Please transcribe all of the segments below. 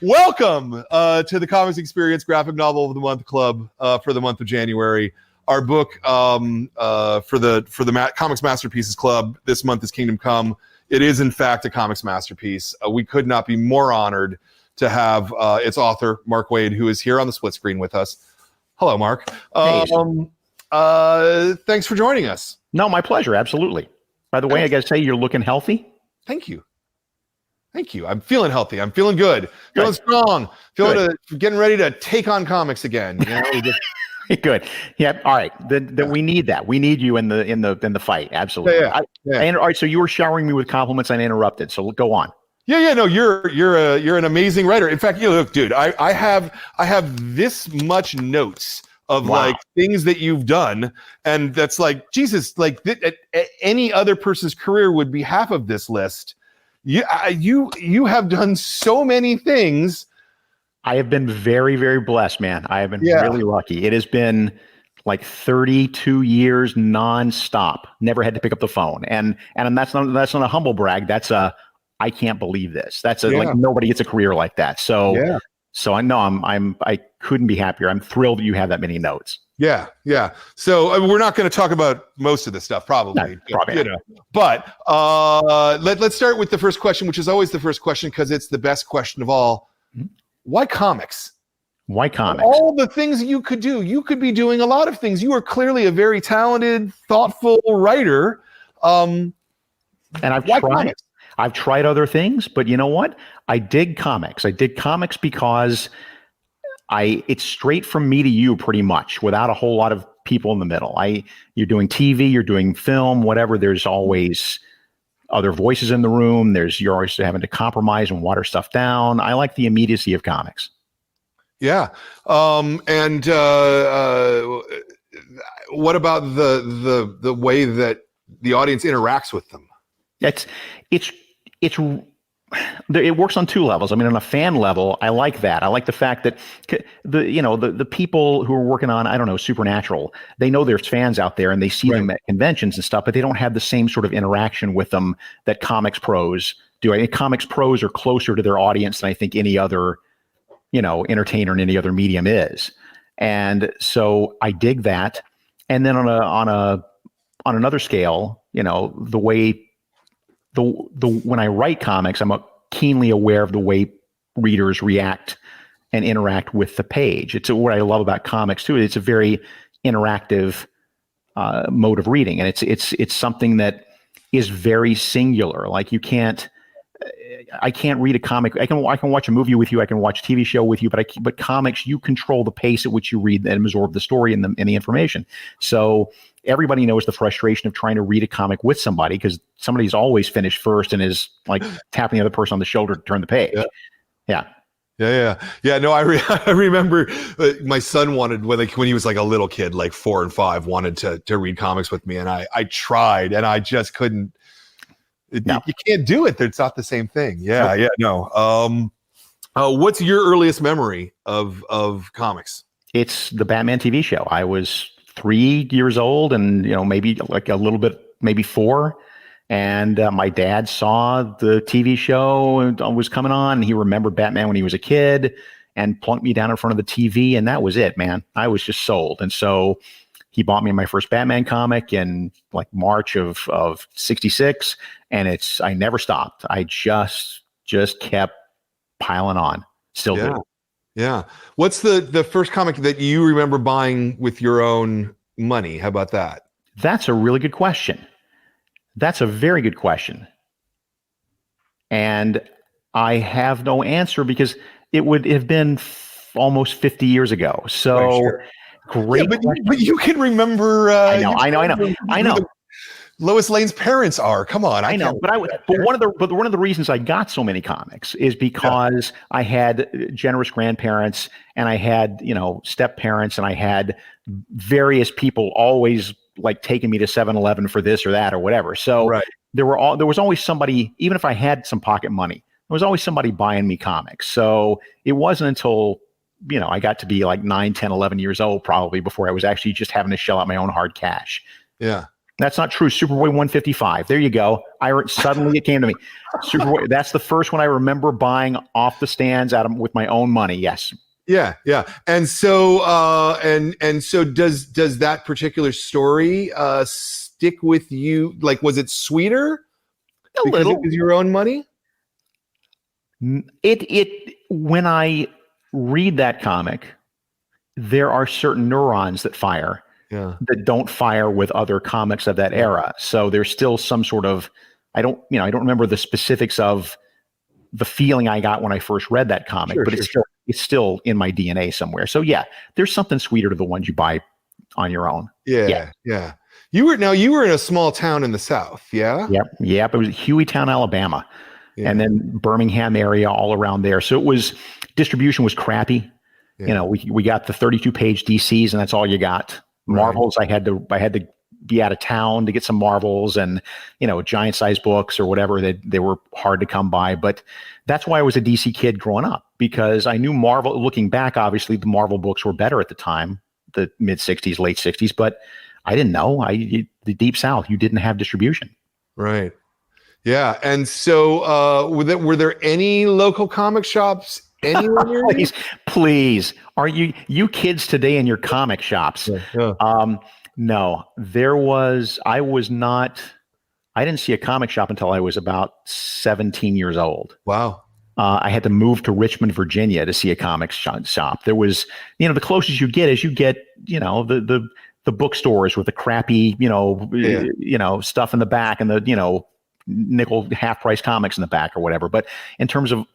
Welcome to the Comics Experience Graphic Novel of the Month Club for the month of January. Our book for the Comics Masterpieces Club this month is Kingdom Come. It is, in fact, a comics masterpiece. We could not be more honored to have its author, Mark WAID, who is here on the split screen with us. Hello, Mark. Thanks for joining us. No, my pleasure. Absolutely. By the way, I got to say, you're looking healthy. Thank you. Thank you. I'm feeling healthy. I'm feeling good. Feeling strong. Getting ready to take on comics again. You know, Good. Yeah. All right. Then we need that. We need you in the fight. Absolutely. Yeah. All right. So you were showering me with compliments. I interrupted. So go on. Yeah. No, you're an amazing writer. In fact, look, dude, I have this much notes of like things that you've done, and that's like Jesus. Like any other person's career would be half of this list. You have done so many things. I have been very, very blessed, man. I have been really lucky. It has been like 32 years nonstop. Never had to pick up the phone, and that's not a humble brag. That's I can't believe this. That's like nobody gets a career like that. So I know I couldn't be happier. I'm thrilled that you have that many notes. Yeah. So we're not going to talk about most of this stuff, probably. But let's start with the first question, which is always the first question because it's the best question of all. Why comics? Why comics? All the things you could do. You could be doing a lot of things. You are clearly a very talented, thoughtful writer. And I've tried other things, but you know what? I dig comics. I dig comics because it's straight from me to you pretty much without a whole lot of people in the middle. You're doing TV, you're doing film, whatever. There's always other voices in the room. You're always having to compromise and water stuff down. I like the immediacy of comics. Yeah. And what about the way that the audience interacts with them? It works on two levels. I mean, on a fan level, I like that. I like the fact that the people who are working on, I don't know, Supernatural, they know there's fans out there and they see them at conventions and stuff, but they don't have the same sort of interaction with them that comics pros do. I think comics pros are closer to their audience than I think any other, entertainer in any other medium is. And so I dig that. And then on another scale, the way when I write comics, I'm keenly aware of the way readers react and interact with the page. It's what I love about comics too. It's a very interactive mode of reading, and it's something that is very singular. Like I can't read a comic. I can watch a movie with you. I can watch a TV show with you. But comics, you control the pace at which you read and absorb the story and the information. So everybody knows the frustration of trying to read a comic with somebody because somebody's always finished first and is like tapping the other person on the shoulder to turn the page. Yeah. No, I remember my son wanted when he was like a little kid, like 4 and 5, wanted to read comics with me, and I tried, and I just couldn't. You can't do it. It's not the same thing. No. What's your earliest memory of comics? It's the Batman TV show. I was 3 years old, and maybe like a little bit, maybe 4. And my dad saw the TV show and was coming on. And he remembered Batman when he was a kid, and plunked me down in front of the TV, and that was it, man. I was just sold. And so he bought me my first Batman comic in like March of '66, and I never stopped. I just kept piling on. Still do. Yeah. What's the first comic that you remember buying with your own money? How about that? That's a really good question. That's a very good question. And I have no answer because it would have been almost 50 years ago. So great. Yeah, but you can remember. I know. Lois Lane's parents are. Come on, I know. But one of the reasons I got so many comics is because I had generous grandparents, and I had step parents, and I had various people always like taking me to 7-Eleven for this or that or whatever. So there was always somebody, even if I had some pocket money, there was always somebody buying me comics. So it wasn't until I got to be like 9, 10, 11 years old probably before I was actually just having to shell out my own hard cash. Yeah. That's not true. Superboy 155. There you go. Suddenly it came to me. Superboy. That's the first one I remember buying off the stands with my own money. Yes. Yeah, yeah. And so so does that particular story stick with you? Like, was it sweeter because it was your own money? When I read that comic, there are certain neurons that fire that don't fire with other comics of that era. So there's still some sort of, I don't remember the specifics of the feeling I got when I first read that comic, but it's still in my DNA somewhere. So yeah, there's something sweeter to the ones you buy on your own. Yeah. You were in a small town in the South, yeah? Yep. It was Hueytown, Alabama, and then Birmingham area all around there. So distribution was crappy. Yeah. We got the 32-page DCs, and that's all you got. Marvels, I had to be out of town to get some Marvels, and giant size books or whatever. They were hard to come by, but that's why I was a DC kid growing up, because I knew Marvel. Looking back, obviously the Marvel books were better at the time, the mid 60s, late 60s, but I didn't know. The Deep South, you didn't have distribution. Right. Yeah. And so were there any local comic shops anywhere near you? Please. Are you kids today in your comic shops? No, I didn't see a comic shop until I was about 17 years old. Wow. I had to move to Richmond, Virginia to see a comic shop. There was, the closest you get is the bookstores with the crappy, stuff in the back and the, nickel half price comics in the back or whatever. But in terms of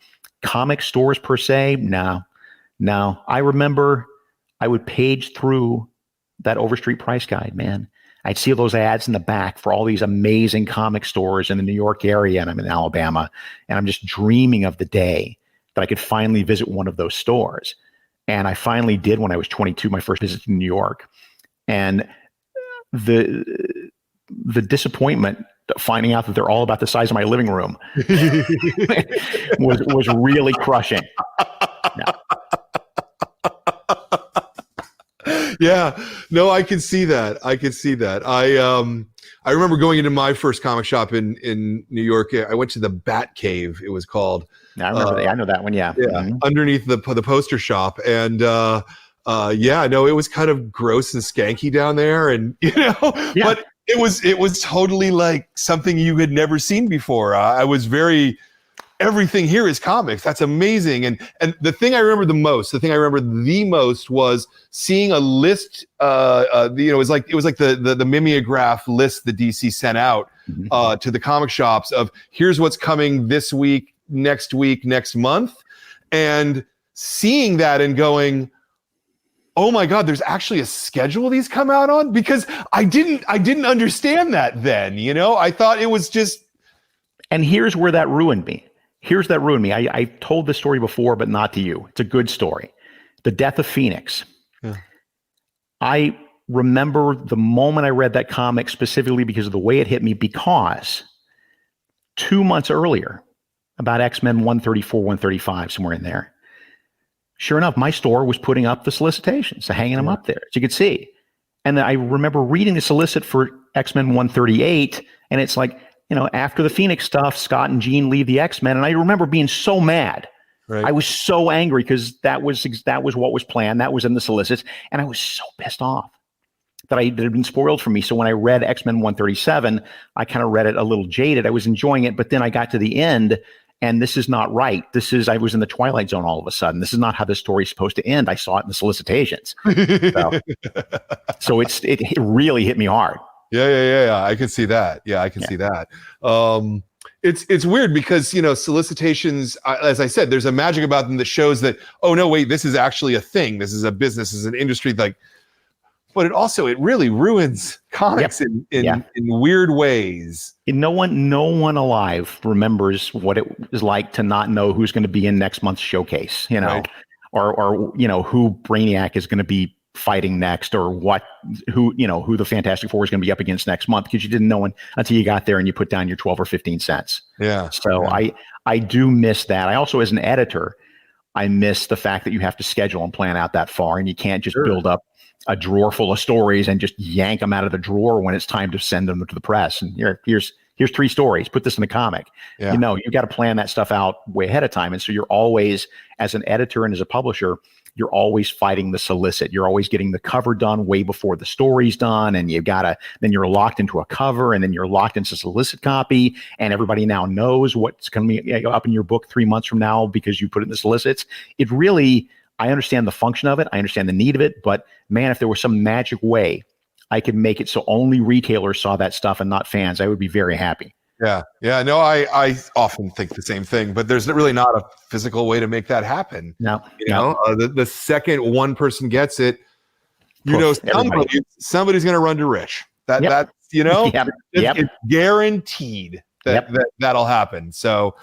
comic stores per se, no. I remember I would page through that Overstreet price guide, man. I'd see those ads in the back for all these amazing comic stores in the New York area, and I'm in Alabama, and I'm just dreaming of the day that I could finally visit one of those stores. And I finally did when I was 22, my first visit to New York. And the disappointment finding out that they're all about the size of my living room was really crushing. Yeah, no, I can see that. I remember going into my first comic shop in New York. I went to the Bat Cave, it was called. I remember that. I know that one. Yeah. Mm-hmm. Underneath the poster shop, and it was kind of gross and skanky down there, and but it was totally like something you had never seen before. I was very. Everything here is comics. That's amazing. And the thing I remember the most was seeing a list. It was like the mimeograph list the DC sent out to the comic shops of here's what's coming this week, next month, and seeing that and going, oh my God, there's actually a schedule these come out on, because I didn't understand that then. I thought it was just. And here's where that ruined me. I told this story before, but not to you. It's a good story. The Death of Phoenix. Yeah. I remember the moment I read that comic specifically because of the way it hit me, because 2 months earlier, about X-Men 134, 135, somewhere in there, sure enough, my store was putting up the solicitations, hanging them up there, as you could see. And then I remember reading the solicit for X-Men 138, and it's like, after the Phoenix stuff, Scott and Jean leave the X-Men, and I remember being so mad. Right. I was so angry because that was what was planned. That was in the solicits, and I was so pissed off that it had been spoiled for me. So when I read X-Men 137, I kind of read it a little jaded. I was enjoying it, but then I got to the end, and this is not right. I was in the Twilight Zone all of a sudden. This is not how this story is supposed to end. I saw it in the solicitations. So it really hit me hard. Yeah. I can see that. Yeah, I can see that. It's weird because, solicitations, as I said, there's a magic about them that shows that, oh no, wait, this is actually a thing. This is a business, this is an industry, but it really ruins comics in weird ways. And no one alive remembers what it was like to not know who's going to be in next month's showcase, right. or who Brainiac is going to be fighting next, or who the Fantastic Four is going to be up against next month, because you didn't know until you got there and you put down your 12 or 15 cents. Yeah. So I do miss that. I also, as an editor, I miss the fact that you have to schedule and plan out that far, and you can't just Sure. build up a drawer full of stories and just yank them out of the drawer when it's time to send them to the press. And here's 3 stories. Put this in a comic. Yeah. You got to plan that stuff out way ahead of time. And so you're always, as an editor and as a publisher, you're always fighting the solicit. You're always getting the cover done way before the story's done. And then you're locked into a cover, and then you're locked into solicit copy. And everybody now knows what's going to be up in your book 3 months from now because you put it in the solicits. I understand the function of it. I understand the need of it. But man, if there was some magic way I could make it so only retailers saw that stuff and not fans, I would be very happy. Yeah. Yeah. No, I often think the same thing, but there's really not a physical way to make that happen. No. The second one person gets it, somebody's going to run to Rich. That's it's guaranteed that'll happen. So,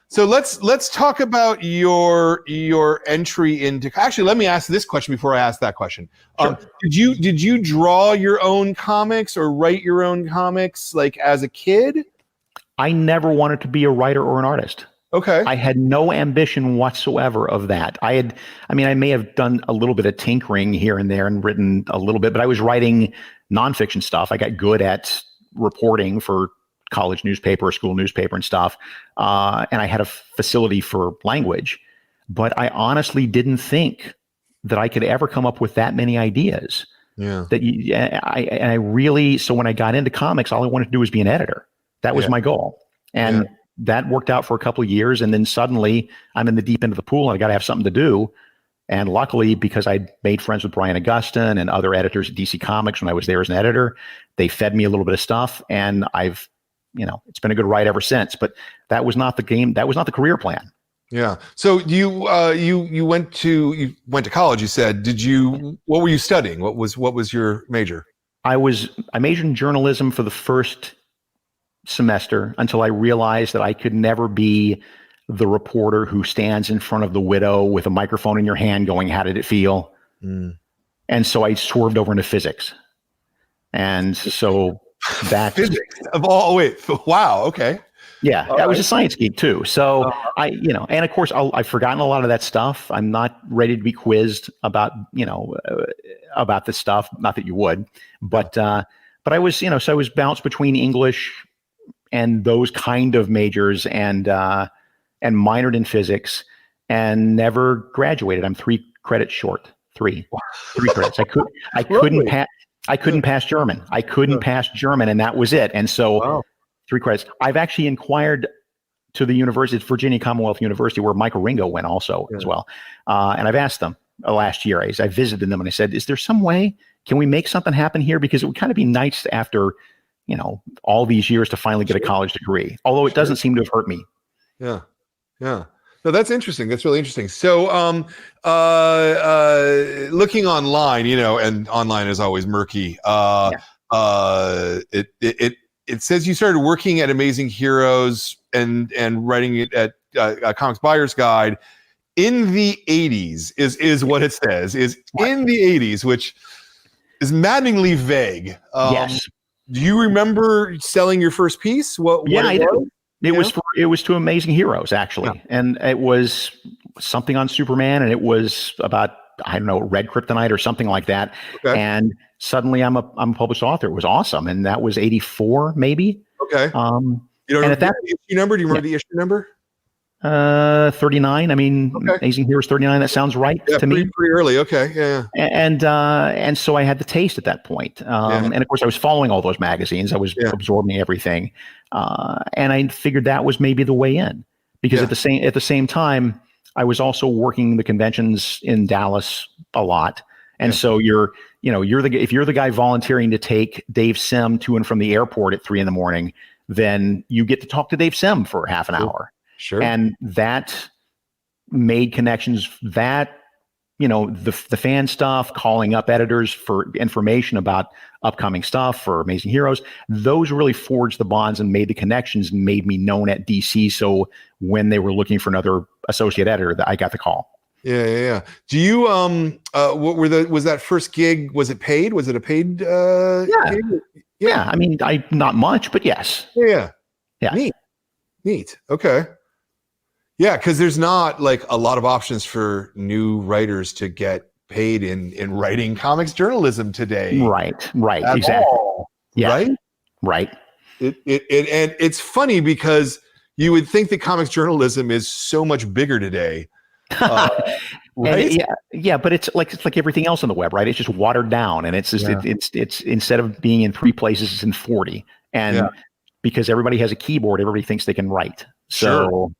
so let's talk about your entry into. Actually, let me ask this question before I ask that question. Sure. Did you draw your own comics or write your own comics like as a kid? I never wanted to be a writer or an artist. Okay. I had no ambition whatsoever of that. I may have done a little bit of tinkering here and there and written a little bit, but I was writing nonfiction stuff. I got good at reporting for college newspaper, school newspaper and stuff. And I had a facility for language, but I honestly didn't think that I could ever come up with that many ideas. Yeah. So when I got into comics, all I wanted to do was be an editor. That was my goal. And that worked out for a couple of years. And then suddenly I'm in the deep end of the pool and I got to have something to do. And luckily, because I made friends with Brian Augustyn and other editors at DC Comics when I was there as an editor, they fed me a little bit of stuff, and it's been a good ride ever since. But that was not the game. That was not the career plan. Yeah. So you went to college, you said. What were you studying? What was your major? I majored in journalism for the first semester until I realized that I could never be the reporter who stands in front of the widow with a microphone in your hand going, "How did it feel?" And so I swerved over into physics. And so that physics of all. Wait, wow. Okay. Yeah, I was a science geek too. So and of course I've forgotten a lot of that stuff. I'm not ready to be quizzed about this stuff. Not that you would, but I was, so I was bounced between English and those kind of majors and minored in physics and never graduated. I'm 3 credits short. 3 credits. I couldn't pass German. I couldn't pass German, and that was it. And so 3 credits. I've actually inquired to the university, it's Virginia Commonwealth University, where Michael Ringo went also as well. And I've asked them last year, I visited them and I said, is there some way, can we make something happen here? Because it would kind of be nice after, all these years to finally get a college degree, although it doesn't seem to have hurt me. Yeah. Yeah. No, that's interesting. That's really interesting. So, looking online, and online is always murky. It says you started working at Amazing Heroes and writing it at Comics Buyer's Guide in the 80s is what it says, in the 80s, which is maddeningly vague. Yes. Do you remember selling your first piece? I do. It was to Amazing Heroes, actually. And it was something on Superman, and it was about, I don't know, red kryptonite or something like that. Okay. And suddenly I'm a published author. It was awesome. And that was 84, maybe. Okay. You don't remember the issue number? Do you remember the issue number? 39. I mean, Amazing Heroes 39. That sounds right to me. Pretty early. Okay. Yeah. And so I had the taste at that point. And of course I was following all those magazines. I was absorbing everything. And I figured that was maybe the way in, because at the same time, I was also working the conventions in Dallas a lot. And so if you're the guy volunteering to take Dave Sim to and from the airport at 3 a.m, then you get to talk to Dave Sim for half an hour. Sure. And that made connections that, the fan stuff, calling up editors for information about upcoming stuff for Amazing Heroes, those really forged the bonds and made the connections and made me known at DC. So when they were looking for another associate editor, I got the call. Yeah. Do you, was that first gig, was it paid? Was it a paid gig? Yeah. I mean, not much, but yes. Yeah. Neat. Okay. Yeah, because there's not like a lot of options for new writers to get paid in writing comics journalism today. Right, At exactly. all, Yeah, right? right. And it's funny because you would think that comics journalism is so much bigger today. Right? And yeah, but it's like everything else on the web, right? It's just watered down, and it's just it's instead of being in 3 places, it's in 40. And because everybody has a keyboard, everybody thinks they can write. So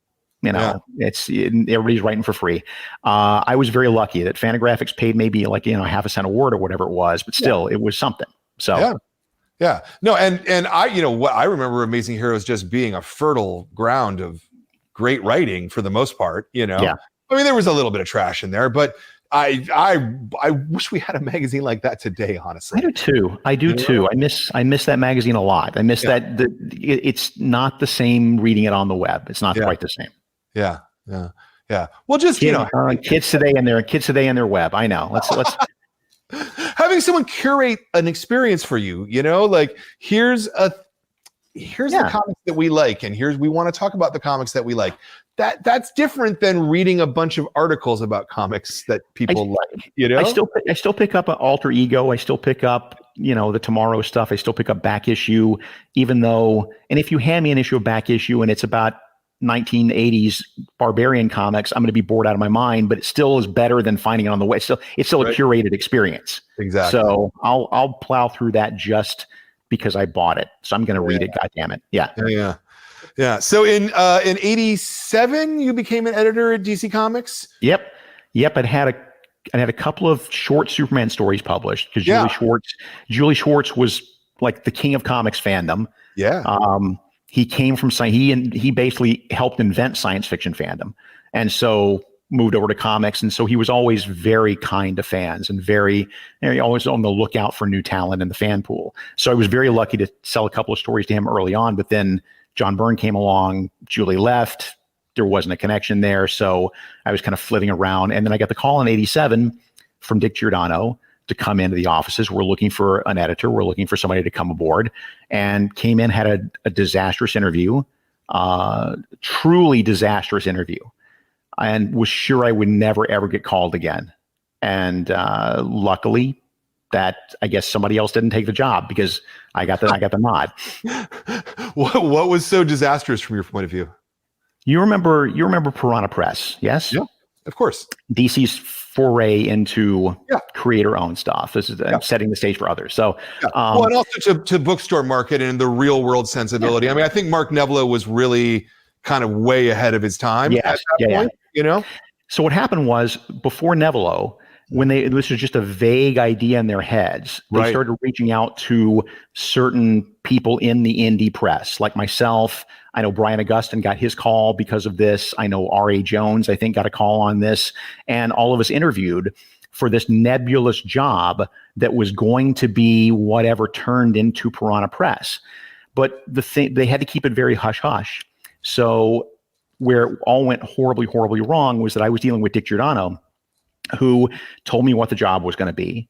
everybody's writing for free. I was very lucky that Fantagraphics paid maybe like half a cent a word or whatever it was, but still it was something. So no, and I what I remember Amazing Heroes just being a fertile ground of great writing for the most part. I mean, there was a little bit of trash in there, but I wish we had a magazine like that today, honestly. I do too. I miss that magazine a lot. I miss that. It's not the same reading it on the web. It's not quite the same. Yeah. Well, just kids today and their web. I know. Let's having someone curate an experience for you. Like here's the comics that we like, and we want to talk about the comics that we like. That's different than reading a bunch of articles about comics that people like. I still pick up an Alter Ego. I still pick up the Tomorrow stuff. I still pick up Back Issue, even though. And if you hand me an issue of Back Issue and it's about 1980s barbarian comics, I'm going to be bored out of my mind. But it still is better than finding it on the web. It's still a curated experience. Exactly. So I'll plow through that just because I bought it. So I'm going to read it. God damn it. Yeah. So in '87, you became an editor at DC Comics. Yep. I had a couple of short Superman stories published because Julie Schwartz was like the king of comics fandom. Yeah. He came from he basically helped invent science fiction fandom, and so moved over to comics. And so he was always very kind to fans and always on the lookout for new talent in the fan pool. So I was very lucky to sell a couple of stories to him early on, but then John Byrne came along, Julie left, there wasn't a connection there. So I was kind of flitting around. And then I got the call in '87 from Dick Giordano to come into the offices. We're looking for an editor. We're looking for somebody to come aboard, and came in, had a disastrous interview, truly disastrous interview, and was sure I would never, ever get called again. And luckily, that I guess somebody else didn't take the job because I got the nod. What was so disastrous from your point of view? You remember Piranha Press, yes? Yeah, of course. DC's foray into creator-owned stuff. This is setting the stage for others. So, and also to bookstore market and the real world sensibility. Yeah. I mean, I think Mark Neville was really kind of way ahead of his time at that point. So what happened was before Neville, when this was just a vague idea in their heads, they started reaching out to certain people in the indie press, like myself. I know Brian Augustine got his call because of this. I know R.A. Jones, I think, got a call on this. And all of us interviewed for this nebulous job that was going to be whatever turned into Piranha Press. But they had to keep it very hush-hush. So where it all went horribly, horribly wrong was that I was dealing with Dick Giordano, who told me what the job was going to be.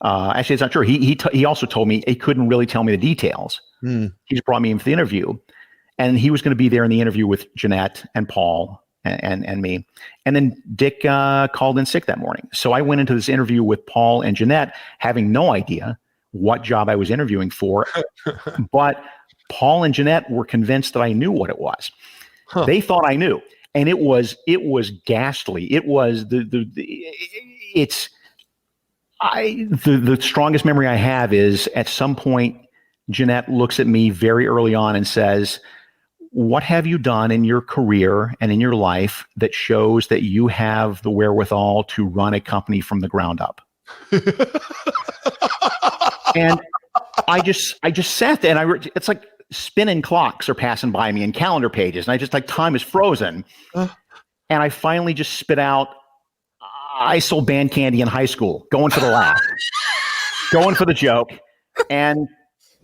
Actually, it's not true. He also told me he couldn't really tell me the details. He just brought me in for the interview, and he was going to be there in the interview with Jeanette and Paul and me. And then Dick called in sick that morning. So I went into this interview with Paul and Jeanette having no idea what job I was interviewing for, but Paul and Jeanette were convinced that I knew what it was. They thought I knew. And it was ghastly. It was the strongest memory I have is at some point, Jeanette looks at me very early on and says, "What have you done in your career and in your life that shows that you have the wherewithal to run a company from the ground up?" And I just sat there, and it's like spinning clocks are passing by me and calendar pages, and I just like time is frozen. And I finally just spit out, "I sold band candy in high school," going for the laugh, going for the joke. And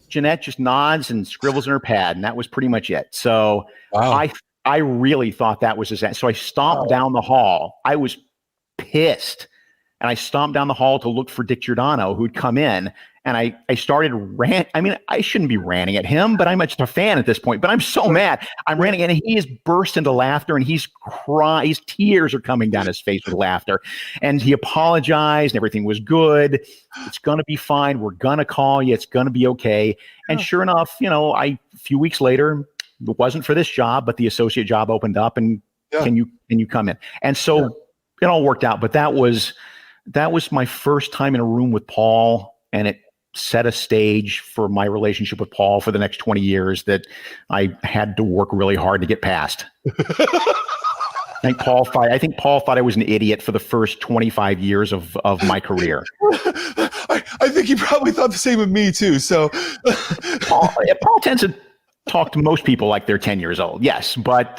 Jeanette just nods and scribbles in her pad, and that was pretty much it. So I really thought that was his end. So I stomped down the hall. I was pissed. And I stomped down the hall to look for Dick Giordano, who'd come in. And I started I mean, I shouldn't be ranting at him, but I'm just a fan at this point. But I'm so mad. I'm ranting, and he just burst into laughter, and he's crying. His tears are coming down his face with laughter. And he apologized, and everything was good. It's going to be fine. We're going to call you. It's going to be okay. And sure enough, a few weeks later, it wasn't for this job, but the associate job opened up, and can you come in? And so it all worked out. But that was my first time in a room with Paul, and it set a stage for my relationship with Paul for the next 20 years that I had to work really hard to get past. I think Paul thought I was an idiot for the first 25 years of my career. I think he probably thought the same of me too. So Paul tends to talk to most people like they're 10 years old. Yes. But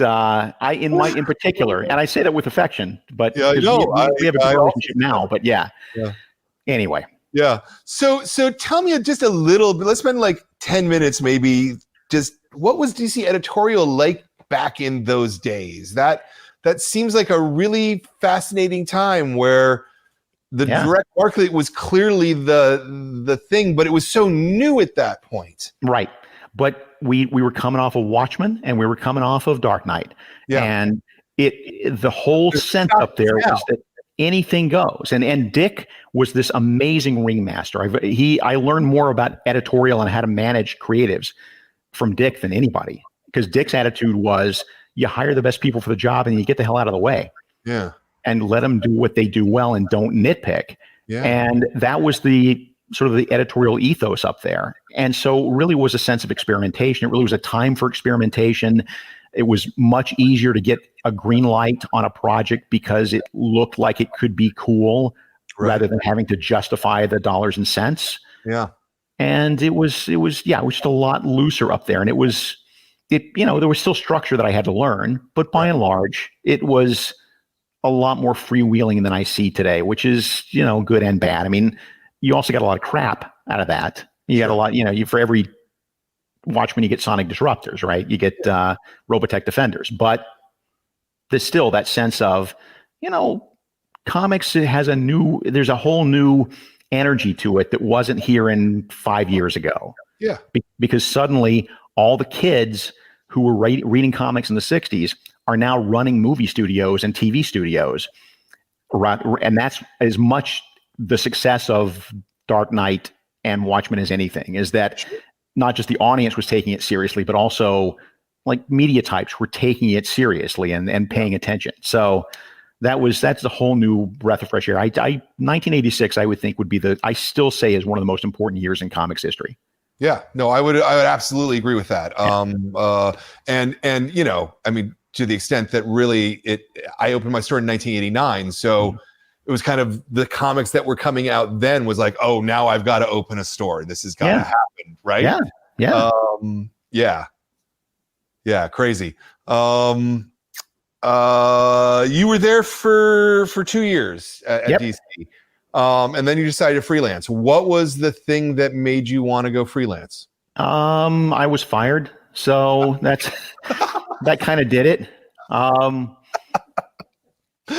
in particular, and I say that with affection, but we have a good relationship now, but anyway. Yeah. So tell me just a little bit, let's spend like 10 minutes, maybe, just what was DC editorial like back in those days? That seems like a really fascinating time where the direct market was clearly the thing, but it was so new at that point. Right. But we were coming off of Watchmen, and we were coming off of Dark Knight. Yeah. And the whole sense up there was that anything goes. And Dick was this amazing ringmaster. I learned more about editorial and how to manage creatives from Dick than anybody, because Dick's attitude was you hire the best people for the job and you get the hell out of the way. Yeah. And let them do what they do well and don't nitpick. Yeah. And that was the sort of the editorial ethos up there. And so it really was a sense of experimentation. It really was a time for experimentation. It was much easier to get a green light on a project because it looked like it could be cool rather than having to justify the dollars and cents. Yeah. And it was just a lot looser up there. And there was still structure that I had to learn, but by and large, it was a lot more freewheeling than I see today, which is, good and bad. I mean, you also got a lot of crap out of that. You got a lot, for every Watchmen, you get Sonic Disruptors, right? You get Robotech Defenders, but there's still that sense of, comics there's a whole new energy to it that wasn't here in 5 years ago. Yeah. Because suddenly all the kids who were reading comics in the 60s are now running movie studios and TV studios. And that's as much the success of Dark Knight and Watchmen as anything, is that not just the audience was taking it seriously, but also like media types were taking it seriously and paying attention. So that's a whole new breath of fresh air. 1986, I would think I still say is one of the most important years in comics history. Yeah, no, I would absolutely agree with that. Yeah. I mean, to the extent that really I opened my store in 1989. So it was kind of the comics that were coming out then was like, oh, now I've got to open a store. This has got to happen. Right. Yeah. Yeah. Yeah. Crazy. You were there for 2 years at DC. And then you decided to freelance. What was the thing that made you want to go freelance? I was fired. So that kind of did it.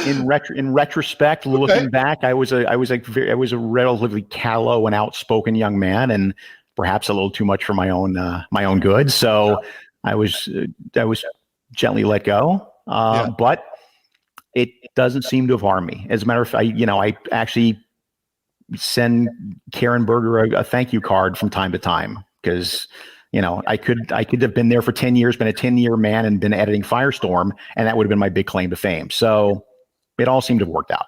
In retrospect, looking back, I was a relatively callow and outspoken young man, and perhaps a little too much for my own good. So I was gently let go. But it doesn't seem to have harmed me. As a matter of fact, I actually send Karen Berger a thank you card from time to time, because I could have been there for 10 years, been a 10-year man, and been editing Firestorm, and that would have been my big claim to fame. So it all seemed to have worked out.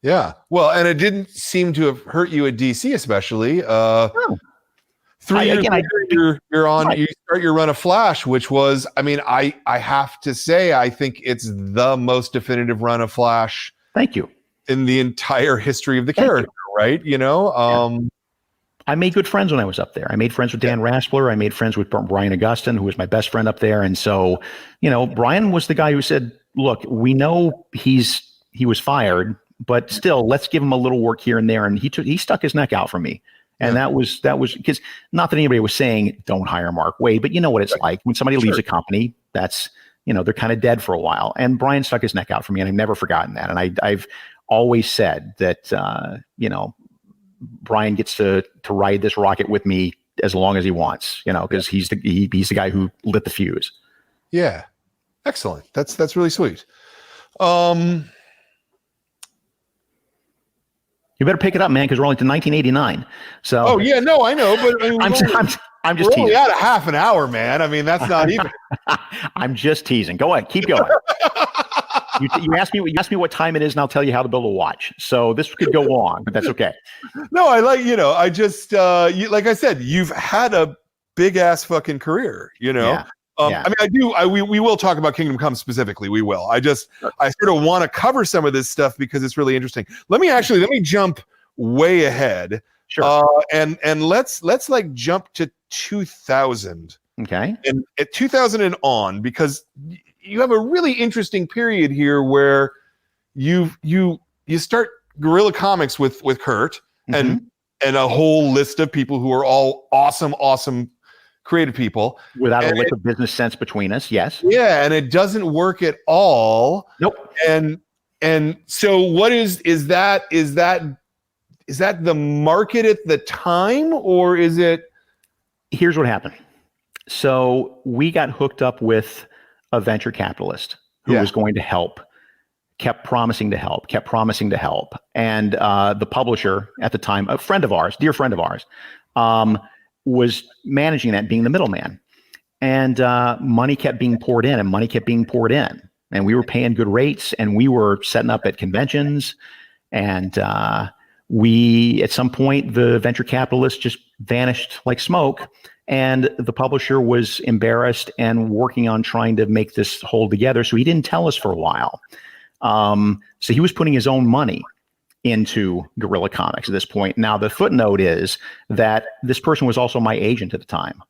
Yeah. Well, and it didn't seem to have hurt you at DC, especially. 3 years later, you start your run of Flash, which was, I mean, I have to say, I think it's the most definitive run of Flash. Thank you. In the entire history of the character, right? I made good friends when I was up there. I made friends with Dan Raspler. I made friends with Brian Augustin, who was my best friend up there. And so, Brian was the guy who said, look, we know he was fired, but still, let's give him a little work here and there. And he stuck his neck out for me. And that was because, not that anybody was saying don't hire Mark Waid, but you know what it's like when somebody leaves a company. That's they're kind of dead for a while. And Brian stuck his neck out for me, and I've never forgotten that. And I've always said that Brian gets to ride this rocket with me as long as he wants, because he's the guy who lit the fuse. Yeah. Excellent. That's really sweet. You better pick it up, man, because we're only to 1989. So. Oh yeah, no, I know, but I mean, I'm just teasing. We're only at a half an hour, man. I mean, that's not even. I'm just teasing. Go ahead, keep going. You asked me what time it is, and I'll tell you how to build a watch. So this could go long, but that's okay. No, I just like I said, you've had a big ass fucking career, Yeah. I mean, we will talk about Kingdom Come specifically. We will. I sort of want to cover some of this stuff because it's really interesting. Let me jump way ahead. Sure. And let's like jump to 2000. Okay. And at 2000 and on, because you have a really interesting period here where you start Guerrilla Comics with Kurt and a whole list of people who are all awesome creative people without a lick of business sense between us. Yes. Yeah, and it doesn't work at all. Nope. And so what is that the market at the time, or is it? Here's what happened. So we got hooked up with a venture capitalist who was going to help, kept promising to help. And the publisher at the time, a friend of ours, dear friend of ours, was managing that, being the middleman. And money kept being poured in, and we were paying good rates, and we were setting up at conventions. And at some point, the venture capitalist just vanished like smoke. And the publisher was embarrassed and working on trying to make this hold together. So he didn't tell us for a while. So he was putting his own money into Guerrilla Comics at this point. Now, the footnote is that this person was also my agent at the time.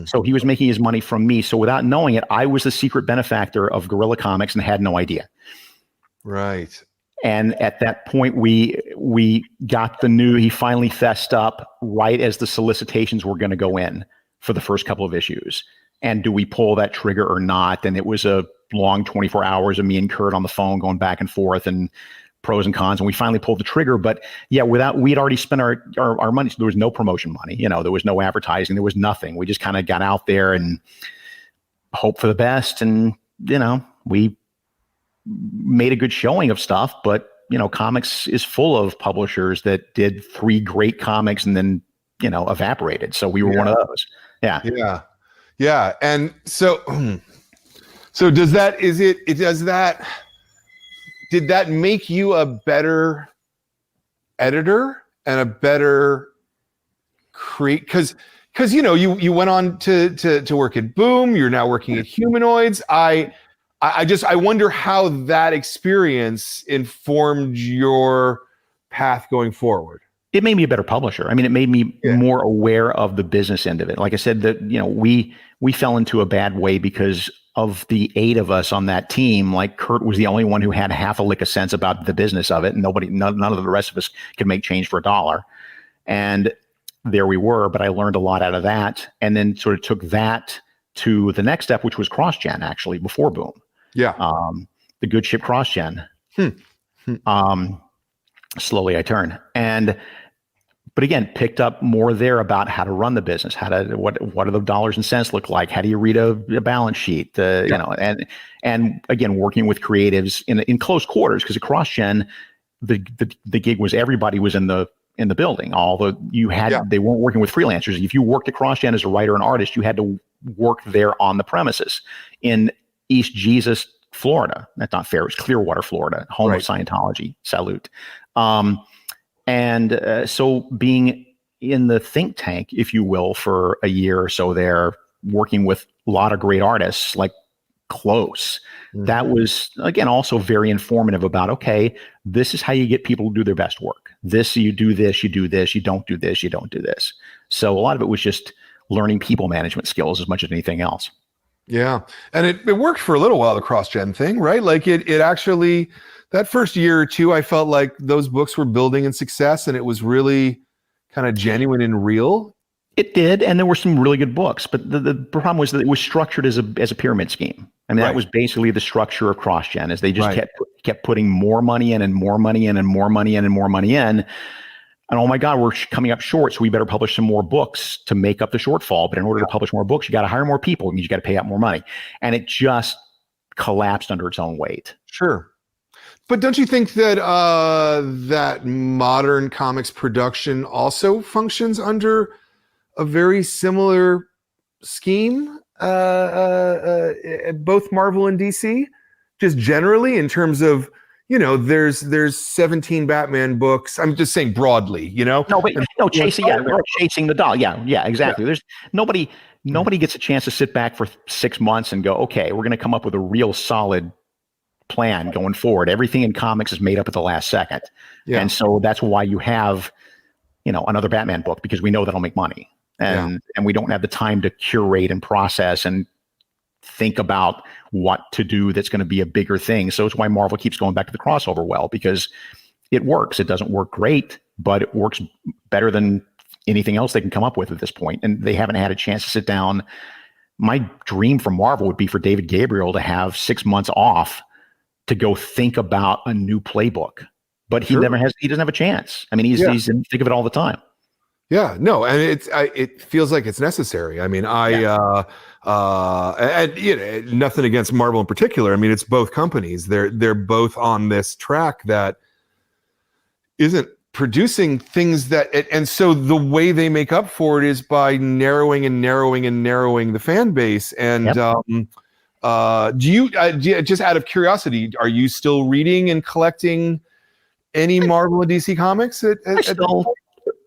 So he was making his money from me. So without knowing it, I was the secret benefactor of Guerrilla Comics and had no idea. Right. And at that point, we got the new, he finally fessed up right as the solicitations were going to go in for the first couple of issues. And do we pull that trigger or not? And it was a long 24 hours of me and Kurt on the phone going back and forth and pros and cons. And we finally pulled the trigger. But yeah, we'd already spent our money. So there was no promotion money. There was no advertising. There was nothing. We just kind of got out there and hoped for the best. And, we made a good showing of stuff, but comics is full of publishers that did 3 great comics and then evaporated. So we were one of those. Yeah. And so did that make you a better editor and a better because you went on to work at Boom, you're now working at Humanoids. I wonder how that experience informed your path going forward. It made me a better publisher. I mean, it made me more aware of the business end of it. Like I said, that we fell into a bad way because of the 8 of us on that team. Like Kurt was the only one who had half a lick of sense about the business of it. And none of the rest of us could make change for $1. And there we were. But I learned a lot out of that, and then sort of took that to the next step, which was cross-gen, actually, before Boom. Yeah. The good ship cross-gen. Slowly I turn. But again, picked up more there about how to run the business, what do the dollars and cents look like? How do you read a balance sheet? And again, working with creatives in close quarters, because at cross-gen, the gig was everybody was in the building. They weren't working with freelancers. If you worked at cross-gen as a writer and artist, you had to work there on the premises in East Jesus, Florida. That's not fair. It was Clearwater, Florida, home of Scientology. Salute. So being in the think tank, if you will, for a year or so there, working with a lot of great artists, like close, that was, again, also very informative about, okay, this is how you get people to do their best work. You do this, you do this, you don't do this, you don't do this. So a lot of it was just learning people management skills as much as anything else. Yeah. And it worked for a little while, the cross-gen thing, right? Like it actually, that first year or two, I felt like those books were building in success, and it was really kind of genuine and real. It did. And there were some really good books, but the problem was that it was structured as a pyramid scheme. I mean, that was basically the structure of cross-gen, as they just kept putting more money in and more money in and more money in and more money in. And oh my God, we're coming up short, so we better publish some more books to make up the shortfall. But in order to publish more books, you got to hire more people. It means you got to pay out more money. And it just collapsed under its own weight. Sure. But don't you think that that modern comics production also functions under a very similar scheme, both Marvel and DC, just generally in terms of, there's 17 Batman books. I'm just saying broadly, No, but chasing, we're chasing the doll. Yeah, exactly. Yeah. There's nobody gets a chance to sit back for 6 months and go, okay, we're going to come up with a real solid plan going forward. Everything in comics is made up at the last second. Yeah. And so that's why you have, another Batman book, because we know that'll make money. And we don't have the time to curate and process and think about what to do that's going to be a bigger thing. So it's why Marvel keeps going back to the crossover well, because it works. It doesn't work great, but it works better than anything else they can come up with at this point. And they haven't had a chance to sit down. My dream for Marvel would be for David Gabriel to have 6 months off to go think about a new playbook, but he doesn't have a chance. I mean, he's in the thick of it all the time. Yeah, no, and it feels like it's necessary. I mean, nothing against Marvel in particular. I mean, it's both companies. They're both on this track that isn't producing things that, and so the way they make up for it is by narrowing the fan base. And do you just out of curiosity, are you still reading and collecting any Marvel and DC comics?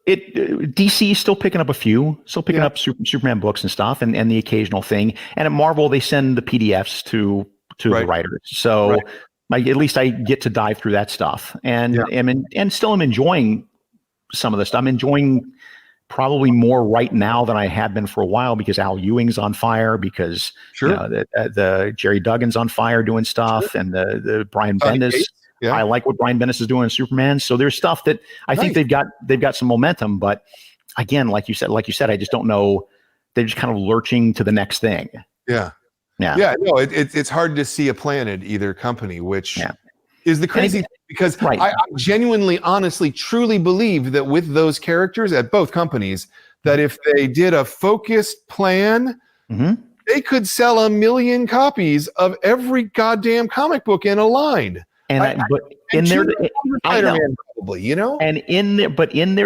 DC is still picking up a few, up Superman books and stuff, and the occasional thing. And at Marvel, they send the PDFs to the writers. So at least I get to dive through that stuff. And still am enjoying some of the stuff. I'm enjoying probably more right now than I have been for a while, because Al Ewing's on fire, because the Jerry Duggan's on fire doing stuff, and the Brian Bendis. Yeah. I like what Brian Bendis is doing in Superman. So there's stuff that I think they've got some momentum, but again, like you said, I just don't know. They're just kind of lurching to the next thing. Yeah. No, it's hard to see a plan at either company, which is the crazy thing, because I genuinely, honestly, truly believe that with those characters at both companies, that if they did a focused plan, they could sell 1 million copies of every goddamn comic book in a line. But in their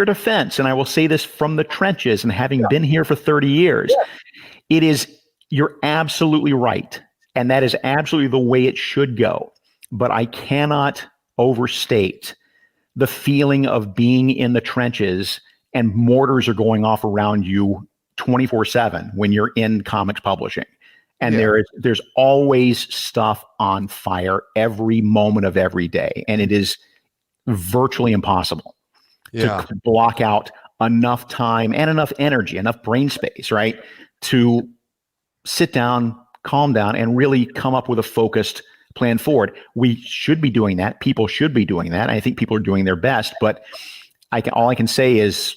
defense, and I will say this from the trenches and having been here for 30 years, you're absolutely right. And that is absolutely the way it should go. But I cannot overstate the feeling of being in the trenches and mortars are going off around you 24/7 when you're in comics publishing. And there's always stuff on fire every moment of every day. And it is virtually impossible to block out enough time and enough energy, enough brain space, right, to sit down, calm down, and really come up with a focused plan forward. We should be doing that. People should be doing that. I think people are doing their best. But all I can say is,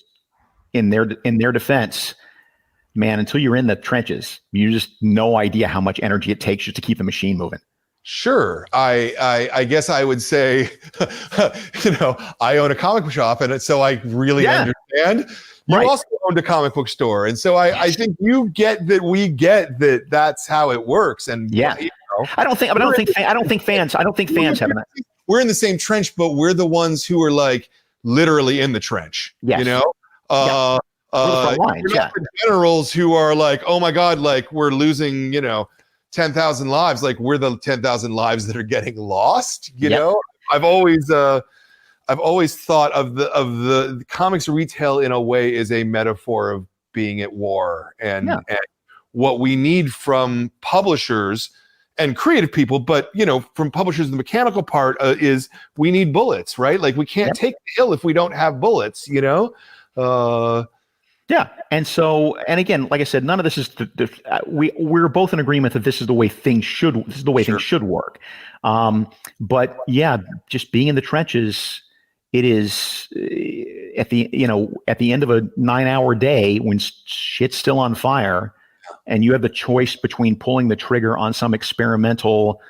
in their defense, man, until you're in the trenches, you just no idea how much energy it takes just to keep the machine moving. Sure. I guess I would say, I own a comic book shop, and so I really understand. You also owned a comic book store. And so I think you get that we get that that's how it works. And I don't think fans have that. We're in the same trench, but we're the ones who are like literally in the trench. Yes. The generals who are like, oh my God, like we're losing, 10,000 lives. Like we're the 10,000 lives that are getting lost. You know, I've always thought of the comics retail in a way is a metaphor of being at war, and what we need from publishers and creative people, but from publishers, the mechanical part is we need bullets, right? Like we can't take the hill if we don't have bullets, And so, and again, like I said, none of this is we're both in agreement that this is the way things should work. But just being in the trenches, it is at the end of a 9-hour day when shit's still on fire, and you have the choice between pulling the trigger on some experimental,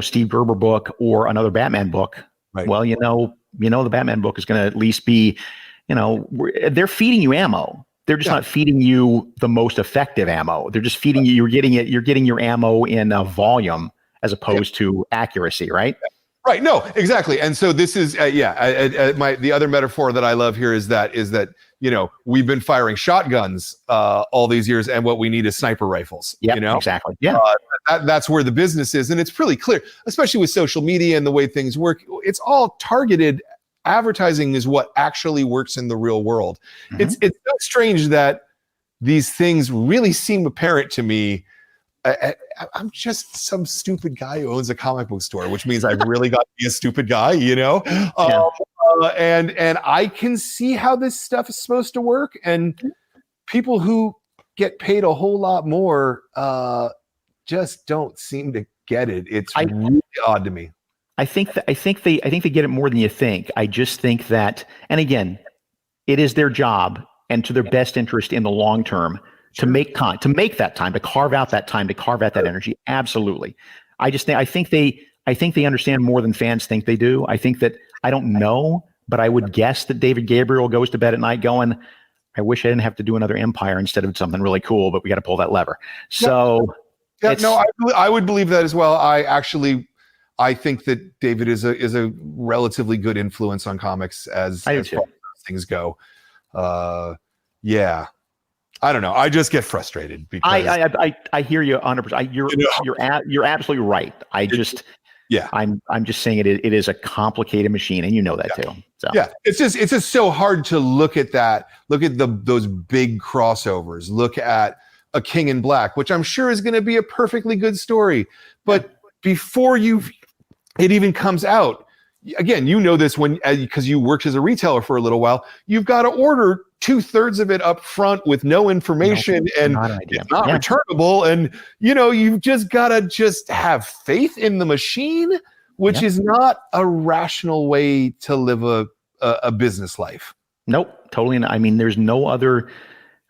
Steve Gerber book or another Batman book. Right. Well, the Batman book is going to at least be they're feeding you ammo. They're just not feeding you the most effective ammo. They're just feeding you. You're getting your ammo in volume as opposed to accuracy, right? Right. No, exactly. And so this is, the other metaphor that I love here is that, we've been firing shotguns all these years, and what we need is sniper rifles. Yeah, exactly. Yeah. That's where the business is. And it's pretty clear, especially with social media and the way things work. It's all targeted. Advertising is what actually works in the real world. Mm-hmm. It's so strange that these things really seem apparent to me. I'm just some stupid guy who owns a comic book store, which means I've really got to be a stupid guy, and I can see how this stuff is supposed to work. And people who get paid a whole lot more just don't seem to get it. It's really odd to me. I think they get it more than you think. I just think that, and again, it is their job and to their best interest in the long term to make that time, to carve out that time, to carve out that energy. Absolutely. I think they understand more than fans think they do. I think that, I don't know, but I would guess that David Gabriel goes to bed at night going, I wish I didn't have to do another Empire instead of something really cool, but we got to pull that lever. So I would believe that as well. I think that David is a relatively good influence on comics as far as things go. I don't know. I just get frustrated because I hear you 100%. You're absolutely right. I'm just saying it is a complicated machine, and you know that too. So it's just so hard to look at that. Look at those big crossovers. Look at A King in Black, which I'm sure is going to be a perfectly good story, but before it even comes out, again, this because you worked as a retailer for a little while, you've got to order 2/3 of it up front with no information, and it's not returnable. And, you've just got to have faith in the machine, which is not a rational way to live a business life. Nope. Totally. I mean, there's no other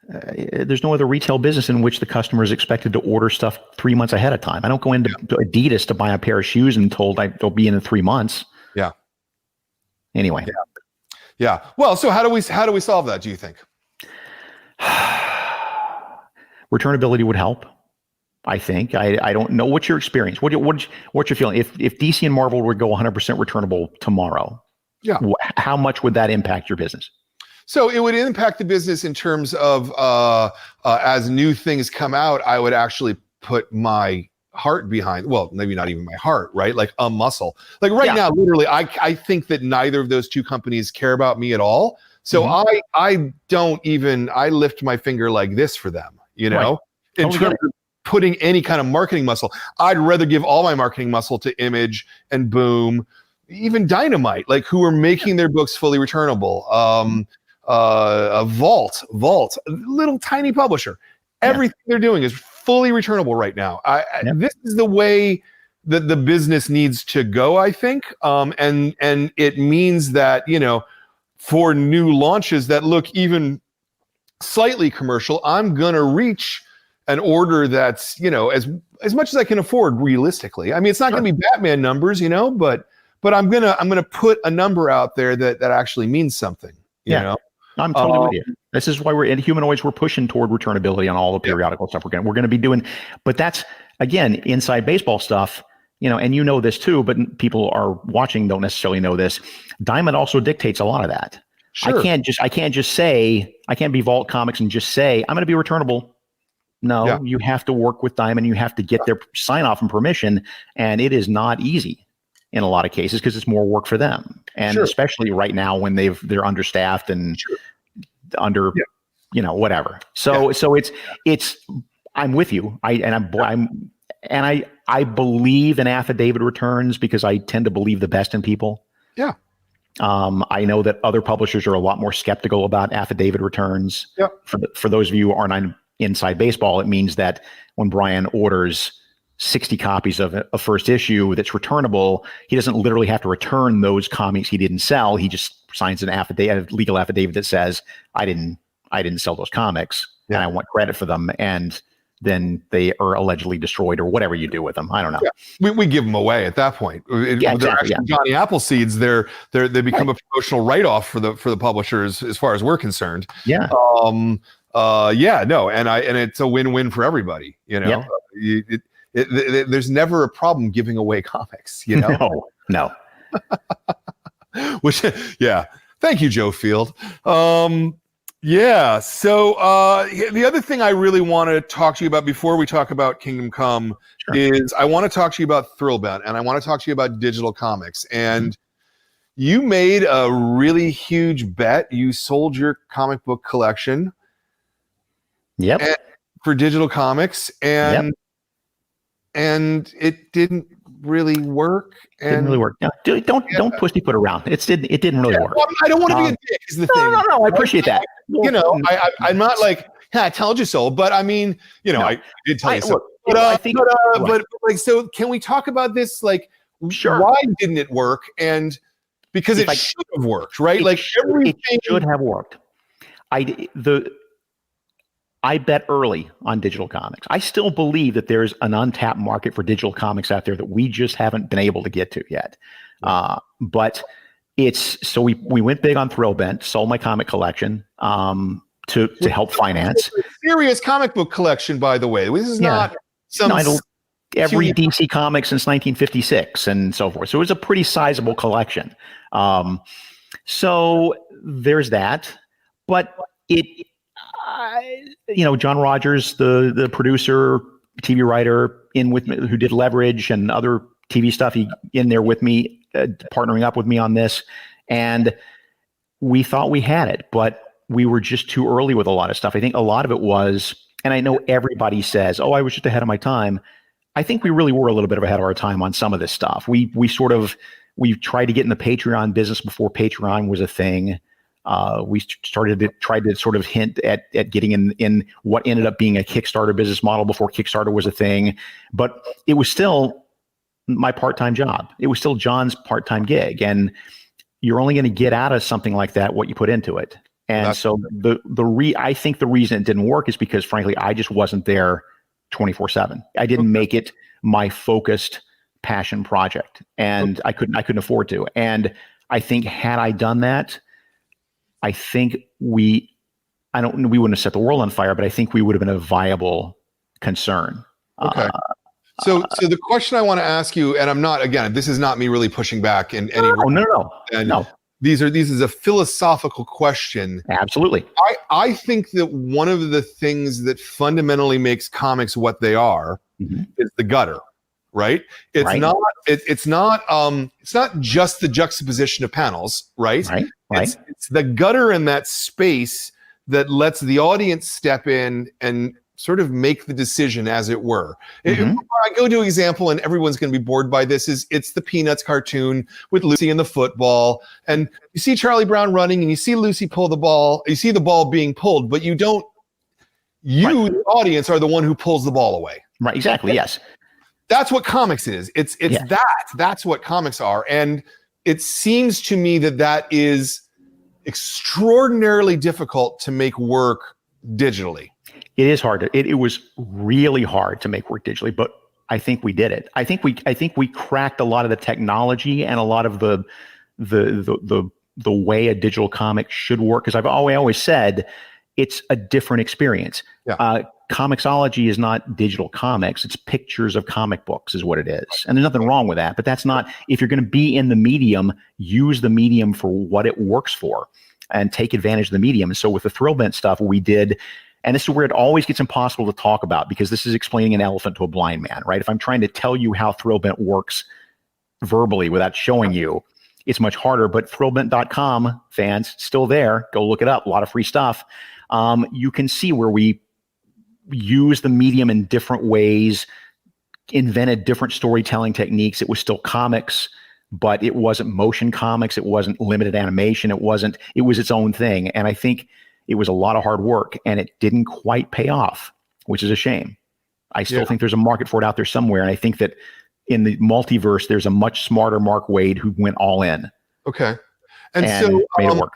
retail business in which the customer is expected to order stuff 3 months ahead of time. I don't go into Adidas to buy a pair of shoes and told they'll be in 3 months. Yeah. Anyway. Yeah. Well, so how do we solve that, do you think? Returnability would help. I think. I don't know. What's your experience? What's your feeling? If DC and Marvel would go 100% returnable tomorrow, how much would that impact your business? So it would impact the business in terms of as new things come out, I would actually put my heart behind, well, maybe not even my heart, right? Like a muscle. Like now, literally, I think that neither of those two companies care about me at all. So I lift my finger like this for them, in terms of putting any kind of marketing muscle. I'd rather give all my marketing muscle to Image and Boom, even Dynamite, like who are making their books fully returnable. Vault, little tiny publisher. Everything they're doing is fully returnable right now. This is the way that the business needs to go, I think. And it means that, for new launches that look even slightly commercial, I'm gonna reach an order that's, as much as I can afford realistically. I mean, it's not gonna be Batman numbers, but I'm gonna put a number out there that actually means something. You know? I'm totally with you. This is why we're in Humanoids. We're pushing toward returnability on all the periodical stuff we're going to be doing. But that's, again, inside baseball stuff, and this too, but people are watching don't necessarily know this. Diamond also dictates a lot of that. Sure. I can't just say, I can't be Vault Comics and just say, I'm going to be returnable. No, you have to work with Diamond. You have to get their sign off and permission. And it is not easy in a lot of cases because it's more work for them. And especially right now when they're understaffed and under, whatever. So it's, I'm with you. I believe in affidavit returns because I tend to believe the best in people. Yeah. I know that other publishers are a lot more skeptical about affidavit returns. Yeah. For those of you who aren't on inside baseball, it means that when Brian orders 60 copies of a first issue that's returnable, he doesn't literally have to return those comics he didn't sell. He just signs an affidavit, a legal affidavit that says, I didn't sell those comics and I want credit for them. And then they are allegedly destroyed or whatever you do with them. I don't know. Yeah. We give them away at that point. Exactly, Johnny Appleseeds. They become a promotional write-off for the publishers as far as we're concerned. Yeah. And it's a win-win for everybody. There's never a problem giving away comics. No. Which, yeah. Thank you, Joe Field. So the other thing I really want to talk to you about before we talk about Kingdom Come is I want to talk to you about Thrillbent, and I want to talk to you about digital comics. And you made a really huge bet. You sold your comic book collection for digital comics, and it didn't really work. Didn't really work. No, don't pussyfoot around. It didn't really work. Well, I don't want to be a dick. Is the thing? No. I appreciate that. I'm not like, I told you so. But I mean, I did tell you so. So can we talk about this? Like, why didn't it work? And because it should have worked, right? Everything should have worked. I bet early on digital comics. I still believe that there's an untapped market for digital comics out there that we just haven't been able to get to yet. But so we went big on Thrillbent, sold my comic collection to help finance. Serious comic book collection, by the way. This is not some every DC comic since 1956 and so forth. So it was a pretty sizable collection. So there's that, but John Rogers, the producer, TV writer, in with me, who did Leverage and other TV stuff, he in there with me, partnering up with me on this, and we thought we had it, but we were just too early with a lot of stuff. I think a lot of it was, and I know everybody says, "Oh, I was just ahead of my time." I think we really were a little bit ahead of our time on some of this stuff. We tried to get in the Patreon business before Patreon was a thing. We tried to sort of hint at getting in what ended up being a Kickstarter business model before Kickstarter was a thing, but it was still my part-time job. It was still John's part-time gig, and you're only going to get out of something like that what you put into it. And I think the reason it didn't work is because, frankly, I just wasn't there 24/7. I didn't make it my focused passion project, and I couldn't afford to. And I think had I done that, I think we wouldn't have set the world on fire, but I think we would have been a viable concern. Okay. So the question I want to ask you, and I'm not, again, this is not me really pushing back in any way. No. This is a philosophical question. Absolutely. I think that one of the things that fundamentally makes comics what they are is the gutter. Right? It's not just the juxtaposition of panels, right? Right. It's the gutter in that space that lets the audience step in and sort of make the decision, as it were. I go to an example, and everyone's going to be bored by this, it's the Peanuts cartoon with Lucy and the football. And you see Charlie Brown running, and you see Lucy pull the ball. You see the ball being pulled, but the audience, are the one who pulls the ball away. Right, exactly, yes. That's what comics is. That's what comics are. And it seems to me that is extraordinarily difficult to make work digitally. It is hard. It was really hard to make work digitally, but I think we did it. I think we cracked a lot of the technology and a lot of the way a digital comic should work. Because I've always said it's a different experience. Yeah. Comixology is not digital comics. It's pictures of comic books is what it is. And there's nothing wrong with that, but that's not, if you're going to be in the medium, use the medium for what it works for and take advantage of the medium. And so with the Thrillbent stuff, we did, and this is where it always gets impossible to talk about because this is explaining an elephant to a blind man, right? If I'm trying to tell you how Thrillbent works verbally without showing you, it's much harder, but Thrillbent.com fans, still there, go look it up, a lot of free stuff. You can see where we use the medium in different ways, invented different storytelling techniques. It was still comics, but it wasn't motion comics. It wasn't limited animation. It was its own thing. And I think it was a lot of hard work and it didn't quite pay off, which is a shame. I still think there's a market for it out there somewhere. And I think that in the multiverse, there's a much smarter Mark Waid who went all in. Okay. And so made it work.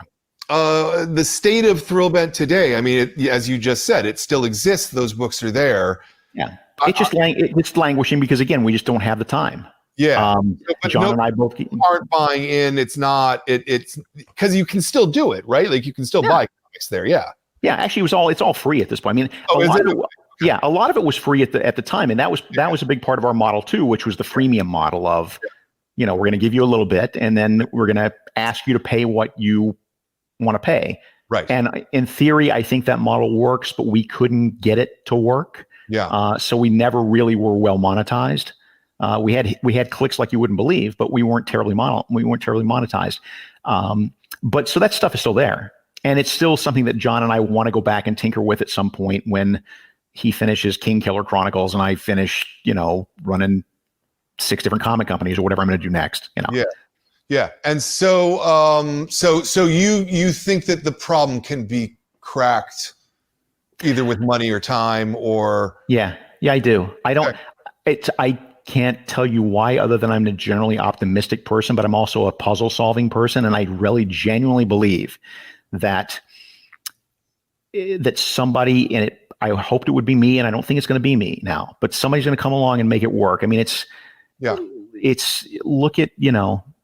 the state of Thrillbent today, I mean, as you just said, it still exists. Those books are there. Yeah. It's languishing because, again, we just don't have the time. Yeah. But John and I both aren't buying in. It's not, it's because you can still do it, right? Like you can still buy comics there. Yeah. Yeah. Actually, it's all free at this point. I mean, a lot of it was free at the time. And that was a big part of our model too, which was the freemium model of, we're going to give you a little bit and then we're going to ask you to pay what you want to pay. Right. And in theory, I think that model works, but we couldn't get it to work. Yeah. So we never really were well monetized. We had clicks like you wouldn't believe, but we weren't terribly monetized. But so that stuff is still there. And it's still something that John and I want to go back and tinker with at some point when he finishes King Killer Chronicles and I finish, running 6 different comic companies or whatever I'm going to do next. Yeah. Yeah. And so, so you think that the problem can be cracked either with money or time or. Yeah, I do. I can't tell you why other than I'm a generally optimistic person, but I'm also a puzzle solving person. And I really genuinely believe that somebody in it, I hoped it would be me and I don't think it's going to be me now, but somebody's going to come along and make it work. I mean, it's look at,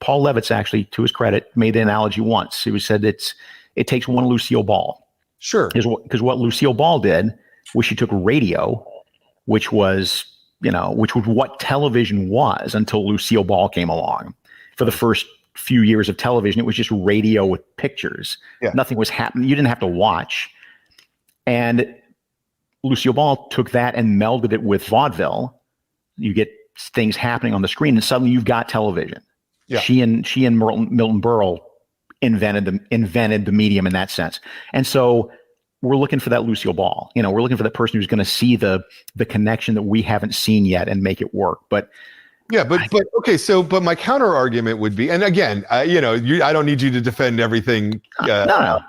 Paul Levitz actually, to his credit, made the analogy once. He said it takes one Lucille Ball. Sure. Because what Lucille Ball did was she took radio, which was what television was until Lucille Ball came along. For the first few years of television, it was just radio with pictures. Yeah. Nothing was happening. You didn't have to watch. And Lucille Ball took that and melded it with vaudeville. You get things happening on the screen and suddenly you've got television. Yeah. She and Milton Berle invented the medium in that sense. And so we're looking for that Lucille Ball. We're looking for that person who's going to see the connection that we haven't seen yet and make it work. But okay. So, but my counter argument would be, and again, I don't need you to defend everything. No,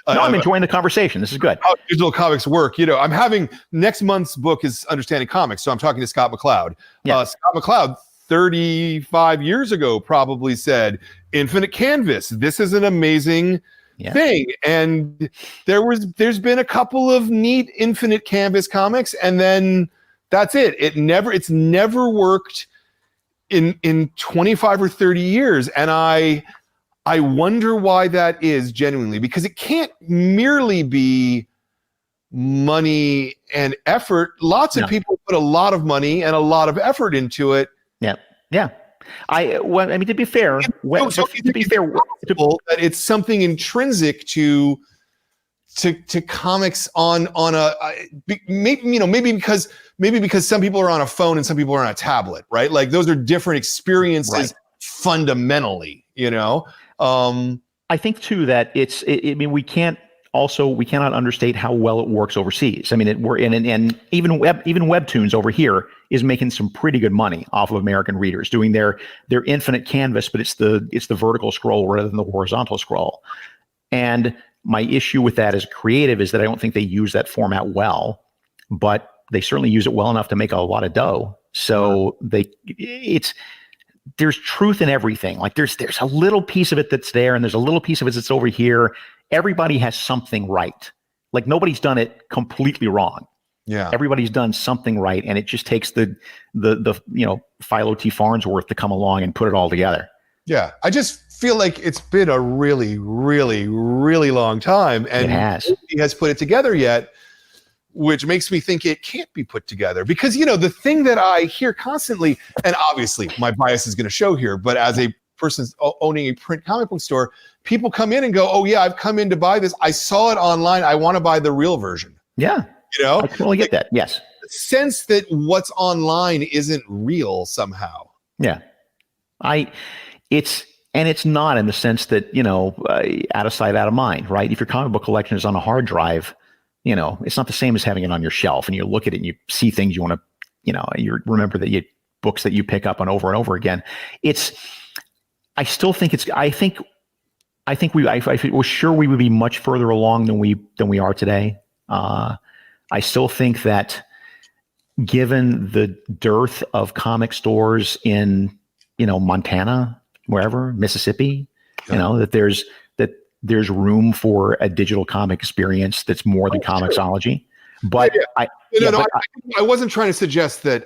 I'm enjoying the conversation. This is good. How digital comics work. I'm having next month's book is Understanding Comics. So I'm talking to Scott McCloud. Yeah. Scott McCloud, 35 years ago, probably said, Infinite Canvas. This is an amazing thing. And there's been a couple of neat Infinite Canvas comics, and then that's it. It's never worked in 25 or 30 years. And I wonder why that is genuinely, because it can't merely be money and effort. Lots of people put a lot of money and a lot of effort into it. Yeah. To be fair, that it's something intrinsic to comics on a maybe because some people are on a phone and some people are on a tablet, right? Like those are different experiences fundamentally, I think too that we cannot understate how well it works overseas. I mean, and even Webtoons over here is making some pretty good money off of American readers doing their Infinite Canvas, but it's the vertical scroll rather than the horizontal scroll. And my issue with that as creative is that I don't think they use that format well, but they certainly use it well enough to make a lot of dough. So there's truth in everything. Like there's a little piece of it that's there, and there's a little piece of it that's over here. Everybody has something right. Like nobody's done it completely wrong. Yeah. Everybody's done something right, and it just takes the Philo T. Farnsworth to come along and put it all together. Yeah, I just feel like it's been a really, really, really long time, and nobody has put it together yet, which makes me think it can't be put together. Because the thing that I hear constantly, and obviously my bias is going to show here, but as a person owning a print comic book store, people come in and go, "Oh yeah, I've come in to buy this. I saw it online. I want to buy the real version." Yeah. I totally get that. Yes. The sense that what's online isn't real somehow. Yeah. It's not in the sense that, out of sight, out of mind, right? If your comic book collection is on a hard drive, it's not the same as having it on your shelf and you look at it and you see things you want to, you remember that books that you pick up on over and over again. I was sure we would be much further along than we are today. I still think that given the dearth of comic stores in, Montana, wherever, Mississippi, that there's room for a digital comic experience that's more than comicsology. But I wasn't trying to suggest that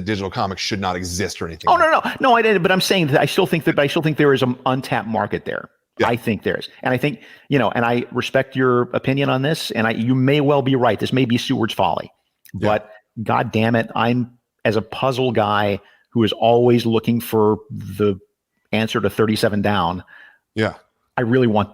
digital comics should not exist or anything. Oh, no, I didn't. But I'm saying that I still think there is an untapped market there. Yeah. I think there is, and I think and I respect your opinion on this, and you may well be right. This may be Seward's folly, but God damn it, I'm as a puzzle guy who is always looking for the answer to 37 down. Yeah, I really want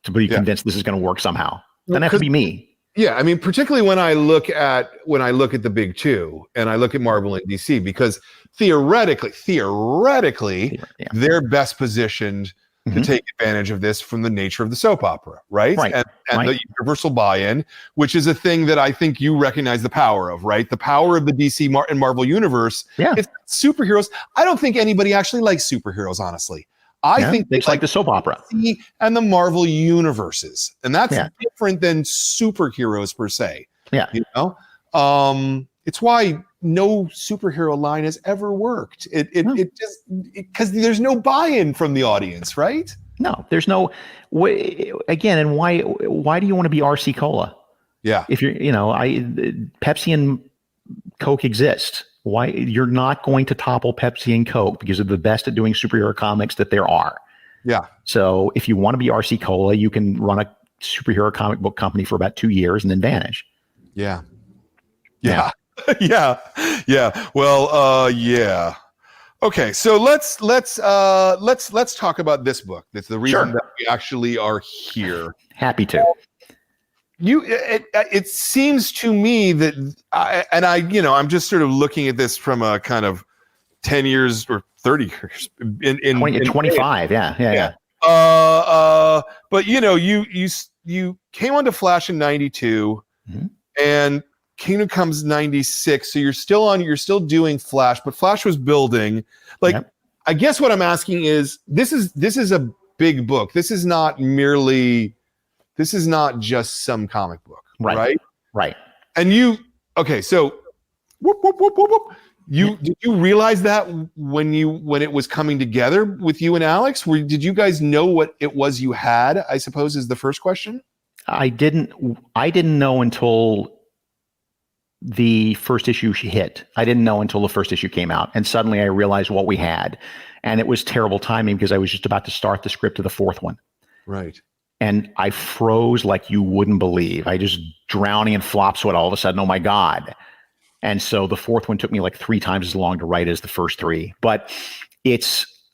to be convinced this is going to work somehow. Then that could be me. Yeah, I mean, particularly when I look at the big two and I look at Marvel and DC, because theoretically, they're best positioned to take advantage of this from the nature of the soap opera, right? And the universal buy-in, which is a thing that I think you recognize the power of, right? The power of the DC and Marvel universe. Yeah. It's superheroes. I don't think anybody actually likes superheroes, honestly. I think it's like the soap opera and the Marvel universes, and that's different than superheroes per se. Yeah, it's why no superhero line has ever worked. It just because there's no buy-in from the audience, right? No, there's no. Again, and why do you want to be RC Cola? Yeah, if you're, Pepsi and Coke exist. Why you're not going to topple Pepsi and Coke because they're the best at doing superhero comics that there are. Yeah. So if you want to be RC Cola, you can run a superhero comic book company for about 2 years and then vanish. Yeah. Yeah. Yeah. Well, yeah. Okay. So let's talk about this book. That's the reason that we actually are here. Happy to. It seems to me that I'm just sort of looking at this from a kind of 10 years or 30 years in 25. Yeah. But you came onto Flash in 92 and Kingdom Comes 96. So you're still doing Flash, but Flash was building. I guess what I'm asking is this is a big book. This is not just some comic book, right? Right. And so did you realize that when it was coming together with you and Alex? Did you guys know what it was you had, I suppose, is the first question? I didn't know until the first issue hit. I didn't know until the first issue came out. And suddenly I realized what we had. And it was terrible timing because I was just about to start the script of the fourth one. Right. And I froze like you wouldn't believe. I just drowning in flop sweat all of a sudden. Oh my God. And so the fourth one took me like 3 times as long to write as the first 3. But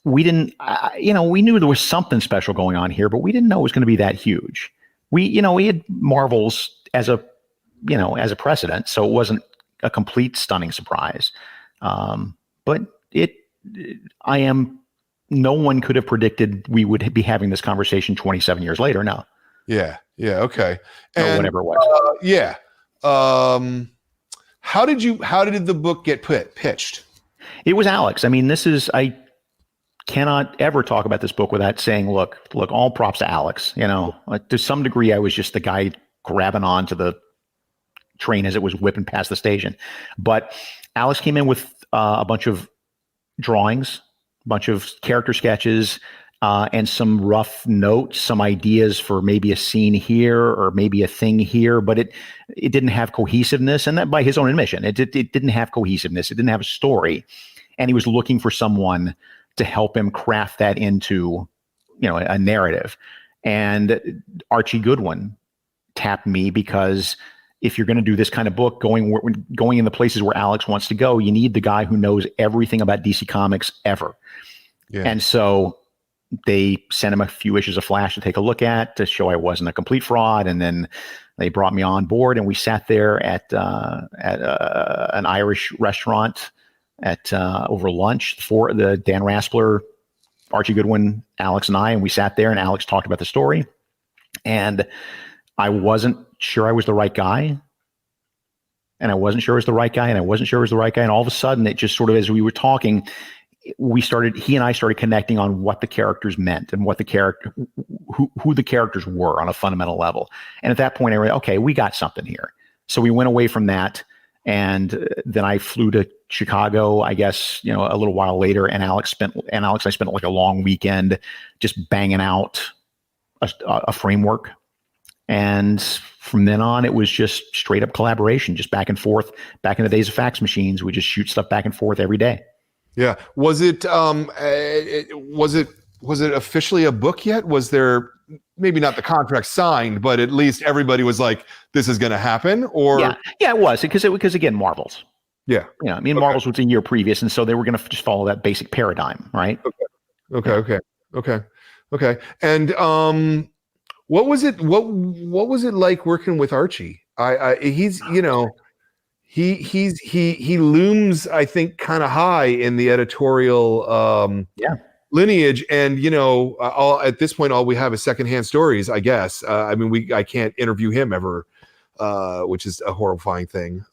we knew there was something special going on here, but we didn't know it was going to be that huge. We had Marvels as a precedent. So it wasn't a complete stunning surprise. But no one could have predicted we would be having this conversation 27 years later. No. Yeah. Okay. Or whatever it was. Yeah. How did the book get pitched? It was Alex. I mean, I cannot ever talk about this book without saying, look, all props to Alex. To some degree, I was just the guy grabbing onto the train as it was whipping past the station. But Alex came in with a bunch of drawings, bunch of character sketches, and some rough notes, some ideas for maybe a scene here or maybe a thing here, but it didn't have cohesiveness, and that by his own admission, it didn't have cohesiveness. It didn't have a story, and he was looking for someone to help him craft that into, a narrative. And Archie Goodwin tapped me because if you're going to do this kind of book, going in the places where Alex wants to go, you need the guy who knows everything about DC Comics ever. Yeah. And so they sent him a few issues of Flash to take a look at to show I wasn't a complete fraud. And then they brought me on board, and we sat there at an Irish restaurant over lunch for the Dan Raspler, Archie Goodwin, Alex, and I. And we sat there, and Alex talked about the story. And I wasn't sure I was the right guy. And I wasn't sure I was the right guy. And I wasn't sure I was the right guy. And all of a sudden, it just sort of, as we were talking, he and I started connecting on what the characters meant and what who the characters were on a fundamental level. And at that point, I realized, okay, we got something here. So we went away from that. And then I flew to Chicago, I guess, a little while later. And Alex and I spent like a long weekend just banging out a framework. And from then on, it was just straight up collaboration, just back and forth. Back in the days of fax machines, we just shoot stuff back and forth every day. Yeah. Was it officially a book yet? Was there maybe not the contract signed, but at least everybody was like, this is going to happen? Or yeah, it was because again, Marvels. Yeah. I mean, Marvels was a year previous, and so they were going to just follow that basic paradigm, right? Okay. And what was it like working with Archie? He's he looms, I think, kind of high in the editorial lineage, and at this point all we have is secondhand stories, I guess. I mean, I can't interview him ever, which is a horrifying thing.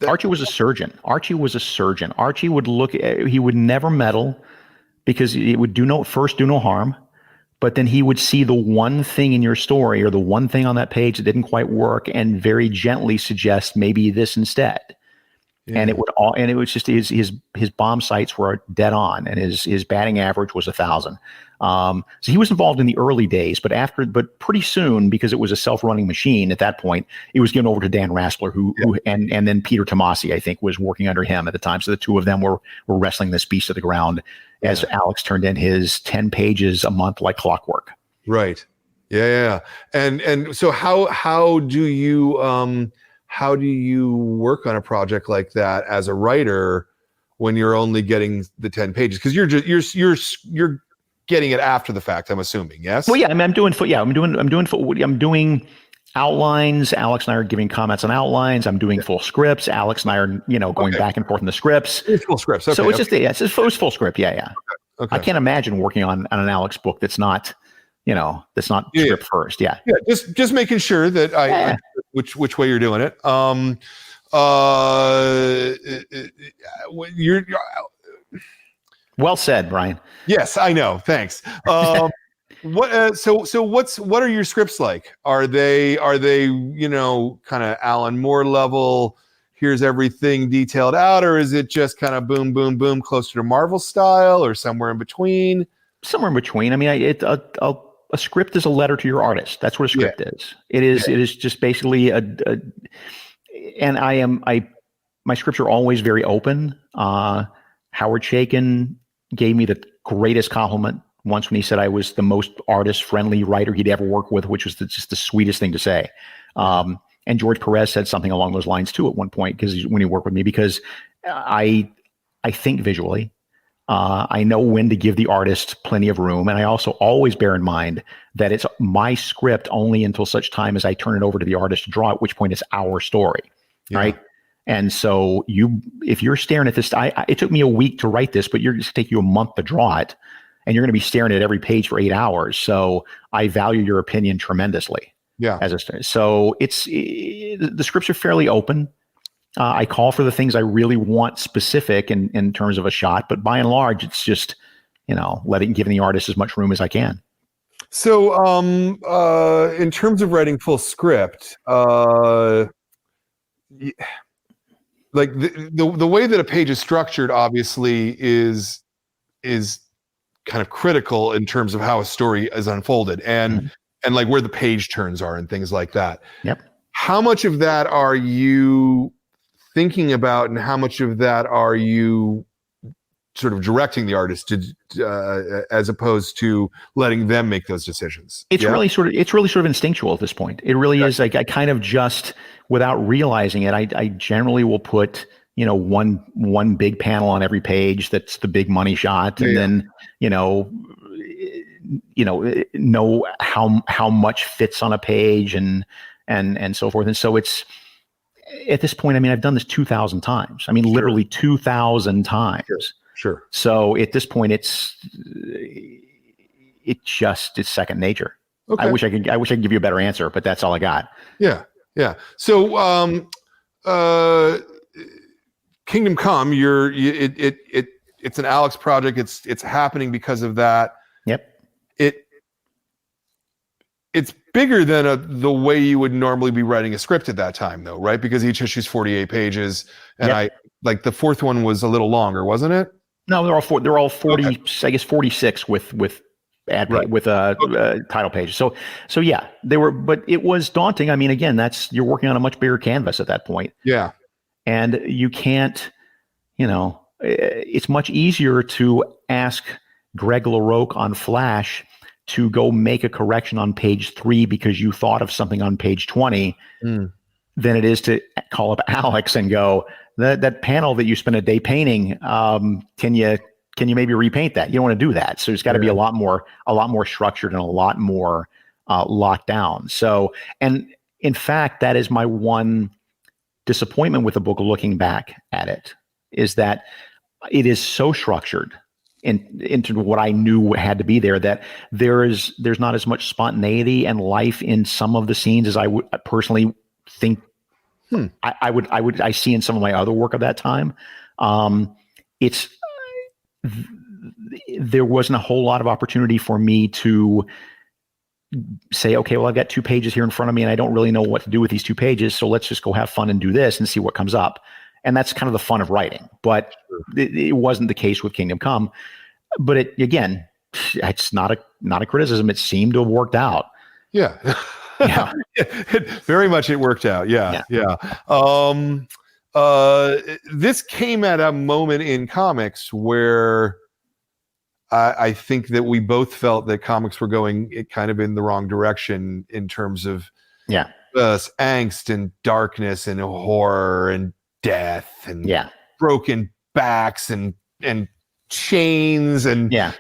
Archie was a surgeon. Archie would he would never meddle, because it would do no harm. But then he would see the one thing in your story or the one thing on that page that didn't quite work, and very gently suggest maybe this instead. Yeah. And it was just his bomb sights were dead on, and his batting average was 1,000. So he was involved in the early days, but pretty soon, because it was a self-running machine at that point, it was given over to Dan Raspler, who and then Peter Tomasi, I think, was working under him at the time. So the two of them were wrestling this beast to the ground as Alex turned in his 10 pages a month like clockwork. Right. Yeah. And so how do you work on a project like that as a writer when you're only getting the 10 pages? Because you're getting it after the fact, I'm assuming. Yes. Well, yeah. I mean, I'm doing outlines. Alex and I are giving comments on outlines. I'm doing full scripts. Alex and I are, going back and forth in the scripts. It's full scripts. Okay, so it's just it was full script. Yeah. Okay. I can't imagine working on an Alex book that's not, script first. Yeah. Yeah. Just making sure that I which way you're doing it. You're well said, Brian. Yes, I know. Thanks. So what are your scripts like? Are they kind of Alan Moore level? Here's everything detailed out, or is it just kind of boom, boom, boom, closer to Marvel style, or somewhere in between? Somewhere in between. I mean, a script is a letter to your artist. That's what a script is. It is. It is just basically and my scripts are always very open. Howard Chaykin gave me the greatest compliment once when he said I was the most artist-friendly writer he'd ever worked with, which was just the sweetest thing to say. And George Perez said something along those lines too at one point, when he worked with me, because I think visually. I know when to give the artist plenty of room, and I also always bear in mind that it's my script only until such time as I turn it over to the artist to draw, at which point it's our story, right? And so if you're staring at this, it took me a week to write this, but it's take you a month to draw it, and you're going to be staring at every page for 8 hours. So I value your opinion tremendously. Yeah. So the scripts are fairly open. I call for the things I really want specific in terms of a shot, but by and large, it's just, giving the artist as much room as I can. So, in terms of writing full script, like the way that a page is structured, obviously is kind of critical in terms of how a story is unfolded, and like where the page turns are and things like that. Yep. How much of that are you thinking about, and how much of that are you sort of directing the artist to, as opposed to letting them make those decisions? It's really sort of instinctual at this point. It really is. Like, I kind of just, without realizing it, I generally will put, one big panel on every page that's the big money shot, and then know how much fits on a page and so forth. And so it's, at this point, I mean, I've done this 2,000 times. I mean, literally 2,000 times. Sure. So at this point, it's second nature. Okay. I wish I could give you a better answer, but that's all I got. Yeah. So, Kingdom Come, it's an Alex project. It's happening because of that. Yep. It's bigger than the way you would normally be writing a script at that time, though, right? Because each issue is 48 pages, and the fourth one was a little longer, wasn't it? No, they're all 40. Okay. I guess 46 with with title pages. So yeah, they were, but it was daunting. I mean, again, you're working on a much bigger canvas at that point. Yeah. And you can't, it's much easier to ask Greg LaRocque on Flash to go make a correction on page 3 because you thought of something on page 20 than it is to call up Alex and go, that panel that you spent a day painting, can you maybe repaint that? You don't want to do that. So it's got to be a lot more structured and a lot more locked down. So, and in fact, that is my one disappointment with the book looking back at it, is that it is so structured into what I knew had to be there, that there's not as much spontaneity and life in some of the scenes as I would personally think I see in some of my other work of that time. There wasn't a whole lot of opportunity for me to say, okay, well, I've got 2 pages here in front of me and I don't really know what to do with these 2 pages. So let's just go have fun and do this and see what comes up. And that's kind of the fun of writing, but it wasn't the case with Kingdom Come. But again, it's not a criticism. It seemed to have worked out. Yeah. Yeah. Very much it worked out. Yeah. This came at a moment in comics where I think that we both felt that comics were going kind of in the wrong direction in terms of angst and darkness and horror and death and broken backs and chains and and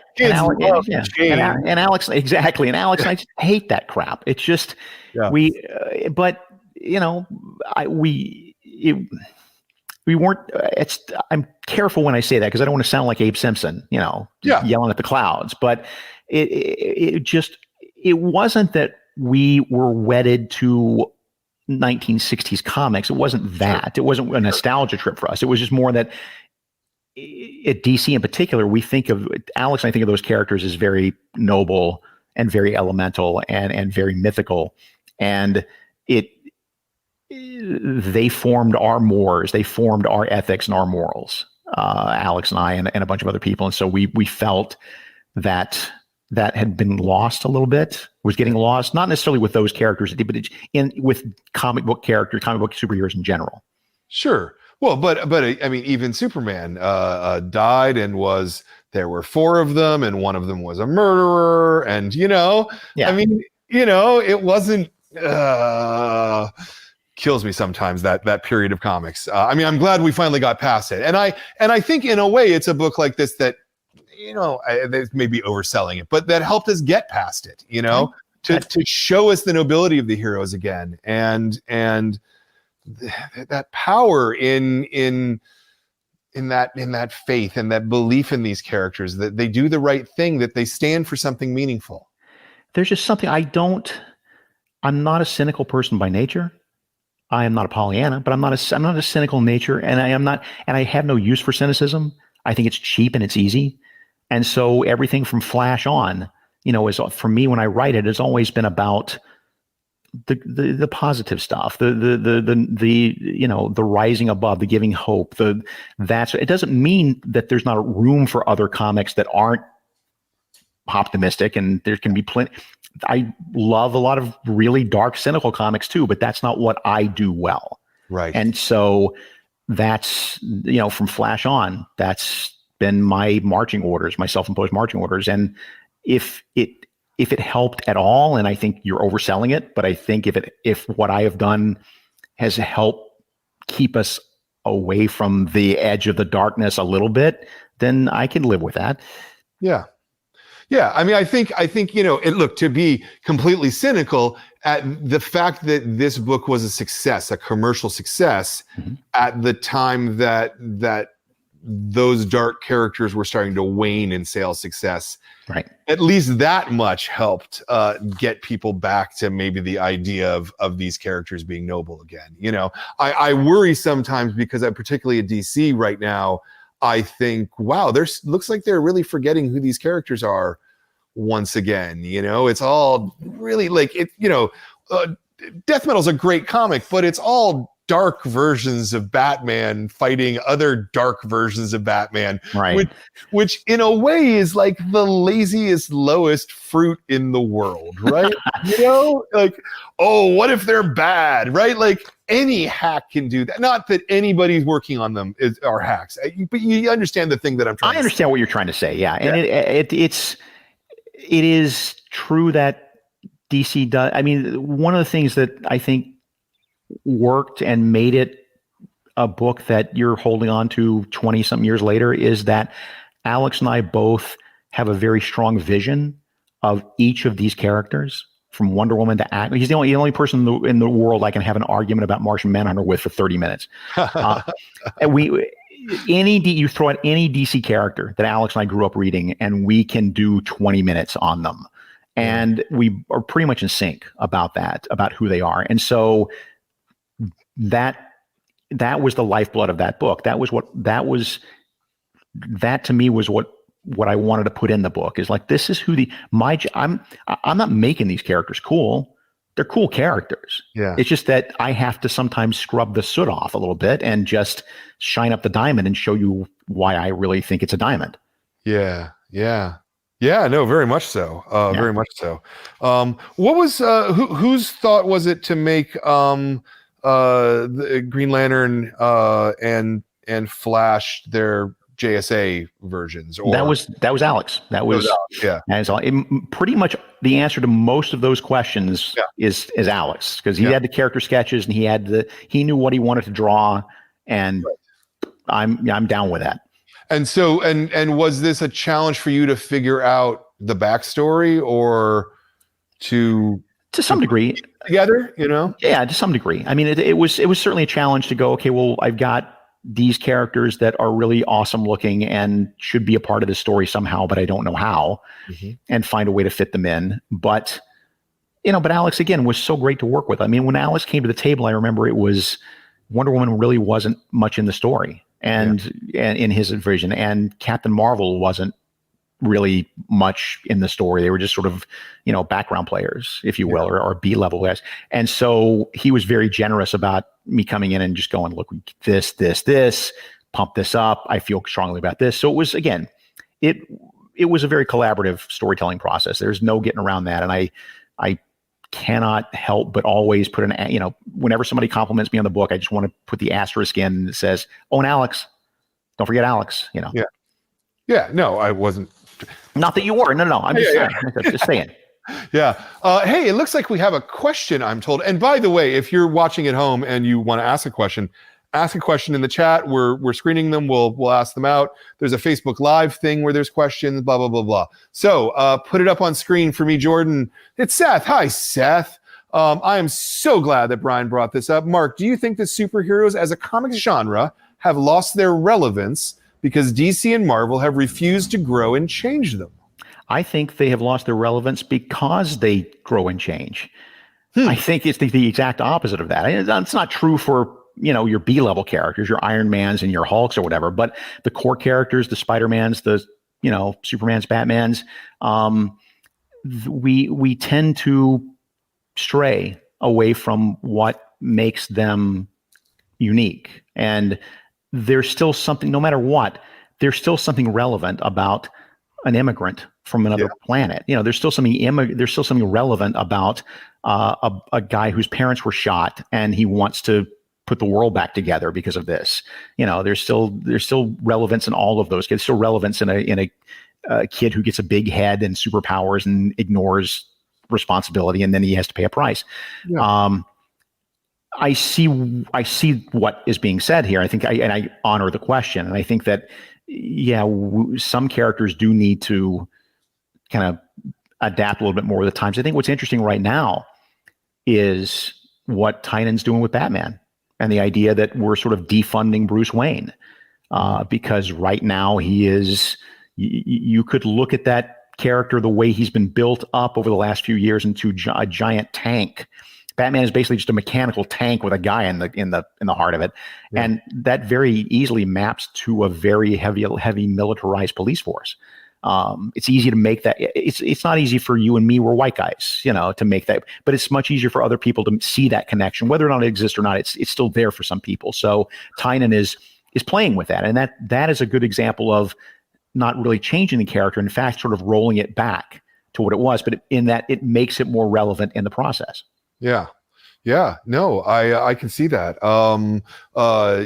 Alex, exactly. And Alex, I just hate that crap. It's just we weren't. I'm careful when I say that because I don't want to sound like Abe Simpson, yelling at the clouds. But it wasn't that we were wedded to 1960s comics. It wasn't that. It wasn't a nostalgia trip for us. It was just more that at DC in particular, we think of Alex and I think of those characters as very noble and very elemental and very mythical. And they formed our mores, they formed our ethics and our morals, Alex and I and a bunch of other people. And so we felt that had been lost a little bit, was getting lost, not necessarily with those characters, but with comic book superheroes in general. Sure. Well, but I mean, even Superman died and there were 4 of them and one of them was a murderer. And, I mean, it wasn't, kills me sometimes that period of comics. I mean, I'm glad we finally got past it. And I think in a way it's a book like this that, they may be overselling it, but that helped us get past it, to show us the nobility of the heroes again. And that power in that faith and that belief in these characters, that they do the right thing, that they stand for something meaningful. There's just something I'm not a cynical person by nature. I am not a Pollyanna, but I'm not a cynical nature, and I have no use for cynicism. I think it's cheap and it's easy. And so everything from Flash on, is, for me, when I write it, it's always been about the positive stuff, the rising above, the giving hope, it doesn't mean that there's not room for other comics that aren't optimistic, and there can be plenty. I love a lot of really dark, cynical comics too, but that's not what I do well. Right. And so that's, from Flash on, that's been my marching orders, my self-imposed marching orders. And if it helped at all, and I think you're overselling it, but I think if what I have done has helped keep us away from the edge of the darkness a little bit, then I can live with that. Yeah. Yeah. I mean, I think, look, to be completely cynical at the fact that this book was a success, a commercial success at the time that those dark characters were starting to wane in sales success. Right. At least that much helped get people back to maybe the idea of these characters being noble again. I worry sometimes because particularly at DC right now, I think, wow, looks like they're really forgetting who these characters are once again. It's all really like it. Death Metal's a great comic, but it's all dark versions of Batman fighting other dark versions of Batman, Right. which in a way is like the laziest, lowest fruit in the world, right? Like, oh, what if they're bad, right? Like any hack can do that. Not that anybody's working on them are hacks, but you understand the thing that I'm trying to say. I understand what you're trying to say, yeah. And it is true that DC does. I mean, one of the things that I think worked and made it a book that you're holding on to 20-something years later is that Alex and I both have a very strong vision of each of these characters, from Wonder Woman to Act. He's the only person in the world I can have an argument about Martian Manhunter with for 30 minutes. And you throw out any DC character that Alex and I grew up reading, and we can do 20 minutes on them. And we are pretty much in sync about that, about who they are. And so that was the lifeblood of that book. That to me was what I wanted to put in the book, is like, this is who I'm not making these characters cool. They're cool characters. Yeah. It's just that I have to sometimes scrub the soot off a little bit and just shine up the diamond and show you why I really think it's a diamond. Yeah. No, very much so. Very much so. What was whose thought was it to make the Green Lantern and Flash their JSA versions? Or that was Alex. That was yeah. Pretty much the answer to most of those questions is Alex, because he had the character sketches and he knew what he wanted to draw, and I'm down with that. And so and was this a challenge for you to figure out the backstory, or to some degree together? Yeah, to some degree. I mean, it was certainly a challenge to go, okay, well, I've got these characters that are really awesome looking and should be a part of the story somehow, but I don't know how, and find a way to fit them in. But Alex, again, was so great to work with. I mean, when Alex came to the table, I remember it was Wonder Woman really wasn't much in the story, and in his vision, and Captain Marvel wasn't really much in the story. They were just sort of, background players, if you will, or B-level guys. And so he was very generous about me coming in and just going, look, this, pump this up. I feel strongly about this. So it was, again, it was a very collaborative storytelling process. There's no getting around that. And I cannot help but always put whenever somebody compliments me on the book, I just want to put the asterisk in that says, oh, and Alex, don't forget Alex, Yeah, no, I wasn't. Not that you were. No. I'm just saying. Yeah. Hey, it looks like we have a question, I'm told. And by the way, if you're watching at home and you want to ask a question in the chat. We're screening them. We'll ask them out. There's a Facebook Live thing where there's questions, blah, blah, blah, blah. So put it up on screen for me, Jordan. It's Seth. Hi, Seth. I am so glad that Brian brought this up. Mark, do you think that superheroes as a comics genre have lost their relevance because DC and Marvel have refused to grow and change them? I think they have lost their relevance because they grow and change. I think it's the exact opposite of that. It's not true for, your B-level characters, your Iron Mans and your Hulks or whatever, but the core characters, the Spider-Mans, the, Supermans, Batmans, we tend to stray away from what makes them unique. And there's still something, no matter what, there's still something relevant about an immigrant from another planet. There's still something relevant about a guy whose parents were shot and he wants to put the world back together because of this. There's still relevance in all of those kids. Still relevance in a kid who gets a big head and superpowers and ignores responsibility, and then he has to pay a price. I see what is being said here. I think I honor the question, and I think that some characters do need to kind of adapt a little bit more with the times. I think what's interesting right now is what Tynan's doing with Batman, and the idea that we're sort of defunding Bruce Wayne, because right now he is. You could look at that character the way he's been built up over the last few years into a giant tank. Batman is basically just a mechanical tank with a guy in the heart of it, and that very easily maps to a very heavy militarized police force. It's easy to make that. It's not easy for you and me. We're white guys, to make that, but it's much easier for other people to see that connection, whether or not it exists or not. It's still there for some people. So Tynan is playing with that, and that is a good example of not really changing the character. In fact, sort of rolling it back to what it was, but in that it makes it more relevant in the process. Yeah. Yeah, no, I can see that.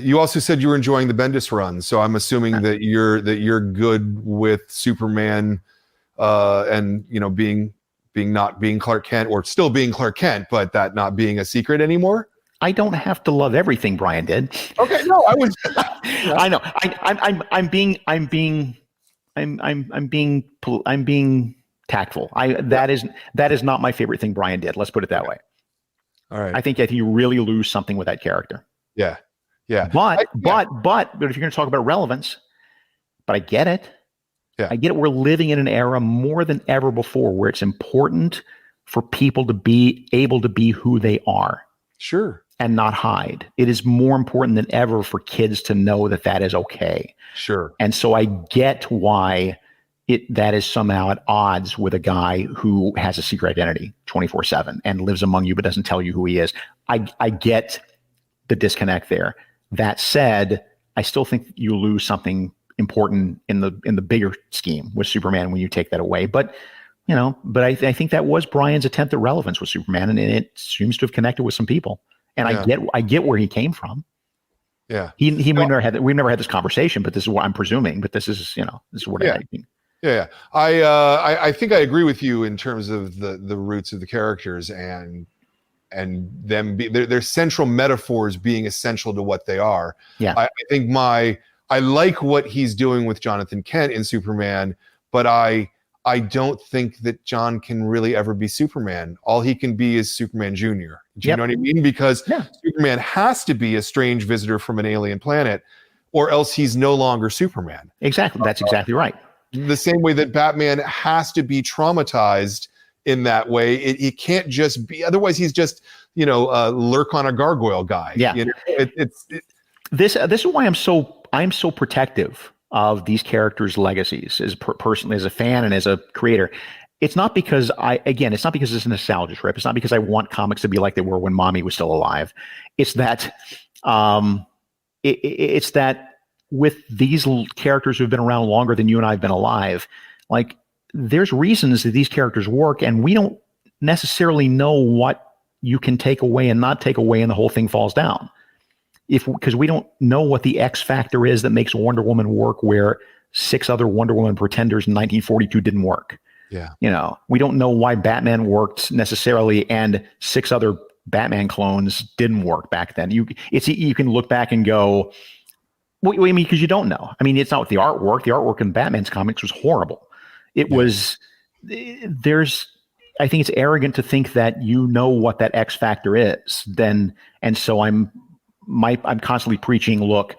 You also said you were enjoying the Bendis run, so I'm assuming that you're good with Superman, and not being Clark Kent, or still being Clark Kent, but that not being a secret anymore. I don't have to love everything Brian did. Okay, no, I was. I know. I'm being tactful. That is not my favorite thing Brian did. Let's put it that way. All right. I think that you really lose something with that character. Yeah. Yeah. But if you're going to talk about relevance, but I get it. Yeah. I get it. We're living in an era more than ever before where it's important for people to be able to be who they are. Sure. And not hide. It is more important than ever for kids to know that is okay. Sure. And so I get why that is somehow at odds with a guy who has a secret identity 24/7 and lives among you but doesn't tell you who he is. I get the disconnect there. That said, I still think you lose something important in the bigger scheme with Superman when you take that away. But I think that was Brian's attempt at relevance with Superman, and it seems to have connected with some people. And I get where he came from. Yeah, we've never had this conversation, but this is what I'm presuming. But this is what I think. Yeah, I think I agree with you in terms of the roots of the characters and them their central metaphors being essential to what they are. Yeah, I think I like what he's doing with Jonathan Kent in Superman, but I don't think that John can really ever be Superman. All he can be is Superman Jr. Do you know what I mean? Because Superman has to be a strange visitor from an alien planet, or else he's no longer Superman. Exactly, that's exactly right. The same way that Batman has to be traumatized in that way. It can't just be, otherwise he's just, lurk on a gargoyle guy. Yeah. This is why I'm so protective of these characters' legacies personally as a fan and as a creator. It's not because it's a nostalgia trip. It's not because I want comics to be like they were when Mommy was still alive. It's that, it's that with these characters who've been around longer than you and I have been alive, like there's reasons that these characters work, and we don't necessarily know what you can take away and not take away, and the whole thing falls down. Because we don't know what the X factor is that makes Wonder Woman work, where 6 other Wonder Woman pretenders in 1942 didn't work. Yeah. We don't know why Batman worked necessarily, and 6 other Batman clones didn't work back then. You can look back and go, well, I mean, because you don't know. I mean, it's not with the artwork. The artwork in Batman's comics was horrible. It was, I think it's arrogant to think that you know what that X factor is. And so I'm constantly preaching, look,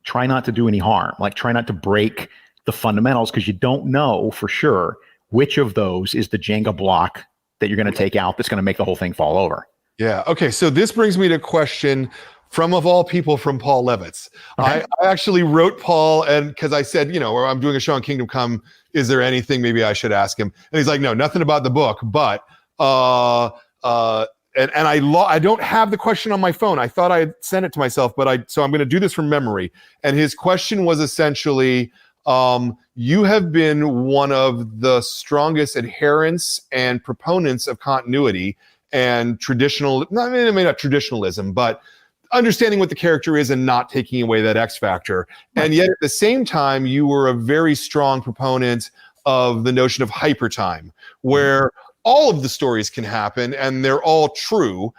try not to do any harm. Like, try not to break the fundamentals, because you don't know for sure which of those is the Jenga block that you're going to take out that's going to make the whole thing fall over. Yeah. Okay. So this brings me to a question from, of all people, from Paul Levitz. Okay. I actually wrote Paul, and because I said, I'm doing a show on Kingdom Come, is there anything maybe I should ask him? And he's like, no, nothing about the book, but and I don't have the question on my phone. I thought I had sent it to myself, so I'm going to do this from memory. And his question was essentially, you have been one of the strongest adherents and proponents of continuity and not traditionalism, but understanding what the character is and not taking away that X factor. And yet at the same time, you were a very strong proponent of the notion of hypertime, where all of the stories can happen and they're all true,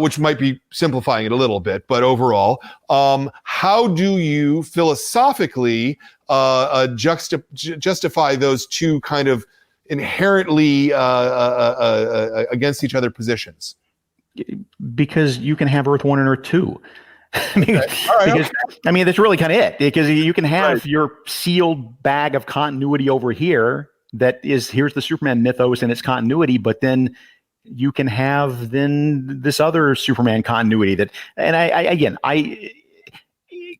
which might be simplifying it a little bit, but overall, how do you philosophically justify those two kind of inherently against each other positions? Because you can have Earth 1 and Earth 2. I mean, that's really kind of it. Because you can have your sealed bag of continuity over here here's the Superman mythos and its continuity, but then you can have this other Superman continuity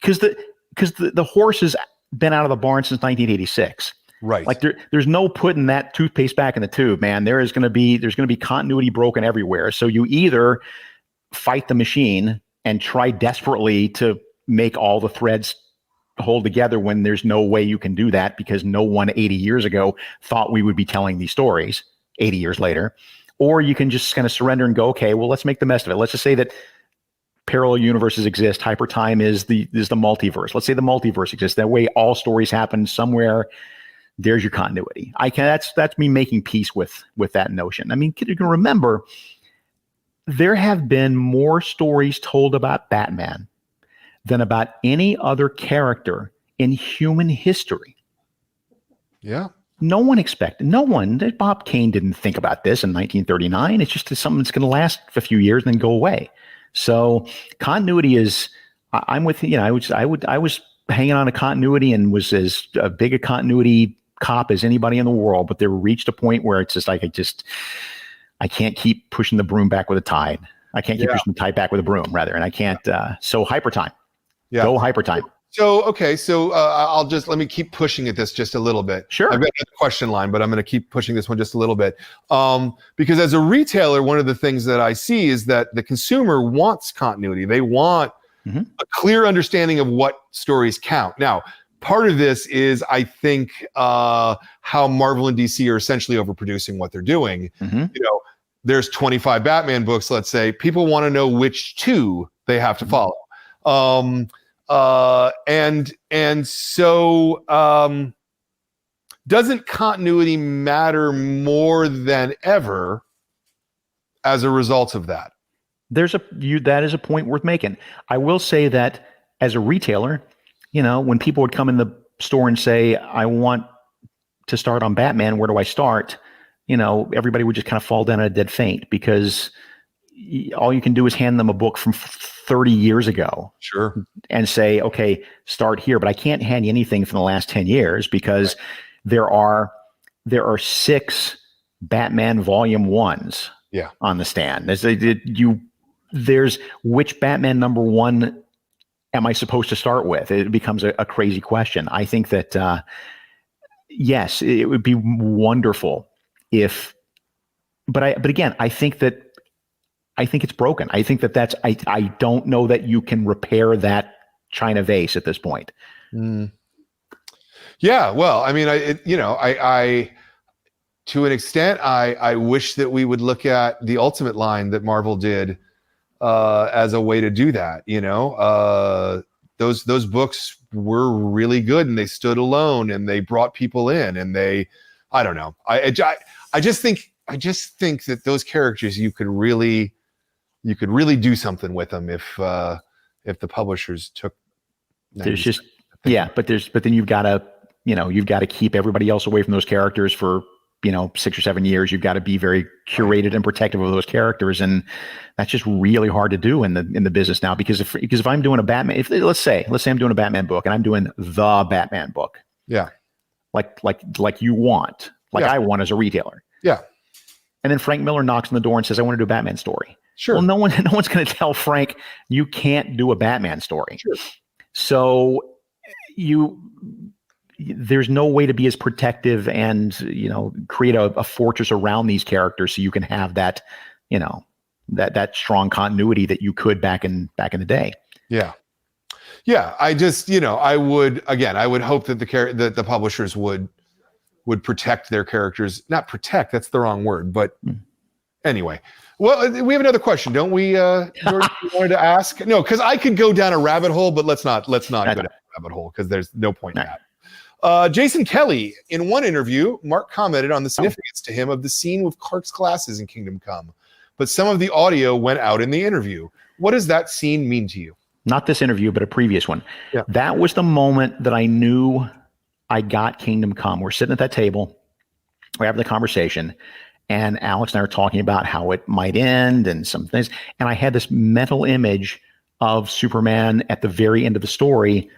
because the horse is been out of the barn since 1986. Right. Like there's no putting that toothpaste back in the tube, man. There's going to be continuity broken everywhere. So you either fight the machine and try desperately to make all the threads hold together when there's no way you can do that because no one 80 years ago thought we would be telling these stories 80 years later. Or you can just kind of surrender and go, okay, well, let's make the best of it. Let's just say that parallel universes exist. Hypertime is the multiverse. Let's say the multiverse exists. That way all stories happen somewhere. There's your continuity. That's me making peace with that notion. I mean, you can remember there have been more stories told about Batman than about any other character in human history. Yeah. No one, Bob Kane didn't think about this in 1939. It's just something that's going to last a few years and then go away. So continuity is, I'm with, I was hanging on to continuity and was as big a continuity cop as anybody in the world, but there reached a point where it's just like, I can't keep pushing the broom back with a tide. I can't keep pushing the tide back with a broom rather. And I can't, so hypertime, go hypertime. So, okay. So let me keep pushing at this just a little bit. Sure. I've got a question line, but I'm going to keep pushing this one just a little bit. Because as a retailer, one of the things that I see is that the consumer wants continuity. They want a clear understanding of what stories count. Now, part of this is, I think, how Marvel and DC are essentially overproducing what they're doing. There's 25 Batman books, let's say. People want to know which two they have to follow. And so doesn't continuity matter more than ever as a result of that? That is a point worth making. I will say that as a retailer, when people would come in the store and say, I want to start on Batman, where do I start? Everybody would just kind of fall down at a dead faint because all you can do is hand them a book from 30 years ago. Sure. And say, okay, start here. But I can't hand you anything from the last 10 years because there are 6 Batman volume 1s on the stand. There's which Batman number 1 am I supposed to start with? It becomes a crazy question. I think that, yes, it would be wonderful but again, I think it's broken. I think that I don't know that you can repair that China vase at this point. Yeah. Well, I mean, I to an extent, I wish that we would look at the Ultimate line that Marvel did as a way to do that. Those books were really good and they stood alone and they brought people in and I don't know. I just think that those characters you could really do something with them if the publishers took. There's just but then you've got to keep everybody else away from those characters for 6 or 7 years. You've got to be very curated and protective of those characters, and that's just really hard to do in the business now. Because if I'm doing a Batman, let's say I'm doing a Batman book and I'm doing the Batman book, like you want, I want as a retailer, and then Frank Miller knocks on the door and says, I want to do a Batman story. Sure. Well, no one's going to tell Frank you can't do a Batman story. Sure. So there's no way to be as protective and create a fortress around these characters so you can have that that strong continuity that you could back in the day. Yeah. I just I would hope that the publishers would protect their characters. Not protect, that's the wrong word, but anyway. Well, we have another question, don't we, George? You wanted to ask? No, because I could go down a rabbit hole, but let's not go down a rabbit hole because there's no point in that. Jason Kelly, in one interview, Mark commented on the significance to him of the scene with Clark's glasses in Kingdom Come, but some of the audio went out in the interview. What does that scene mean to you? Not this interview, but a previous one. Yeah. That was the moment that I knew I got Kingdom Come. We're sitting at that table, we're having the conversation, and Alex and I are talking about how it might end and some things. And I had this mental image of Superman at the very end of the story,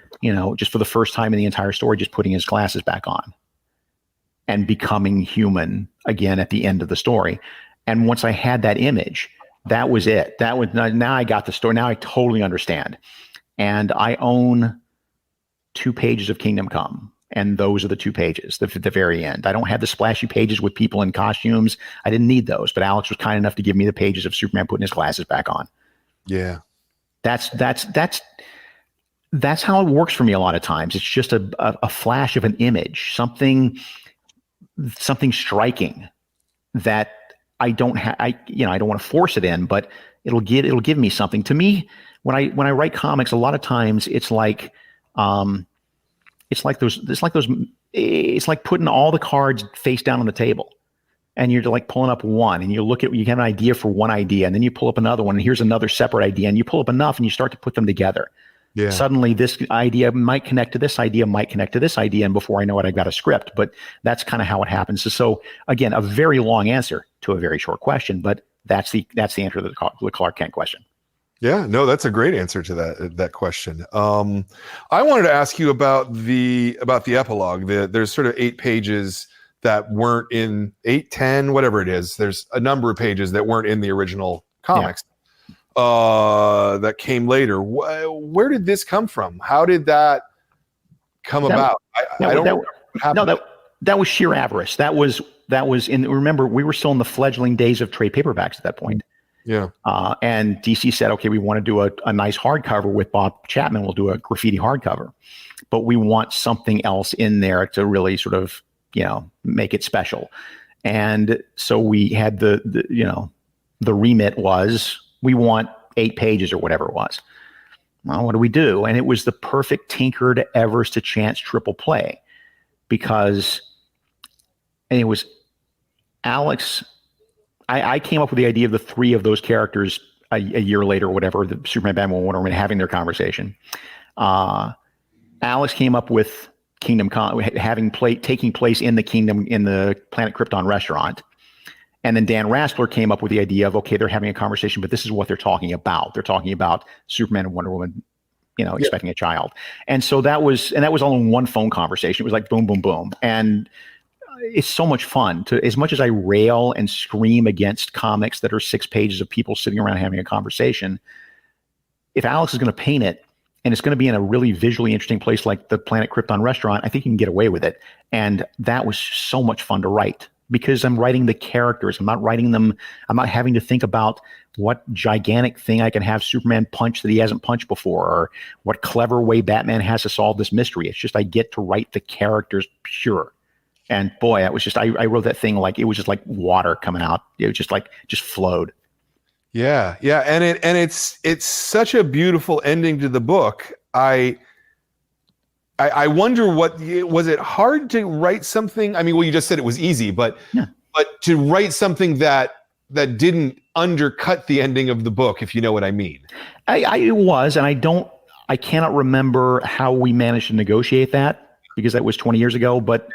just for the first time in the entire story, just putting his glasses back on and becoming human again at the end of the story. And once I had that image, that was it. Now I got the story. Now I totally understand. And I own 2 pages of Kingdom Come. And those are the 2 pages, the very end. I don't have the splashy pages with people in costumes. I didn't need those, but Alex was kind enough to give me the pages of Superman putting his glasses back on. Yeah. That's how it works for me a lot of times. It's just a flash of an image, something striking that I don't have. I don't want to force it in, but it'll give me something. To me, when I write comics, a lot of times it's like putting all the cards face down on the table, and you're like pulling up one, and you have an idea for one idea, and then you pull up another one, and here's another separate idea, and you pull up enough, and you start to put them together. Yeah. Suddenly, this idea might connect to this idea, and before I know it, I've got a script. But that's kind of how it happens. So again, a very long answer to a very short question, but that's the answer to the Clark Kent question. Yeah, no, that's a great answer to that question. I wanted to ask you about the epilogue. There's sort of 8 pages that weren't in 8, 10, whatever it is. There's a number of pages that weren't in the original comics. Yeah. That came later. Where did this come from? How did that come about? I don't know what happened. No, that was sheer avarice. That was in. Remember, we were still in the fledgling days of trade paperbacks at that point. Yeah. And DC said, okay, we want to do a nice hardcover with Bob Chapman. We'll do a graffiti hardcover, but we want something else in there to really sort of make it special. And so we had the remit was, we want 8 pages or whatever it was. Well, what do we do? And it was the perfect tinkered Evers to Chance triple play, because it was Alex. I came up with the idea of the 3 of those characters a year later, or whatever, the Superman, Batman, Wonder Woman having their conversation. Alex came up with Kingdom Come taking place in the Kingdom, in the Planet Krypton restaurant. And then Dan Raspler came up with the idea of, okay, they're having a conversation, but this is what they're talking about. They're talking about Superman and Wonder Woman, expecting a child. And so that was all in one phone conversation. It was like boom, boom, boom. And it's so much fun as much as I rail and scream against comics that are 6 pages of people sitting around having a conversation. If Alex is going to paint it, and it's going to be in a really visually interesting place like the Planet Krypton restaurant, I think you can get away with it. And that was so much fun to write, because I'm writing the characters. I'm not writing them. I'm not having to think about what gigantic thing I can have Superman punch that he hasn't punched before, or what clever way Batman has to solve this mystery. It's just I get to write the characters pure. And boy, it was just I wrote that thing like it was just like water coming out. It was just flowed. Yeah, and it's such a beautiful ending to the book. I wonder, was it hard to write something? I mean, well, you just said it was easy, but to write something that didn't undercut the ending of the book, if you know what I mean. It was, and I cannot remember how we managed to negotiate that, because that was 20 years ago, but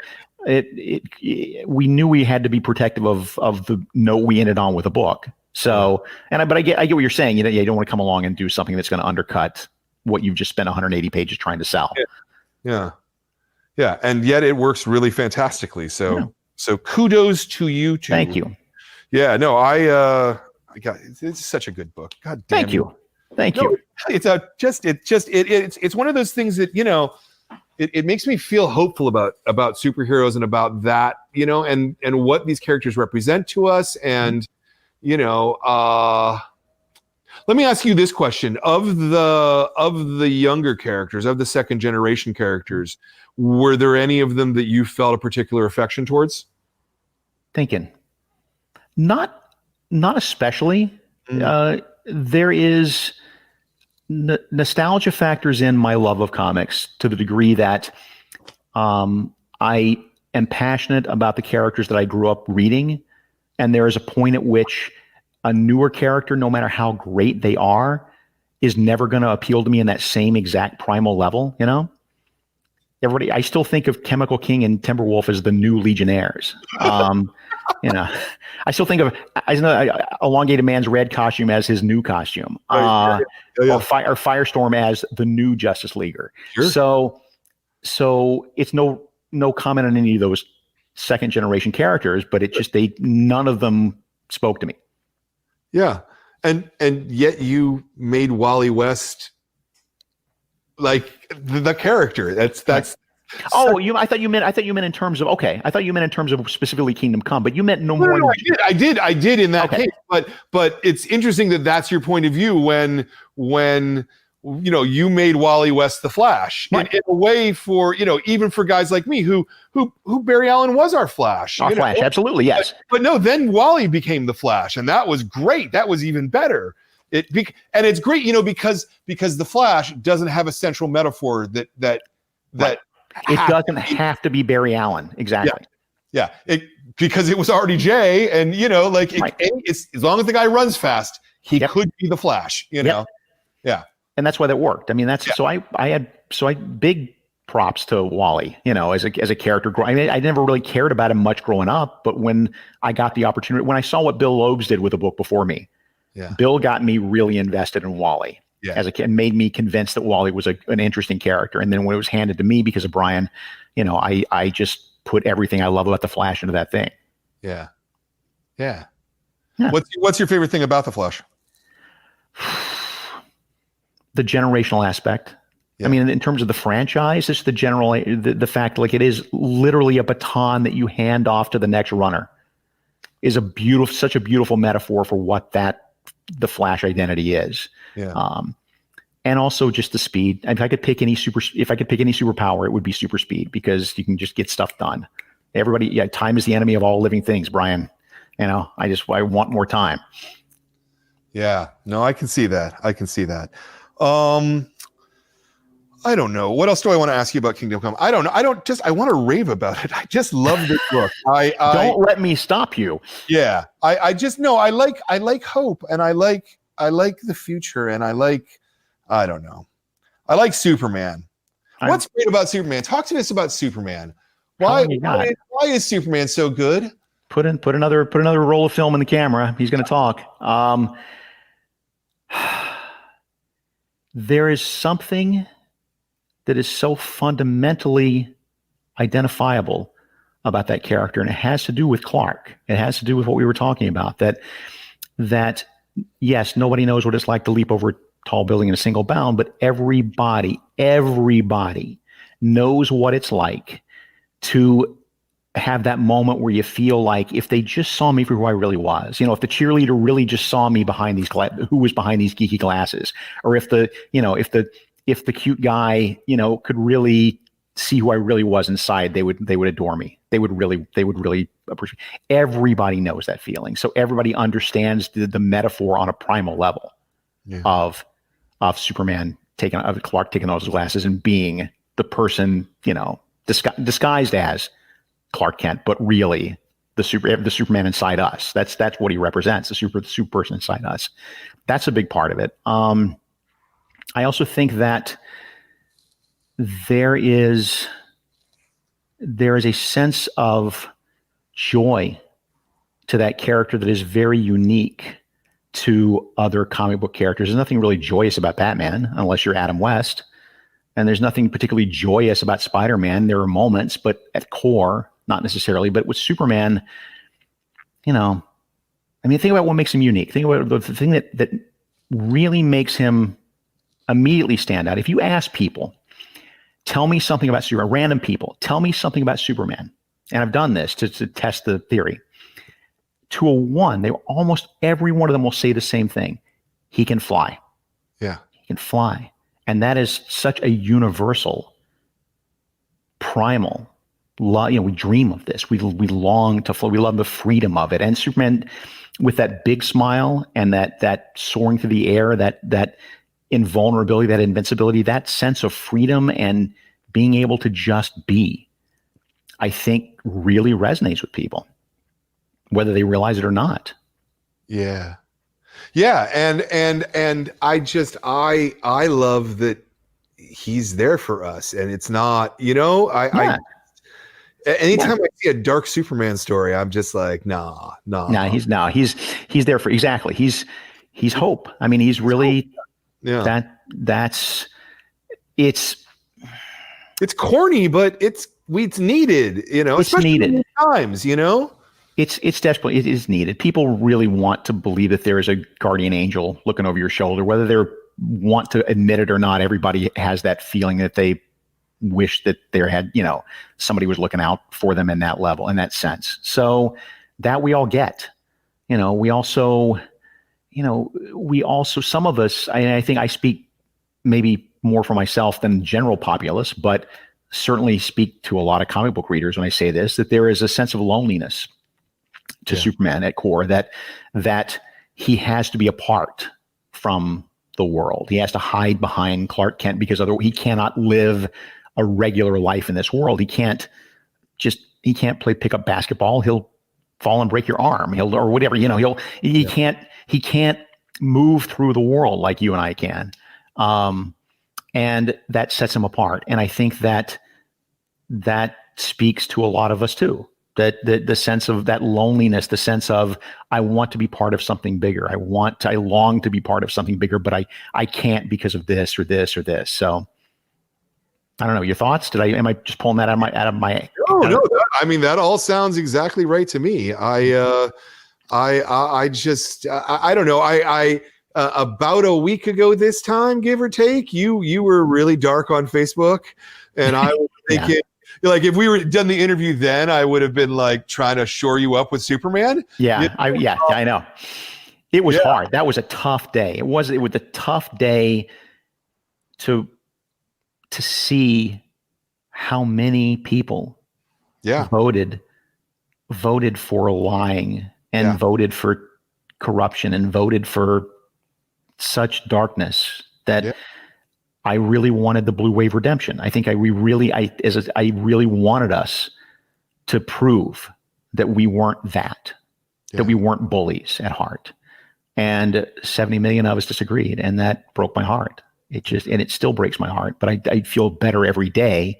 we knew we had to be protective of the note we ended on with a book. So, but I get what you're saying. You don't want to come along and do something that's going to undercut what you've just spent 180 pages trying to sell. Yeah. And yet it works really fantastically. So kudos to you too. Thank you. Yeah, no, it's such a good book. God damn. Thank you. It's it's one of those things that, it makes me feel hopeful about superheroes and about that, and what these characters represent to us. And, let me ask you this question: of the younger characters, of the second generation characters, were there any of them that you felt a particular affection towards? Thinking, not especially. There is nostalgia factors in my love of comics to the degree that I am passionate about the characters that I grew up reading, and there is a point at which a newer character, no matter how great they are, is never going to appeal to me in that same exact primal level. I still think of Chemical King and Timberwolf as the new Legionnaires. I still think of Elongated Man's red costume as his new costume, or Firestorm as the new Justice Leaguer. Sure. So it's no comment on any of those second generation characters, but it just none of them spoke to me. Yeah, and yet you made Wally West like the character. That's. Oh, I thought you meant in terms of okay. I thought you meant in terms of specifically Kingdom Come, but you meant no more. No, I did in that case. But it's interesting that that's your point of view when you made Wally West the Flash in a way for even for guys like me who Barry Allen was our Flash. Our Flash, absolutely, yes. But no, then Wally became the Flash, and that was great. That was even better. And it's great, because the Flash doesn't have a central metaphor that. It doesn't have to be Barry Allen. Exactly. Yeah. Because it was already Jay, and it's, as long as the guy runs fast, he could be the Flash. Yeah. And that's why that worked. I mean, so I big props to Wally. As a character. I mean, I never really cared about him much growing up, but when I got the opportunity, when I saw what Bill Loebs did with the book before me, Bill got me really invested in Wally. As a kid, made me convinced that Wally was an interesting character. And then when it was handed to me because of Brian, I just put everything I love about the Flash into that thing. Yeah. What's your favorite thing about the Flash? The generational aspect. I mean, in terms of the franchise, it's the fact like it is literally a baton that you hand off to the next runner is such a beautiful metaphor for what the Flash identity is. And also just the speed. If I could pick any superpower, it would be super speed because you can just get stuff done. Everybody, time is the enemy of all living things, Brian. I want more time. Yeah, no, I can see that. I don't know. What else do I want to ask you about Kingdom Come? I don't know. I want to rave about it. I just love this book. Don't let me stop you. Yeah. I like hope, and I like the future, and I don't know. I like Superman. What's great about Superman? Talk to us about Superman. Why is Superman so good? Put another roll of film in the camera. He's going to talk. There is something that is so fundamentally identifiable about that character, and it has to do with Clark. It has to do with what we were talking about. That yes, nobody knows what it's like to leap over a tall building in a single bound, but everybody knows what it's like to have that moment where you feel like if they just saw me for who I really was, if the cheerleader really just saw me behind who was behind these geeky glasses, or if the cute guy, could really see who I really was inside, they would adore me. They would really appreciate. Everybody knows that feeling. So everybody understands the metaphor on a primal level of Superman Clark taking those glasses and being the person, disguised as Clark Kent, but really the Superman inside us. That's what he represents, the super person inside us. That's a big part of it. I also think that there is a sense of joy to that character that is very unique to other comic book characters. There's nothing really joyous about Batman unless you're Adam West, and there's nothing particularly joyous about Spider-Man. There are moments, but at core, not necessarily. But with Superman, think about what makes him unique. Think about the thing that really makes him immediately stand out. If you ask people, tell me something about Superman, random people, tell me something about Superman. And I've done this to test the theory. To a one, almost every one of them will say the same thing. He can fly. Yeah. He can fly. And that is such a universal, primal, we dream of this. We long to fly. We love the freedom of it. And Superman, with that big smile and that soaring through the air, that invulnerability, that invincibility, that sense of freedom and being able to just be, I think really resonates with people, whether they realize it or not. Yeah. Yeah. And I love that he's there for us, and it's not, anytime I see a dark Superman story, I'm just like, nah. He's there for, exactly. He's hope. I mean, he's really, it's corny, but it's needed, especially needed times, It's desperately, it is needed. People really want to believe that there is a guardian angel looking over your shoulder, whether they're want to admit it or not, everybody has that feeling that they wish that there had, somebody was looking out for them in that level, in that sense. So that we all get, we also, some of us, I think I speak maybe more for myself than general populace, but certainly speak to a lot of comic book readers when I say this, that there is a sense of loneliness to Superman at core, that he has to be apart from the world. He has to hide behind Clark Kent because otherwise he cannot live a regular life in this world. He can't play pickup basketball. He'll fall and break your arm. Or whatever, he can't move through the world like you and I can. And that sets him apart. And I think that speaks to a lot of us too. That the sense of that loneliness, the sense of, I want to be part of something bigger. I long to be part of something bigger, but I can't because of this or this or this. So I don't know. Your thoughts? Am I just pulling that out of my? No. I mean, that all sounds exactly right to me. I don't know. I about a week ago this time, give or take, you were really dark on Facebook, and I was thinking, like, if we were done the interview then, I would have been like trying to shore you up with Superman. Yeah, I know. It was hard. That was a tough day. It was a tough day to see how many people voted for lying and voted for corruption and voted for such darkness that I really wanted the Blue Wave redemption. I think I really wanted us to prove that we weren't that we weren't bullies at heart. And 70 million of us disagreed, and that broke my heart. It still breaks my heart, but I feel better every day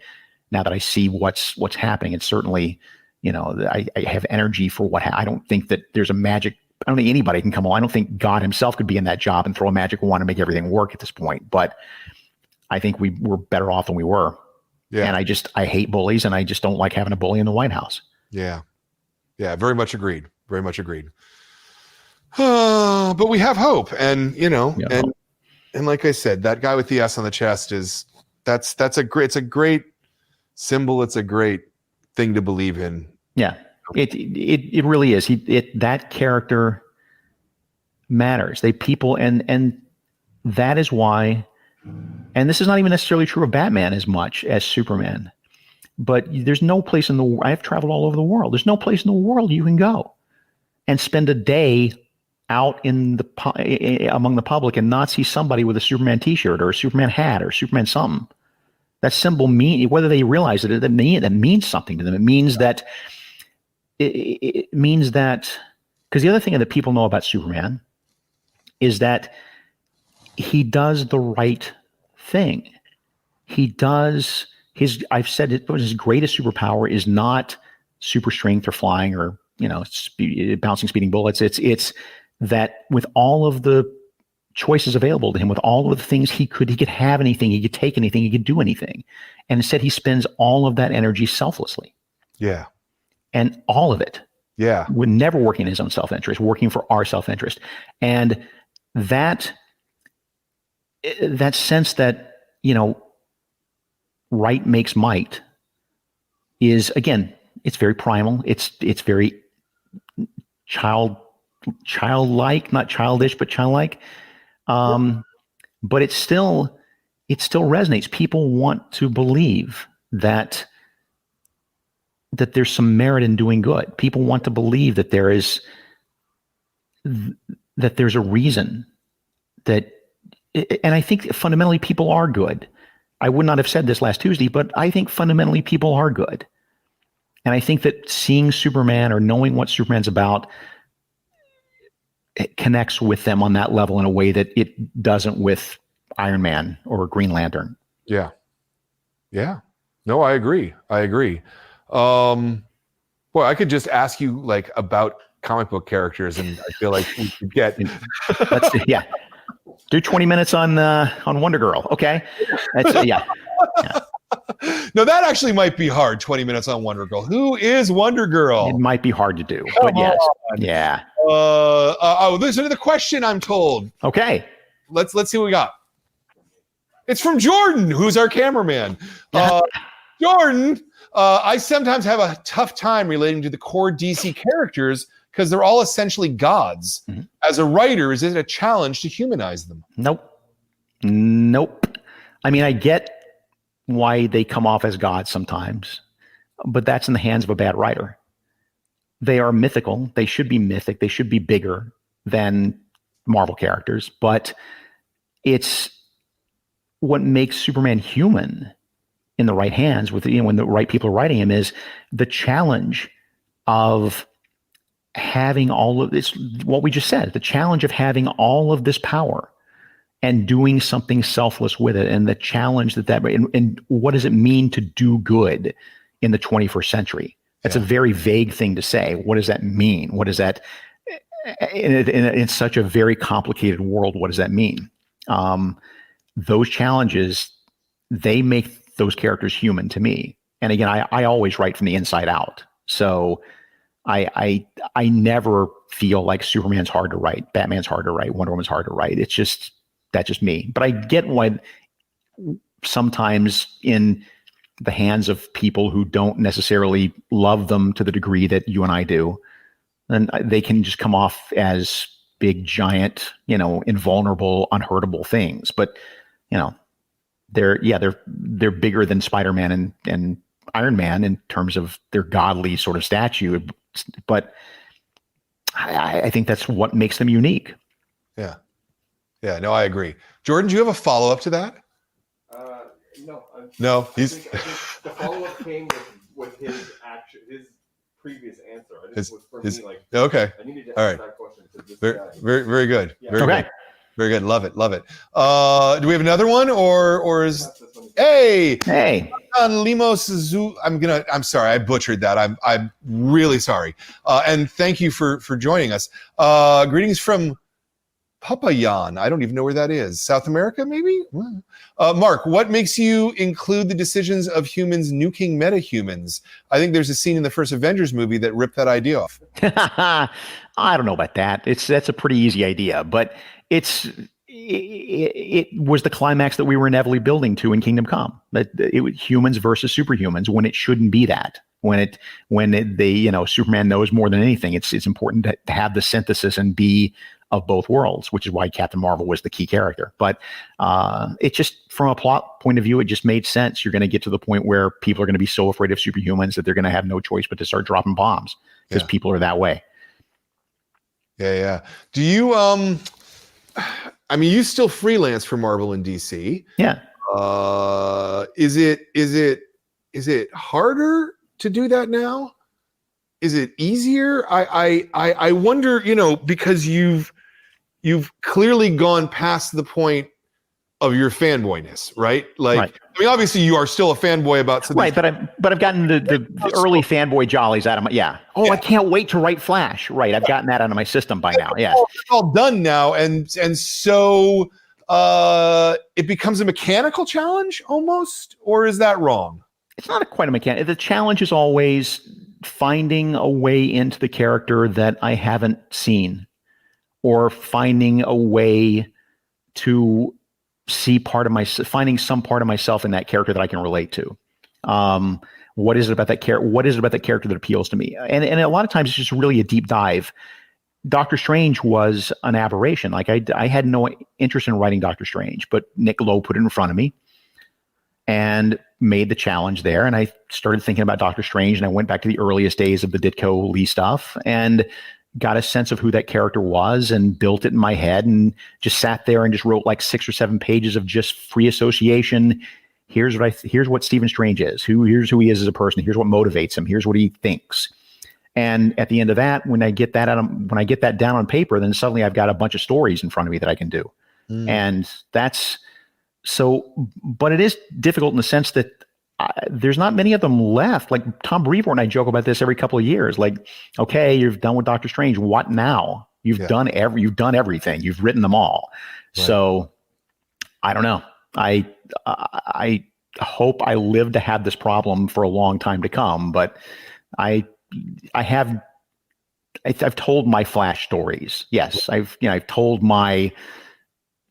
now that I see what's happening. And certainly, I have energy for I don't think that there's a magic. I don't think anybody can come along. I don't think God himself could be in that job and throw a magic wand and make everything work at this point. But I think we were better off than we were. Yeah. And I hate bullies, and I just don't like having a bully in the White House. Yeah. Yeah. Very much agreed. Very much agreed. But we have hope, and, and like I said, that guy with the S on the chest it's a great symbol. It's a great thing to believe in. Yeah. It really is. That character matters. And that is why, and this is not even necessarily true of Batman as much as Superman, but there's no place I've traveled all over the world. There's no place in the world you can go and spend a day out among the public and not see somebody with a Superman t-shirt or a Superman hat or Superman something. That symbol whether they realize it, that means something to them. It means that, because the other thing that people know about Superman is that he does the right thing. I've said it, his greatest superpower is not super strength or flying or, bouncing, speeding bullets. It's that with all of the choices available to him, with all of the things he could have anything, he could take anything, he could do anything. And instead he spends all of that energy selflessly. Yeah. And all of it. Yeah. With never working in his own self-interest, working for our self-interest. And that sense that, right makes might is, again, it's very primal. It's very childlike, not childish, but childlike. But it still resonates. People want to believe that there's some merit in doing good. People want to believe that there's a reason and I think fundamentally people are good. I would not have said this last Tuesday, but I think fundamentally people are good. And I think that seeing Superman or knowing what Superman's about, it connects with them on that level in a way that it doesn't with Iron Man or Green Lantern. Yeah. Yeah. No, I agree. Boy, I could just ask you about comic book characters, and I feel like we could get. Yeah. Do 20 minutes on Wonder Girl. Okay. Yeah. No, that actually might be hard. 20 minutes on Wonder Girl. Who is Wonder Girl? It might be hard to do, but yes. Yeah. There's another question, I'm told. Okay. Let's see what we got. It's from Jordan, who's our cameraman. Jordan, I sometimes have a tough time relating to the core DC characters because they're all essentially gods. Mm-hmm. As a writer, is it a challenge to humanize them? Nope. I mean, I get why they come off as gods sometimes, but that's in the hands of a bad writer. They are mythical. They should be mythic. They should be bigger than Marvel characters, but it's what makes Superman human in the right hands with, when the right people are writing him, is the challenge of having all of this, what we just said, the challenge of having all of this power and doing something selfless with it, and the challenge and what does it mean to do good in the 21st century? That's a very vague thing to say. What does that mean? What does that, in such a very complicated world, what does that mean? Those challenges, they make those characters human to me. And again, I always write from the inside out. So I never feel like Superman's hard to write, Batman's hard to write, Wonder Woman's hard to write. That's just me. But I get why sometimes in the hands of people who don't necessarily love them to the degree that you and I do, and they can just come off as big, giant, invulnerable, unhurtable things. But they're bigger than Spider-Man and Iron Man in terms of their godly sort of statue. But I think that's what makes them unique. Yeah. Yeah, no, I agree. Jordan, do you have a follow-up to that? No. No, I think the follow-up came with his previous answer. Was for me, like, okay. I needed to All answer right. that question to this Very, guy. very good. Yeah. Very Okay. good. Very good. Love it. Love it. Do we have another one or is That's this one. Hey Limos Zoo? I'm sorry, I butchered that. I'm really sorry. And thank you for joining us. Greetings from Papayan. I don't even know where that is. South America, maybe? Mark, what makes you include the decisions of humans nuking metahumans? I think there's a scene in the first Avengers movie that ripped that idea off. I don't know about that. That's a pretty easy idea, but it was the climax that we were inevitably building to in Kingdom Come. That it was humans versus superhumans when it shouldn't be that. Superman knows more than anything. It's important to have the synthesis and be of both worlds, which is why Captain Marvel was the key character. But it just, from a plot point of view, it just made sense. You're going to get to the point where people are going to be so afraid of superhumans that they're going to have no choice but to start dropping bombs because people are that way. Yeah. Do you, you still freelance for Marvel and DC. Yeah. Is it harder to do that now? Is it easier? I wonder, because you've clearly gone past the point of your fanboyness, right? Right. Obviously you are still a fanboy about something. Right, but I've gotten the early fanboy jollies out of my I can't wait to write Flash. Right, I've gotten that out of my system by now. Yeah, it's all done now, and so it becomes a mechanical challenge almost, or is that wrong? It's not quite a mechanic. The challenge is always finding a way into the character that I haven't seen, or finding a way to see finding some part of myself in that character that I can relate to. What is it about that character? What is it about that character that appeals to me? And a lot of times it's just really a deep dive. Doctor Strange was an aberration. Like I had no interest in writing Doctor Strange, but Nick Lowe put it in front of me and made the challenge there. And I started thinking about Doctor Strange, and I went back to the earliest days of the Ditko Lee stuff and got a sense of who that character was and built it in my head, and just sat there and just wrote like 6 or 7 pages of just free association. Here's what Stephen Strange is. Here's who he is as a person. Here's what motivates him. Here's what he thinks. And at the end of that, when I get that down on paper, then suddenly I've got a bunch of stories in front of me that I can do. And that's so, but it is difficult in the sense that there's not many of them left. Like Tom Brevoort and I joke about this every couple of years. Like, okay, you're done with Doctor Strange. What now? You've done everything. You've written them all. Right. So I don't know. I hope I live to have this problem for a long time to come, but I've told my Flash stories. Yes. I've told my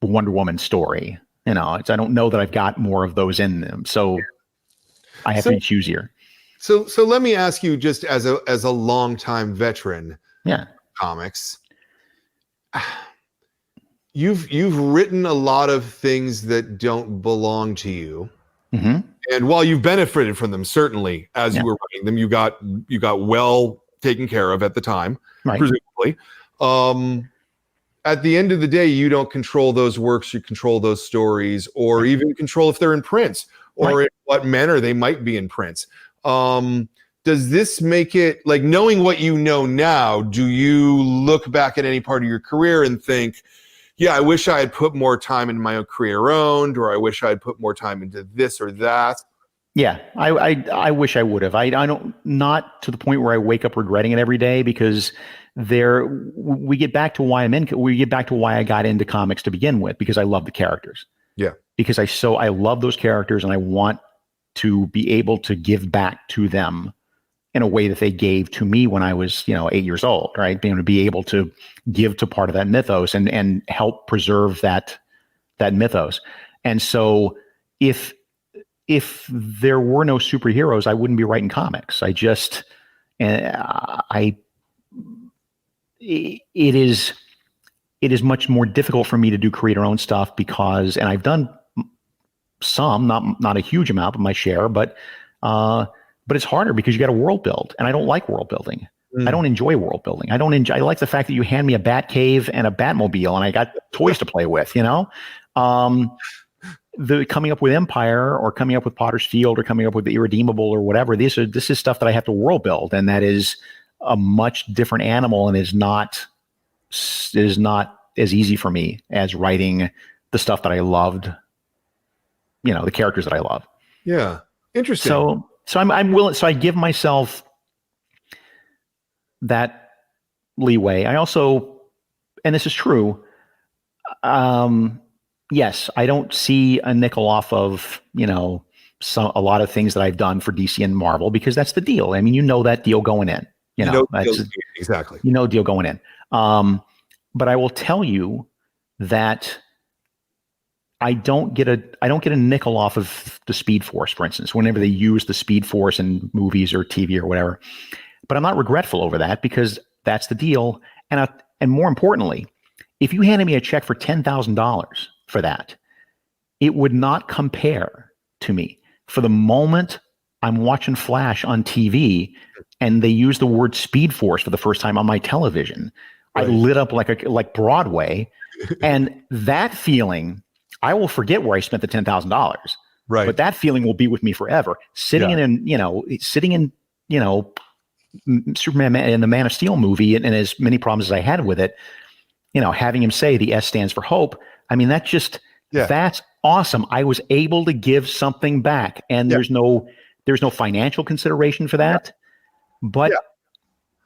Wonder Woman story. You know, I don't know that I've got more of those in them. So I have to be choosier. So let me ask you, just as a longtime veteran, comics, you've written a lot of things that don't belong to you, and while you've benefited from them, certainly as you were writing them, you got well taken care of at the time, presumably. At the end of the day, you don't control those works, you control those stories, or even control if they're in print, or in what manner they might be in print. Does this make it, like, knowing what you know now, do you look back at any part of your career and think, yeah, I wish I had put more time into my own career owned, or I wish I had put more time into this or that? Yeah, I wish I would have. I don't, not to the point where I wake up regretting it every day, because we get back to why I got into comics to begin with, because I love the characters. Yeah. Because I love those characters, and I want to be able to give back to them in a way that they gave to me when I was, 8 years old, right? Being able to be able to give to part of that mythos and help preserve that mythos. And so if there were no superheroes, I wouldn't be writing comics. It is much more difficult for me to do creator-owned stuff because, and I've done some, not a huge amount, but my share, but it's harder because you got to world build, and I don't like world building. I don't enjoy world building. I like the fact that you hand me a bat cave and a Batmobile, and I got toys to play with, the coming up with Empire, or coming up with Potter's Field, or coming up with the Irredeemable, or whatever. This is stuff that I have to world build, and that is a much different animal, and is not as easy for me as writing the stuff that I loved. The characters that I love. Yeah, interesting. So I'm willing. So I give myself that leeway. I also, and this is true. Yes, I don't see a nickel off of, a lot of things that I've done for DC and Marvel, because that's the deal. I mean, that deal going in, exactly. Deal going in. But I will tell you that I don't get a nickel off of the Speed Force, for instance, whenever they use the Speed Force in movies or TV or whatever. But I'm not regretful over that, because that's the deal. And more importantly, if you handed me a check for $10,000 for that, it would not compare to me. For the moment I'm watching Flash on TV and they use the word Speed Force for the first time on my television, I lit up like Broadway, and that feeling, I will forget where I spent the $10,000. Right. But that feeling will be with me forever. Sitting in Superman in the Man of Steel movie, and as many problems as I had with it, having him say the S stands for hope. I mean, that's awesome. I was able to give something back, and there's no financial consideration for that, but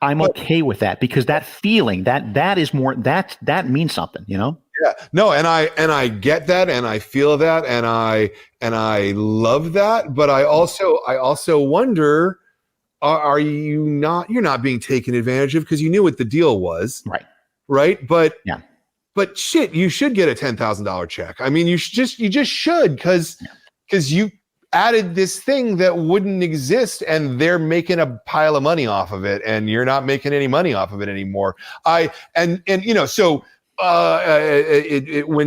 I'm okay with that, because that feeling, that is more, that means something, Yeah. No, and I get that, and I feel that, and I love that, but I also wonder, you're not being taken advantage of, because you knew what the deal was. Right. But shit, you should get a $10,000 check. I mean, you just should, because you added this thing that wouldn't exist, and they're making a pile of money off of it, and you're not making any money off of it anymore. When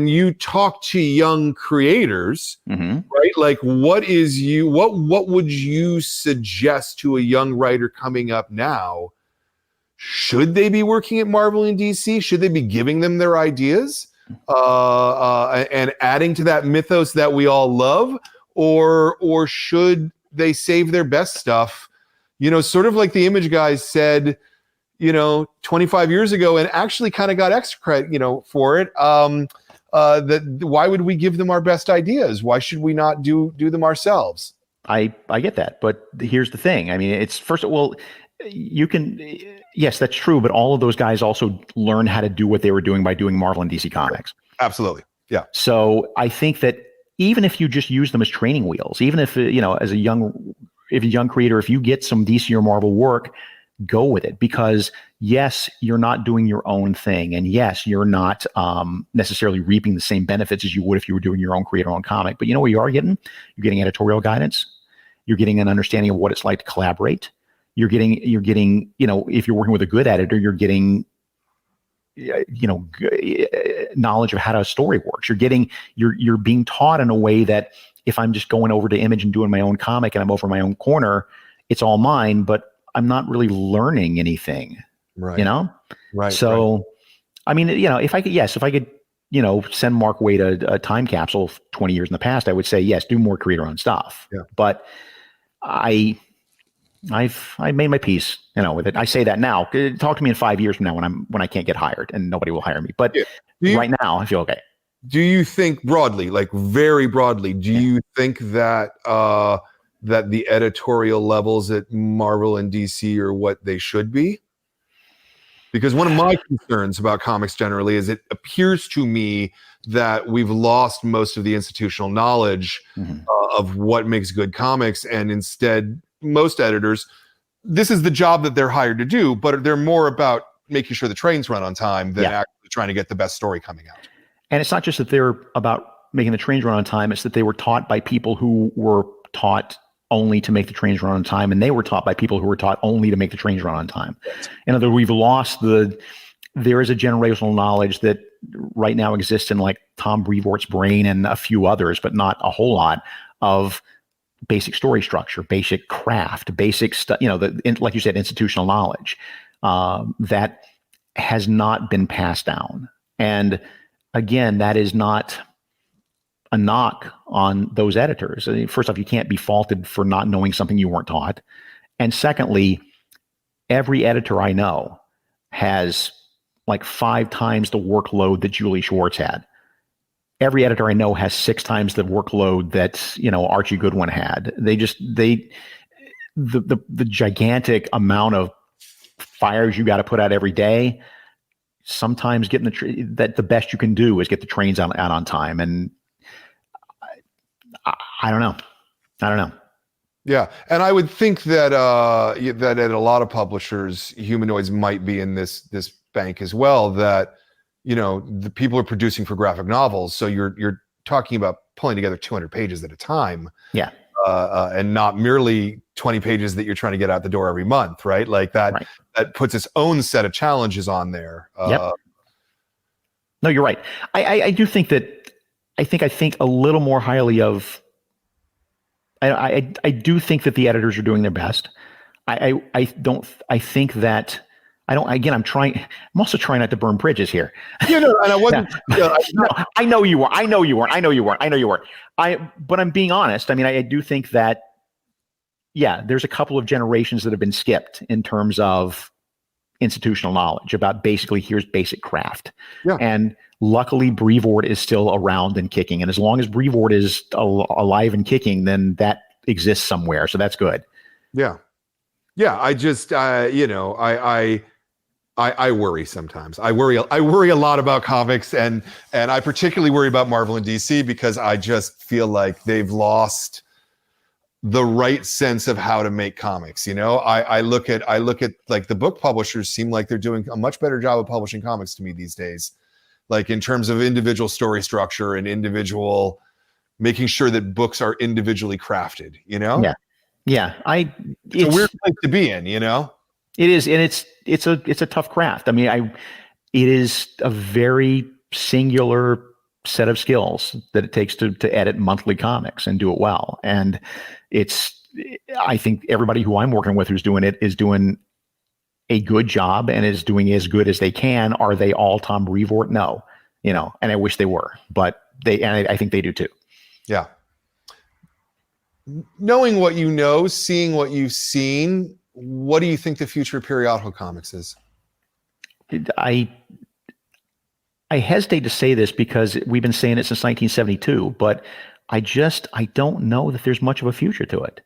you talk to young creators, right? Like, what would you suggest to a young writer coming up now? Should they be working at Marvel and DC? Should they be giving them their ideas and adding to that mythos that we all love? Or should they save their best stuff? Sort of like the Image guys said, 25 years ago, and actually kind of got extra credit, for it. That why would we give them our best ideas? Why should we not do them ourselves? I get that, but here's the thing. I mean, it's you can, yes, that's true, but all of those guys also learned how to do what they were doing by doing Marvel and DC comics. Absolutely. Yeah. So I think that even if you just use them as training wheels, even if, as a young creator, if you get some DC or Marvel work, go with it, because yes, you're not doing your own thing, and yes, you're not necessarily reaping the same benefits as you would if you were doing your own creator-owned comic. But you know what you are getting? You're getting editorial guidance. You're getting an understanding of what it's like to collaborate. You're getting, you know, if you're working with a good editor, you're getting, you know, knowledge of how a story works. You're being taught in a way that if I'm just going over to Image and doing my own comic and I'm over my own corner, it's all mine, but I'm not really learning anything, right? You know? Right. So, right. I mean, you know, if I could, you know, send Mark Waid a time capsule 20 years in the past, I would say, yes, do more creator-owned stuff. Yeah. But I've made my peace, you know, with it. I say that now. Talk to me in 5 years from now when I can't get hired and nobody will hire me. But right now, I feel okay. Do you think broadly, like very broadly, do you think that that the editorial levels at Marvel and DC are what they should be? Because one of my concerns about comics generally is it appears to me that we've lost most of the institutional knowledge of what makes good comics, and instead most editors, this is the job that they're hired to do, but they're more about making sure the trains run on time than actually trying to get the best story coming out. And it's not just that they're about making the trains run on time, it's that they were taught by people who were taught only to make the trains run on time, and they were taught by people who were taught only to make the trains run on time. In other words, we've lost there is a generational knowledge that right now exists in like Tom Brevoort's brain and a few others, but not a whole lot, of basic story structure, basic craft, basic stuff, you know, like you said, institutional knowledge that has not been passed down. And again, that is not a knock on those editors. I mean, first off, you can't be faulted for not knowing something you weren't taught. And secondly, every editor I know has like 5 times the workload that Julie Schwartz had. Every editor I know has 6 times the workload that, you know, Archie Goodwin had. The gigantic amount of fires you got to put out every day, sometimes getting the best you can do is get the trains out on time. And I don't know. Yeah, and I would think that that at a lot of publishers, humanoids might be in this bank as well. That, you know, the people are producing for graphic novels, so you're talking about pulling together 200 pages at a time. Yeah, and not merely 20 pages that you're trying to get out the door every month, right? Like that. Right. That puts its own set of challenges on there. Yep. No, you're right. I do think that I think a little more highly of. I do think that the editors are doing their best. I'm also trying not to burn bridges here. You know, and I wasn't. No, I know you were. But I'm being honest. I mean, I do think that, yeah, there's a couple of generations that have been skipped in terms of institutional knowledge about basically here's basic craft. Yeah. And luckily, Brevoort is still around and kicking. And as long as Brevoort is alive and kicking, then that exists somewhere. So that's good. Yeah. Yeah. I just, you know, I worry sometimes. I worry a lot about comics, and I particularly worry about Marvel and DC because I just feel like they've lost the right sense of how to make comics. You know, I look at like the book publishers seem like they're doing a much better job of publishing comics to me these days. Like in terms of individual story structure and individual making sure that books are individually crafted, you know? Yeah. Yeah. It's a weird place to be in, you know? It is. And it's a tough craft. I mean, it is a very singular set of skills that it takes to edit monthly comics and do it well. And I think everybody who I'm working with who's doing it is doing a good job and is doing as good as they can. Are they all Tom Brevoort? No, you know, and I wish they were, but I think they do too. Yeah. Knowing what you know, seeing what you've seen, what do you think the future of periodical comics is? I hesitate to say this because we've been saying it since 1972, but I don't know that there's much of a future to it.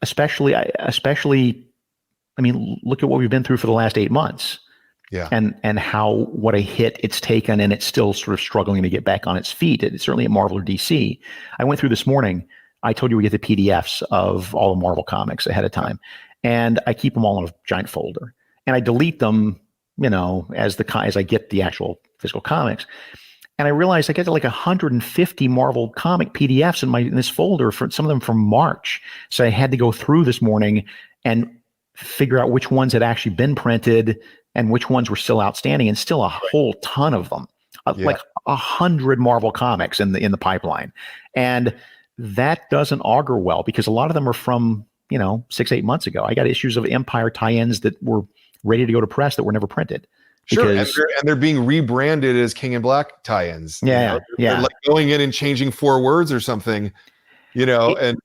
Especially, I mean, look at what we've been through for the last 8 months. Yeah. And what a hit it's taken, and it's still sort of struggling to get back on its feet. It's certainly at Marvel or DC. I went through this morning. I told you we get the PDFs of all the Marvel comics ahead of time. and I keep them all in a giant folder, and I delete them, as I get the actual physical comics. And I realized I got like 150 Marvel comic PDFs in this folder, for some of them from March. So I had to go through this morning and figure out which ones had actually been printed and which ones were still outstanding, and still a whole ton of them, like 100 Marvel comics in the pipeline. And that doesn't augur well, because a lot of them are from 6-8 months ago. I got issues of Empire tie-ins that were ready to go to press that were never printed. Sure, and they're being rebranded as King and Black tie-ins. Yeah. They're like going in and changing 4 words or something, and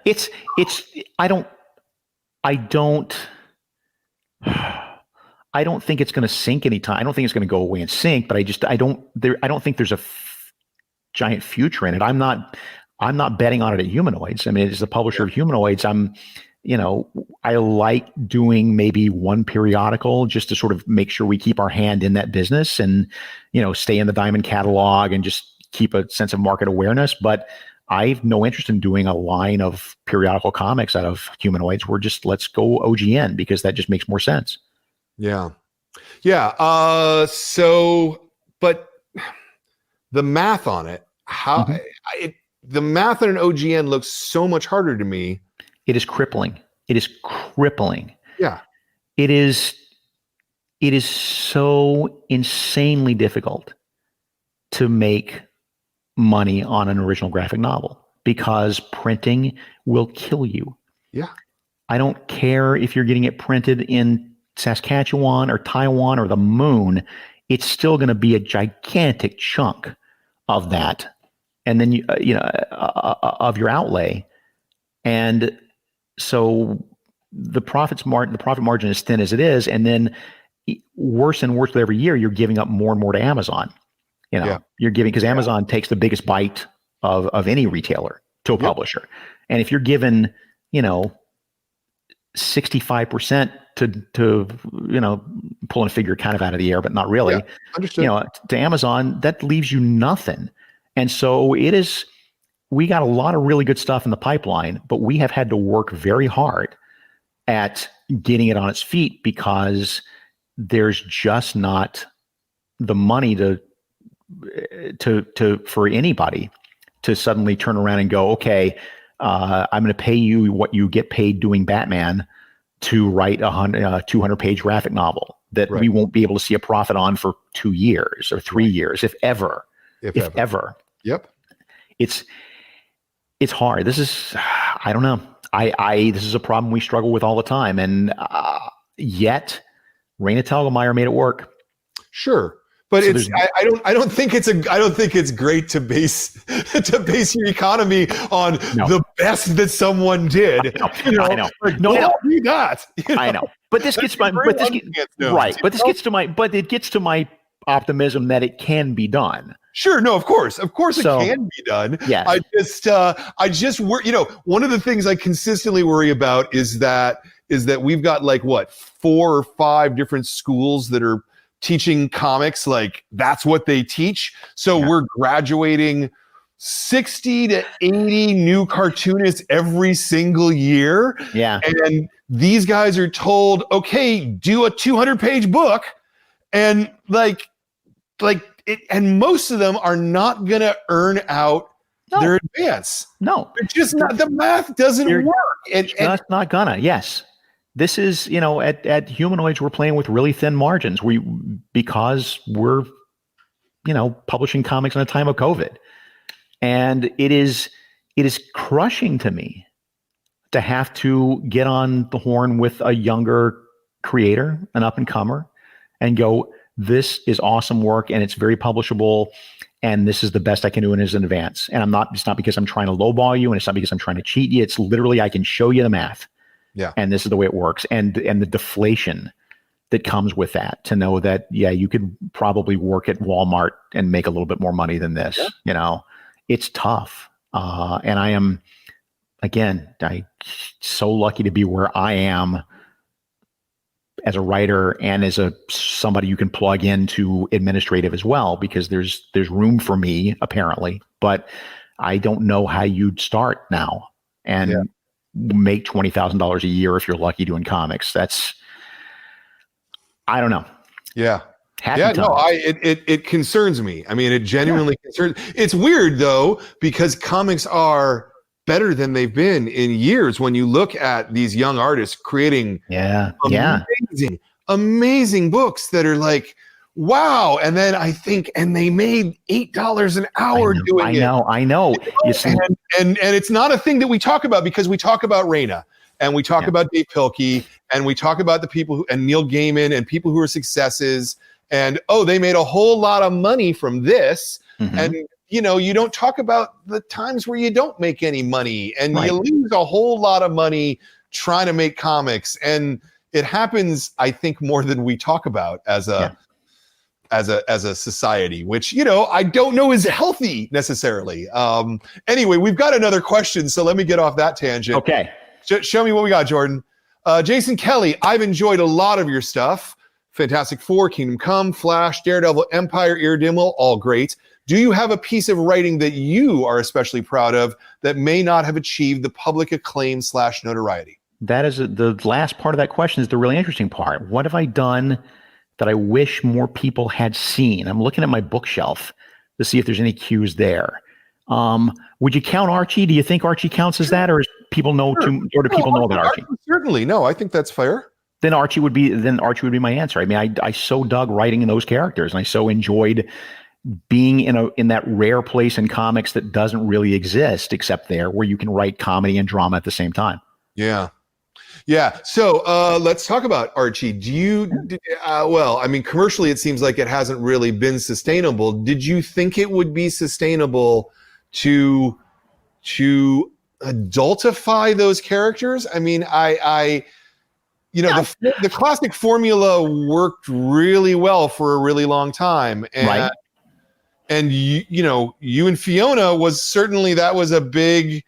it's I don't think it's going to sink anytime. I don't think it's going to go away and sink, but I don't think there's a giant future in it. I'm not betting on it at Humanoids. I mean, as the publisher of Humanoids, I like doing maybe one periodical just to sort of make sure we keep our hand in that business and, stay in the Diamond catalog and just keep a sense of market awareness. But I have no interest in doing a line of periodical comics out of Humanoids. Let's go OGN, because that just makes more sense. Yeah. But the math on it, the math on an OGN looks so much harder to me. It is crippling. Yeah. It is so insanely difficult to make money on an original graphic novel, because printing will kill you. Yeah. I don't care if you're getting it printed in Saskatchewan or Taiwan or the moon, it's still going to be a gigantic chunk of that. And then, of your outlay. And so the profit margin is thin as it is. And then worse and worse every year, you're giving up more and more to Amazon. You're giving, because Amazon takes the biggest bite of any retailer to a publisher. And if you're given, 65% to pulling a figure kind of out of the air, but not really, to Amazon, that leaves you nothing. And so we got a lot of really good stuff in the pipeline, but we have had to work very hard at getting it on its feet, because there's just not the money for anybody to suddenly turn around and go, okay, I'm going to pay you what you get paid doing Batman to write a 200-page graphic novel that we won't be able to see a profit on for 2 years or 3 years, if ever. If ever. Yep. It's hard. This is, I don't know. This is a problem we struggle with all the time. And yet Raina Telgemeier made it work. Sure. But so I don't think it's great to base your economy on the best that someone did. I know. Do that. I know. But this gets it gets to my optimism that it can be done. Sure. No, of course it can be done. Yes. I just worry, one of the things I consistently worry about is that we've got 4 or 5 different schools that are teaching comics. Like, that's what they teach. So we're graduating 60 to 80 new cartoonists every single year. Yeah. And these guys are told, okay, do a 200-page book. And and most of them are not going to earn out their advance. No. It's just not, the math doesn't work. It's not gonna. Yes. This is, at Humanoids, we're playing with really thin margins. Because we're, publishing comics in a time of COVID. And it is crushing to me to have to get on the horn with a younger creator, an up and comer, and go, this is awesome work and it's very publishable, and this is the best I can do in advance. And it's not because I'm trying to lowball you, and it's not because I'm trying to cheat you. It's literally, I can show you the math. Yeah. And this is the way it works. And the deflation that comes with that, to know that, you could probably work at Walmart and make a little bit more money than this. It's tough. And I am, again, so lucky to be where I am as a writer and as somebody you can plug into administrative as well, because there's room for me apparently, but I don't know how you'd start now. And make $20,000 a year if you're lucky doing comics. I don't know. Yeah. Happy Yeah, times. no, it concerns me. I mean, it genuinely concerns. It's weird though, because comics are better than they've been in years. When you look at these young artists creating amazing books that are like, wow. And then and they made $8 an hour doing it. I know. And it's not a thing that we talk about, because we talk about Raina and we talk about Dave Pilkey and we talk about the people and Neil Gaiman and people who are successes. And, they made a whole lot of money from this. Mm-hmm. And, you don't talk about the times where you don't make any money and you lose a whole lot of money trying to make comics. And it happens, I think, more than we talk about as a society, which, I don't know is healthy necessarily. Anyway, we've got another question. So let me get off that tangent. Okay. Show me what we got, Jordan. Jason Kelly, I've enjoyed a lot of your stuff. Fantastic Four, Kingdom Come, Flash, Daredevil, Empire, Daredevil, all great. Do you have a piece of writing that you are especially proud of that may not have achieved the public acclaim / notoriety? That is the last part of that question is the really interesting part. What have I done that I wish more people had seen? I'm looking at my bookshelf to see if there's any cues there. Would you count Archie? Do you think Archie counts as that, or do people know about Archie? Certainly, no. I think that's fair. Then Archie would be my answer. I mean, I so dug writing in those characters, and I so enjoyed being in that rare place in comics that doesn't really exist except there, where you can write comedy and drama at the same time. Yeah. So let's talk about Archie. Commercially, it seems like it hasn't really been sustainable. Did you think it would be sustainable to adultify those characters? I mean, the classic formula worked really well for a really long time. And you and Fiona was certainly, that was a big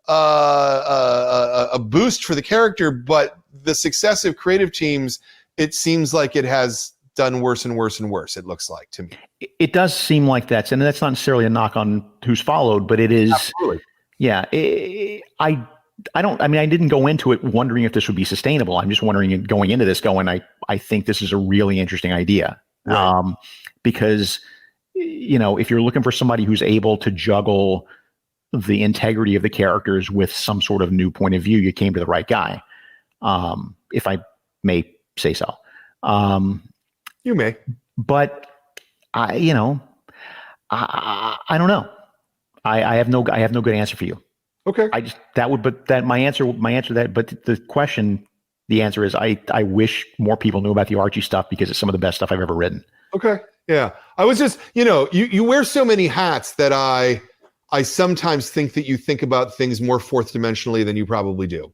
a boost for the character, but the successive creative teams, it seems like it has done worse and worse and worse, it looks like to me. It does seem like that's not necessarily a knock on who's followed, but it is. Absolutely. Yeah. I didn't go into it wondering if this would be sustainable. I'm just wondering, going into this, I think this is a really interesting idea. Right. Because, if you're looking for somebody who's able to juggle the integrity of the characters with some sort of new point of view, you came to the right guy. If I may say so. You may. But I don't know. I have no good answer for you. Okay. My answer to that, but the answer is I wish more people knew about the Archie stuff, because it's some of the best stuff I've ever written. Okay. Yeah. I was just, you wear so many hats that I sometimes think that you think about things more fourth dimensionally than you probably do.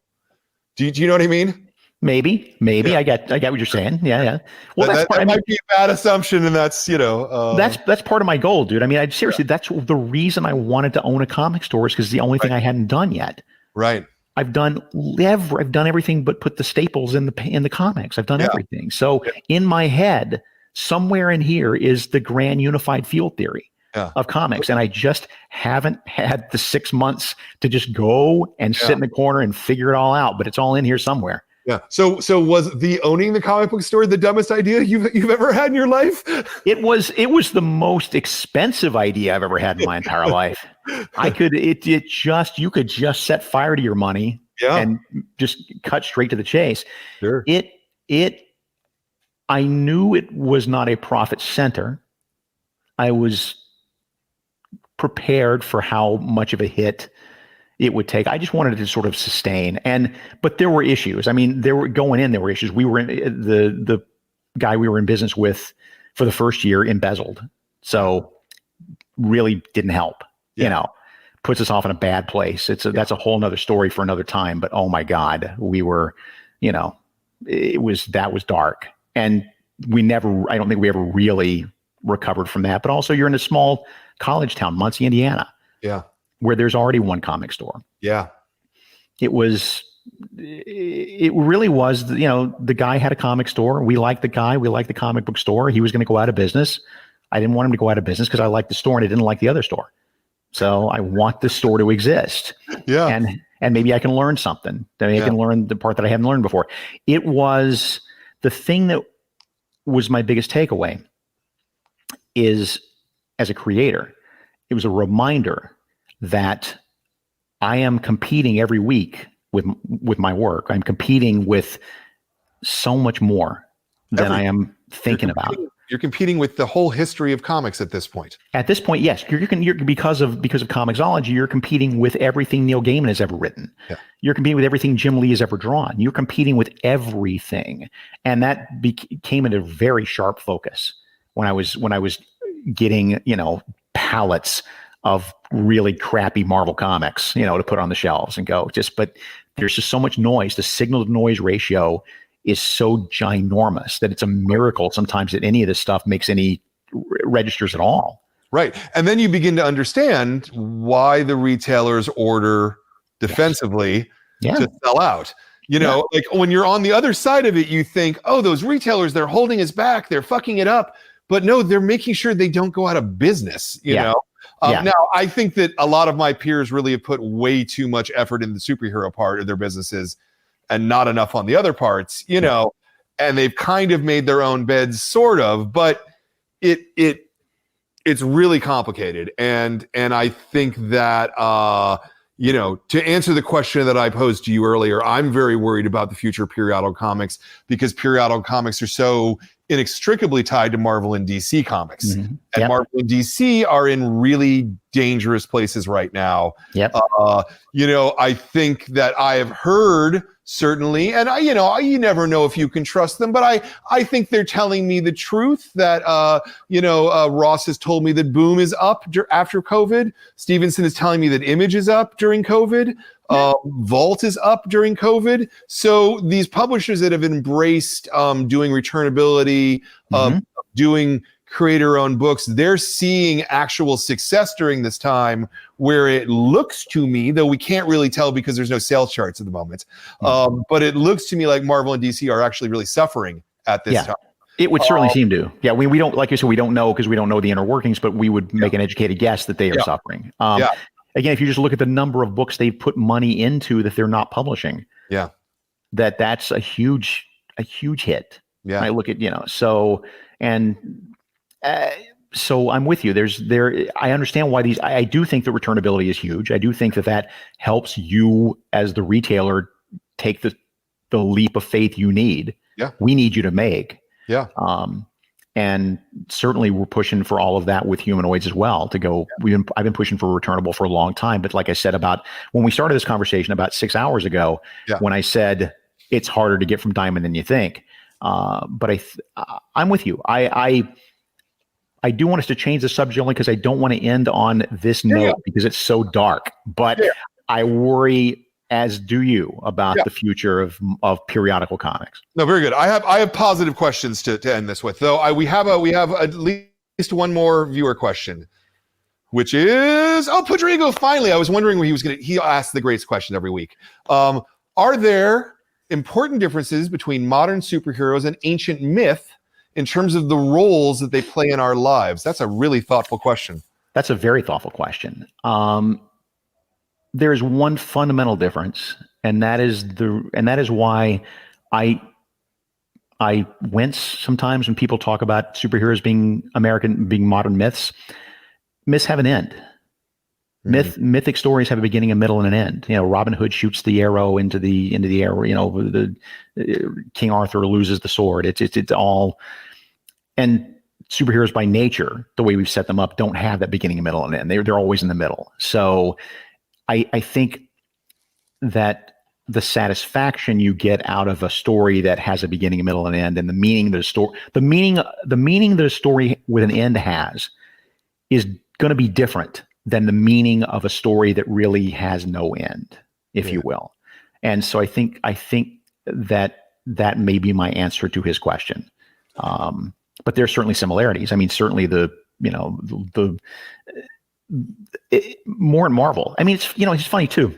Do you know what I mean? Maybe. Yeah. I get what you're saying. Yeah. Well, that might be a bad assumption, and that's that's part of my goal, dude. I mean, seriously, that's the reason I wanted to own a comic store, is because it's the only thing I hadn't done yet. Right. I've done everything but put the staples in the comics. I've done everything. So in my head, somewhere in here is the grand unified field theory of comics, and I just haven't had the 6 months to just go and sit in the corner and figure it all out. But it's all in here somewhere. Yeah. So was owning the comic book store the dumbest idea you've ever had in your life? It was the most expensive idea I've ever had in my entire life. You could just set fire to your money and just cut straight to the chase. Sure. I knew it was not a profit center. I was prepared for how much of a hit it would take. I just wanted it to sort of sustain. But there were issues. I mean, there were issues. We were in the guy we were in business with for the first year embezzled. So really didn't help, puts us off in a bad place. That's a whole nother story for another time, but oh my God, we were, that was dark. And I don't think we ever really recovered from that. But also, you're in a small college town, Muncie, Indiana. Yeah. Where there's already one comic store. Yeah. It really was, the guy had a comic store. We liked the guy. We liked the comic book store. He was going to go out of business. I didn't want him to go out of business because I liked the store and I didn't like the other store. So I want this store to exist. Yeah. And maybe I can learn something. Maybe I can learn the part that I haven't learned before. It was the thing that was my biggest takeaway is, as a creator, it was a reminder that I am competing every week with my work. I'm competing with so much more than I am thinking about. You're competing with the whole history of comics at this point. At this point, yes, you're because of Comixology, you're competing with everything Neil Gaiman has ever written. Yeah. You're competing with everything Jim Lee has ever drawn. You're competing with everything, and that came into very sharp focus when I was getting pallets of really crappy Marvel comics, to put on the shelves and go. But there's just so much noise. The signal to noise ratio is so ginormous that it's a miracle sometimes that any of this stuff makes any registers at all. Right. And then you begin to understand why the retailers order defensively to sell out. Like when you're on the other side of it, you think, oh, those retailers, they're holding us back. They're fucking it up. But no, they're making sure they don't go out of business, you know? Now, I think that a lot of my peers really have put way too much effort in the superhero part of their businesses and not enough on the other parts, and they've kind of made their own beds, sort of, but it's really complicated. And I think that, to answer the question that I posed to you earlier, I'm very worried about the future of periodical comics because periodical comics are so inextricably tied to Marvel and DC comics. Mm-hmm. And Marvel and DC are in really dangerous places right now. I think that I have heard, certainly, and you never know if you can trust them, but I think they're telling me the truth that, Ross has told me that Boom is up after COVID. Stevenson is telling me that Image is up during COVID. Vault is up during COVID. So these publishers that have embraced doing returnability, doing creator-owned books, they're seeing actual success during this time where it looks to me, though we can't really tell because there's no sales charts at the moment, but it looks to me like Marvel and DC are actually really suffering at this time. It would certainly seem to. Yeah, we don't, like you said, we don't know because we don't know the inner workings, but we would make an educated guess that they are suffering. Again, if you just look at the number of books they've put money into that they're not publishing, that's a huge hit. Yeah, I look at so I'm with you. I understand why these. I do think that returnability is huge. I do think that helps you as the retailer take the leap of faith you need. Yeah, we need you to make. Yeah. And certainly we're pushing for all of that with humanoids as well to go. I've been pushing for returnable for a long time, but like I said, about when we started this conversation about 6 hours ago, when I said it's harder to get from Diamond than you think. But I'm with you. I do want us to change the subject only because I don't want to end on this note because it's so dark, but I worry, as do you, about the future of periodical comics. No, very good. I have positive questions to end this with, though. We have at least one more viewer question, which is Podrigo. Finally, I was wondering where he asked the greatest question every week. Are there important differences between modern superheroes and ancient myth in terms of the roles that they play in our lives? That's a really thoughtful question. That's a very thoughtful question. There's one fundamental difference, and that is why I wince sometimes when people talk about superheroes being modern myths. Myths have an end. Mythic stories have a beginning, a middle, and an end. Robin Hood shoots the arrow into the air. The King Arthur loses the sword. It's all, and superheroes by nature, the way we've set them up, don't have that beginning, a middle, and end. They're always in the middle. So I think that the satisfaction you get out of a story that has a beginning, a middle, and an end, and the meaning that the meaning that a story with an end has is going to be different than the meaning of a story that really has no end, if you will. And so I think that may be my answer to his question. But there's certainly similarities. I mean, certainly more in Marvel. I mean, it's funny too.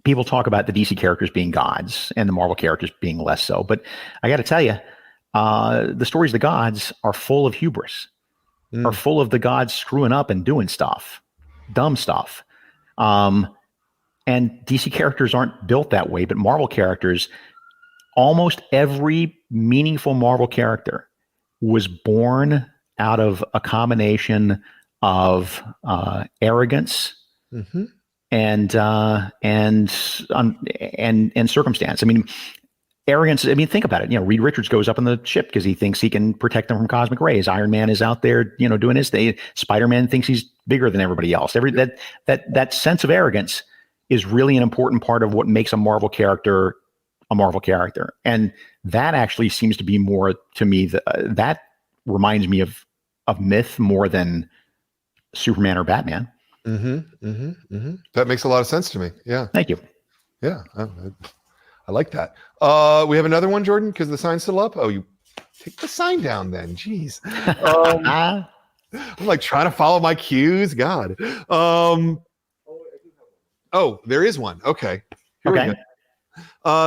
People talk about the DC characters being gods and the Marvel characters being less so. But I got to tell you, the stories of the gods are full of hubris, are full of the gods screwing up and doing stuff. dumb stuff. And DC characters aren't built that way, but Marvel characters, almost every meaningful Marvel character was born out of a combination of arrogance and circumstance. I mean, arrogance. I mean, think about it. You know, Reed Richards goes up on the ship because he thinks he can protect them from cosmic rays. Iron Man is out there, you know, doing his thing. Spider-Man thinks he's bigger than everybody else. That sense of arrogance is really an important part of what makes a Marvel character a Marvel character, and that actually seems to be more to me that reminds me of myth more than Superman or Batman. That makes a lot of sense to me. Yeah. Thank you. Yeah. I like that. We have another one, Jordan, because the sign's still up. Oh, you take the sign down then. Jeez. I'm like trying to follow my cues. God. Oh, there is one. Okay. Here we go.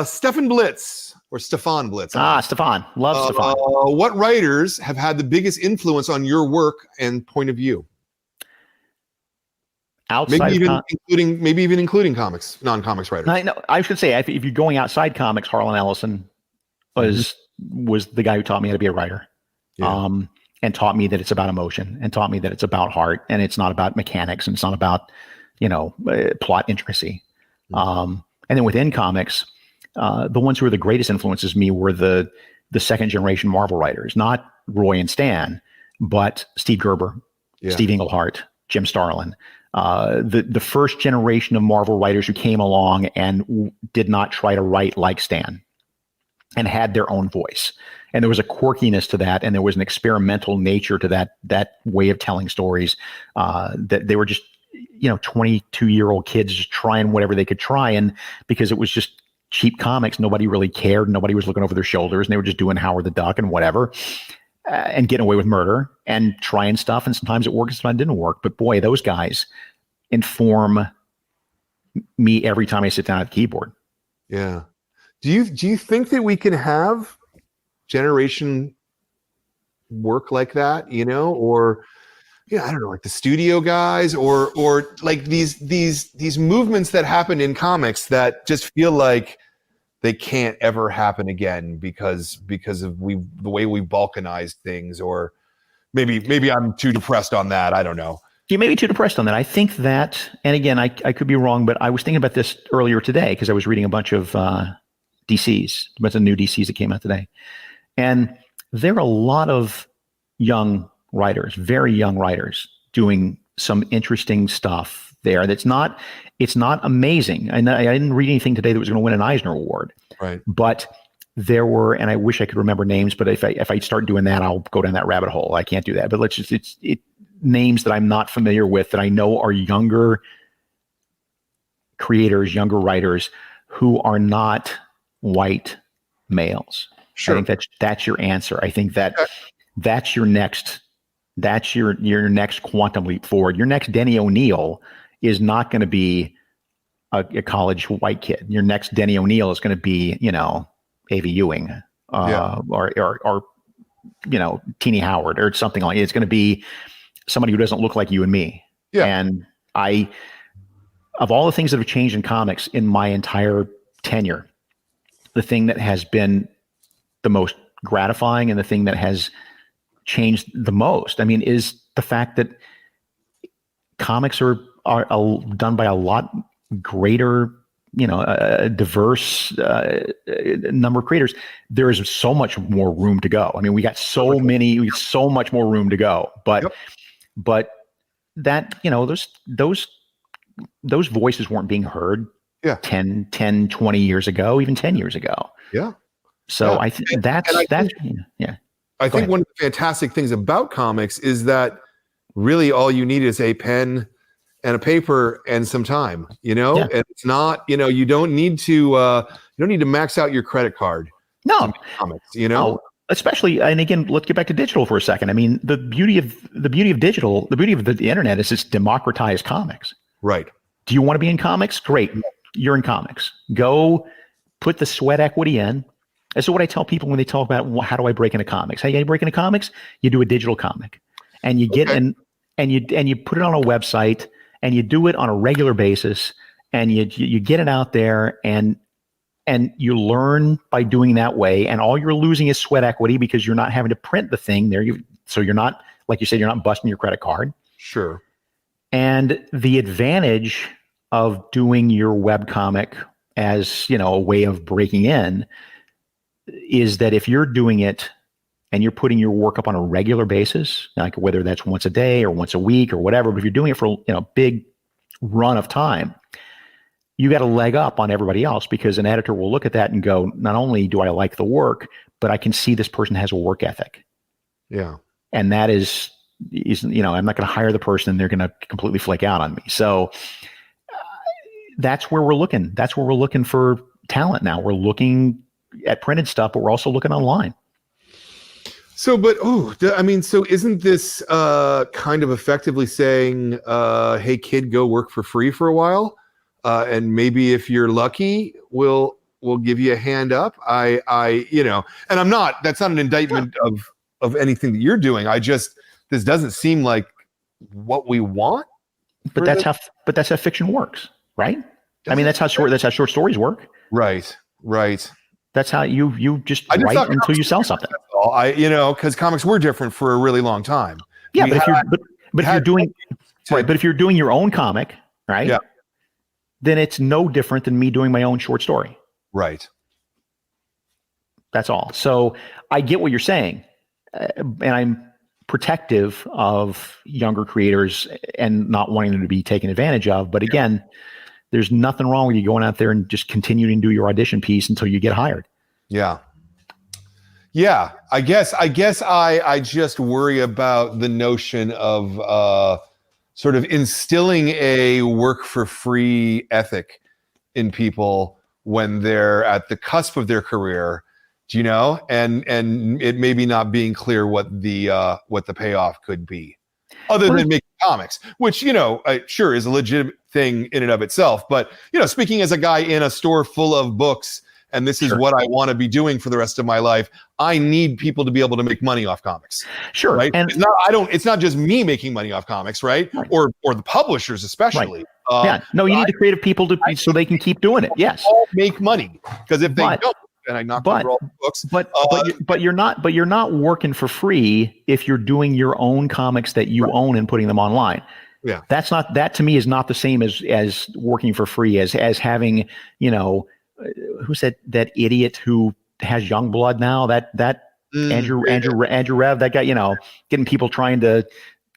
Stefan Blitz or Stefan Blitz. Stefan. Love Stefan. What writers have had the biggest influence on your work and point of view? Outside, maybe even including comics, non-comics writers. I should say, if you're going outside comics, Harlan Ellison was the guy who taught me how to be a writer, and taught me that it's about emotion, and taught me that it's about heart, and it's not about mechanics, and it's not about, you know, plot intricacy. And then within comics, the ones who were the greatest influences to me were the second generation Marvel writers, not Roy and Stan, but Steve Gerber, Steve Englehart, Jim Starlin. The first generation of Marvel writers who came along and did not try to write like Stan and had their own voice. And there was a quirkiness to that, and there was an experimental nature to that way of telling stories, that they were just, you know, 22-year-old kids just trying whatever they could try. And because it was just cheap comics, nobody really cared. Nobody was looking over their shoulders, and they were just doing Howard the Duck and whatever. And getting away with murder and trying stuff. And sometimes it worked, sometimes it didn't work. But boy, those guys inform me every time I sit down at the keyboard. Yeah. Do you think that we can have generation work like that, you know, or, yeah, I don't know, like the studio guys or like these movements that happen in comics that just feel like they can't ever happen again because of the way we balkanized things, or maybe I'm too depressed on that. I don't know. You may be too depressed on that. I think that, and again, I could be wrong, but I was thinking about this earlier today because I was reading a bunch of DCs, a bunch of new DCs that came out today. And there are a lot of young writers, very young writers, doing some interesting stuff there. It's not amazing. And I didn't read anything today that was going to win an Eisner Award. Right. But there were, and I wish I could remember names, but if I start doing that, I'll go down that rabbit hole. I can't do that. But let's just, it's names that I'm not familiar with that I know are younger creators, younger writers who are not white males. Sure. I think that's your answer. I think that's your next quantum leap forward. Your next Denny O'Neil is not going to be a college white kid. Your next Denny O'Neil is going to be, you know, A.V. Ewing, or you know, Teenie Howard or something like it. It's going to be somebody who doesn't look like you and me. Yeah. And of all the things that have changed in comics in my entire tenure, the thing that has been the most gratifying and the thing that has changed the most, I mean, is the fact that comics are done by a lot greater, you know, a diverse number of creators. There is so much more room to go. I mean, we got so much more room to go, but that, you know, those voices weren't being heard 10, 20 years ago, even 10 years ago. Yeah. So I think I think one of the fantastic things about comics is that really all you need is a pen and a paper and some time, you know, and it's not, you know, you don't need to max out your credit card. No, comics, you know, especially, and again, let's get back to digital for a second. I mean, the beauty of digital, the beauty of the internet is it's democratized comics. Right. Do you want to be in comics? Great. You're in comics. Go put the sweat equity in. And so what I tell people when they talk about how do I break into comics? How you break into comics? You do a digital comic, and you get and you put it on a website, and you do it on a regular basis, and you get it out there, and you learn by doing that way, and all you're losing is sweat equity because you're not having to print the thing there. So you're not, like you said, you're not busting your credit card. Sure. And the advantage of doing your webcomic as, a way of breaking in is that if you're doing it and you're putting your work up on a regular basis, like whether that's once a day or once a week or whatever, but if you're doing it for, big run of time, you got a leg up on everybody else, because an editor will look at that and go, not only do I like the work, but I can see this person has a work ethic. Yeah. And that is, I'm not going to hire the person and they're going to completely flake out on me. So that's where we're looking. That's where we're looking for talent now. We're looking at printed stuff, but we're also looking online. So, so isn't this kind of effectively saying, hey, kid, go work for free for a while? And maybe if you're lucky, we'll give you a hand up. And I'm not, that's not an indictment of anything that you're doing. This doesn't seem like what we want. But that's how fiction works, right? That's how short stories work. Right. That's how you just write until you sell something. Because comics were different for a really long time. Yeah, but if you're doing your own comic, right? Yeah. Then it's no different than me doing my own short story. Right. That's all. So I get what you're saying, and I'm protective of younger creators and not wanting them to be taken advantage of. But again, there's nothing wrong with you going out there and just continuing to do your audition piece until you get hired. Yeah. Yeah. I guess I just worry about the notion of sort of instilling a work for free ethic in people when they're at the cusp of their career, and it maybe not being clear what the payoff could be, other than making comics, which, sure is a legitimate thing in and of itself. But, speaking as a guy in a store full of books, and this is what I want to be doing for the rest of my life, I need people to be able to make money off comics. Sure. Right. And it's not just me making money off comics, right? Or the publishers, especially. Right. You need the creative people so they can keep doing it. Yes. All make money, because if they don't, then I knock over all the books. But you're not working for free if you're doing your own comics that you own and putting them online. Yeah. That to me is not the same as working for free, as having, who's that idiot who has Youngblood now, that Andrew Rev, that guy, getting people trying to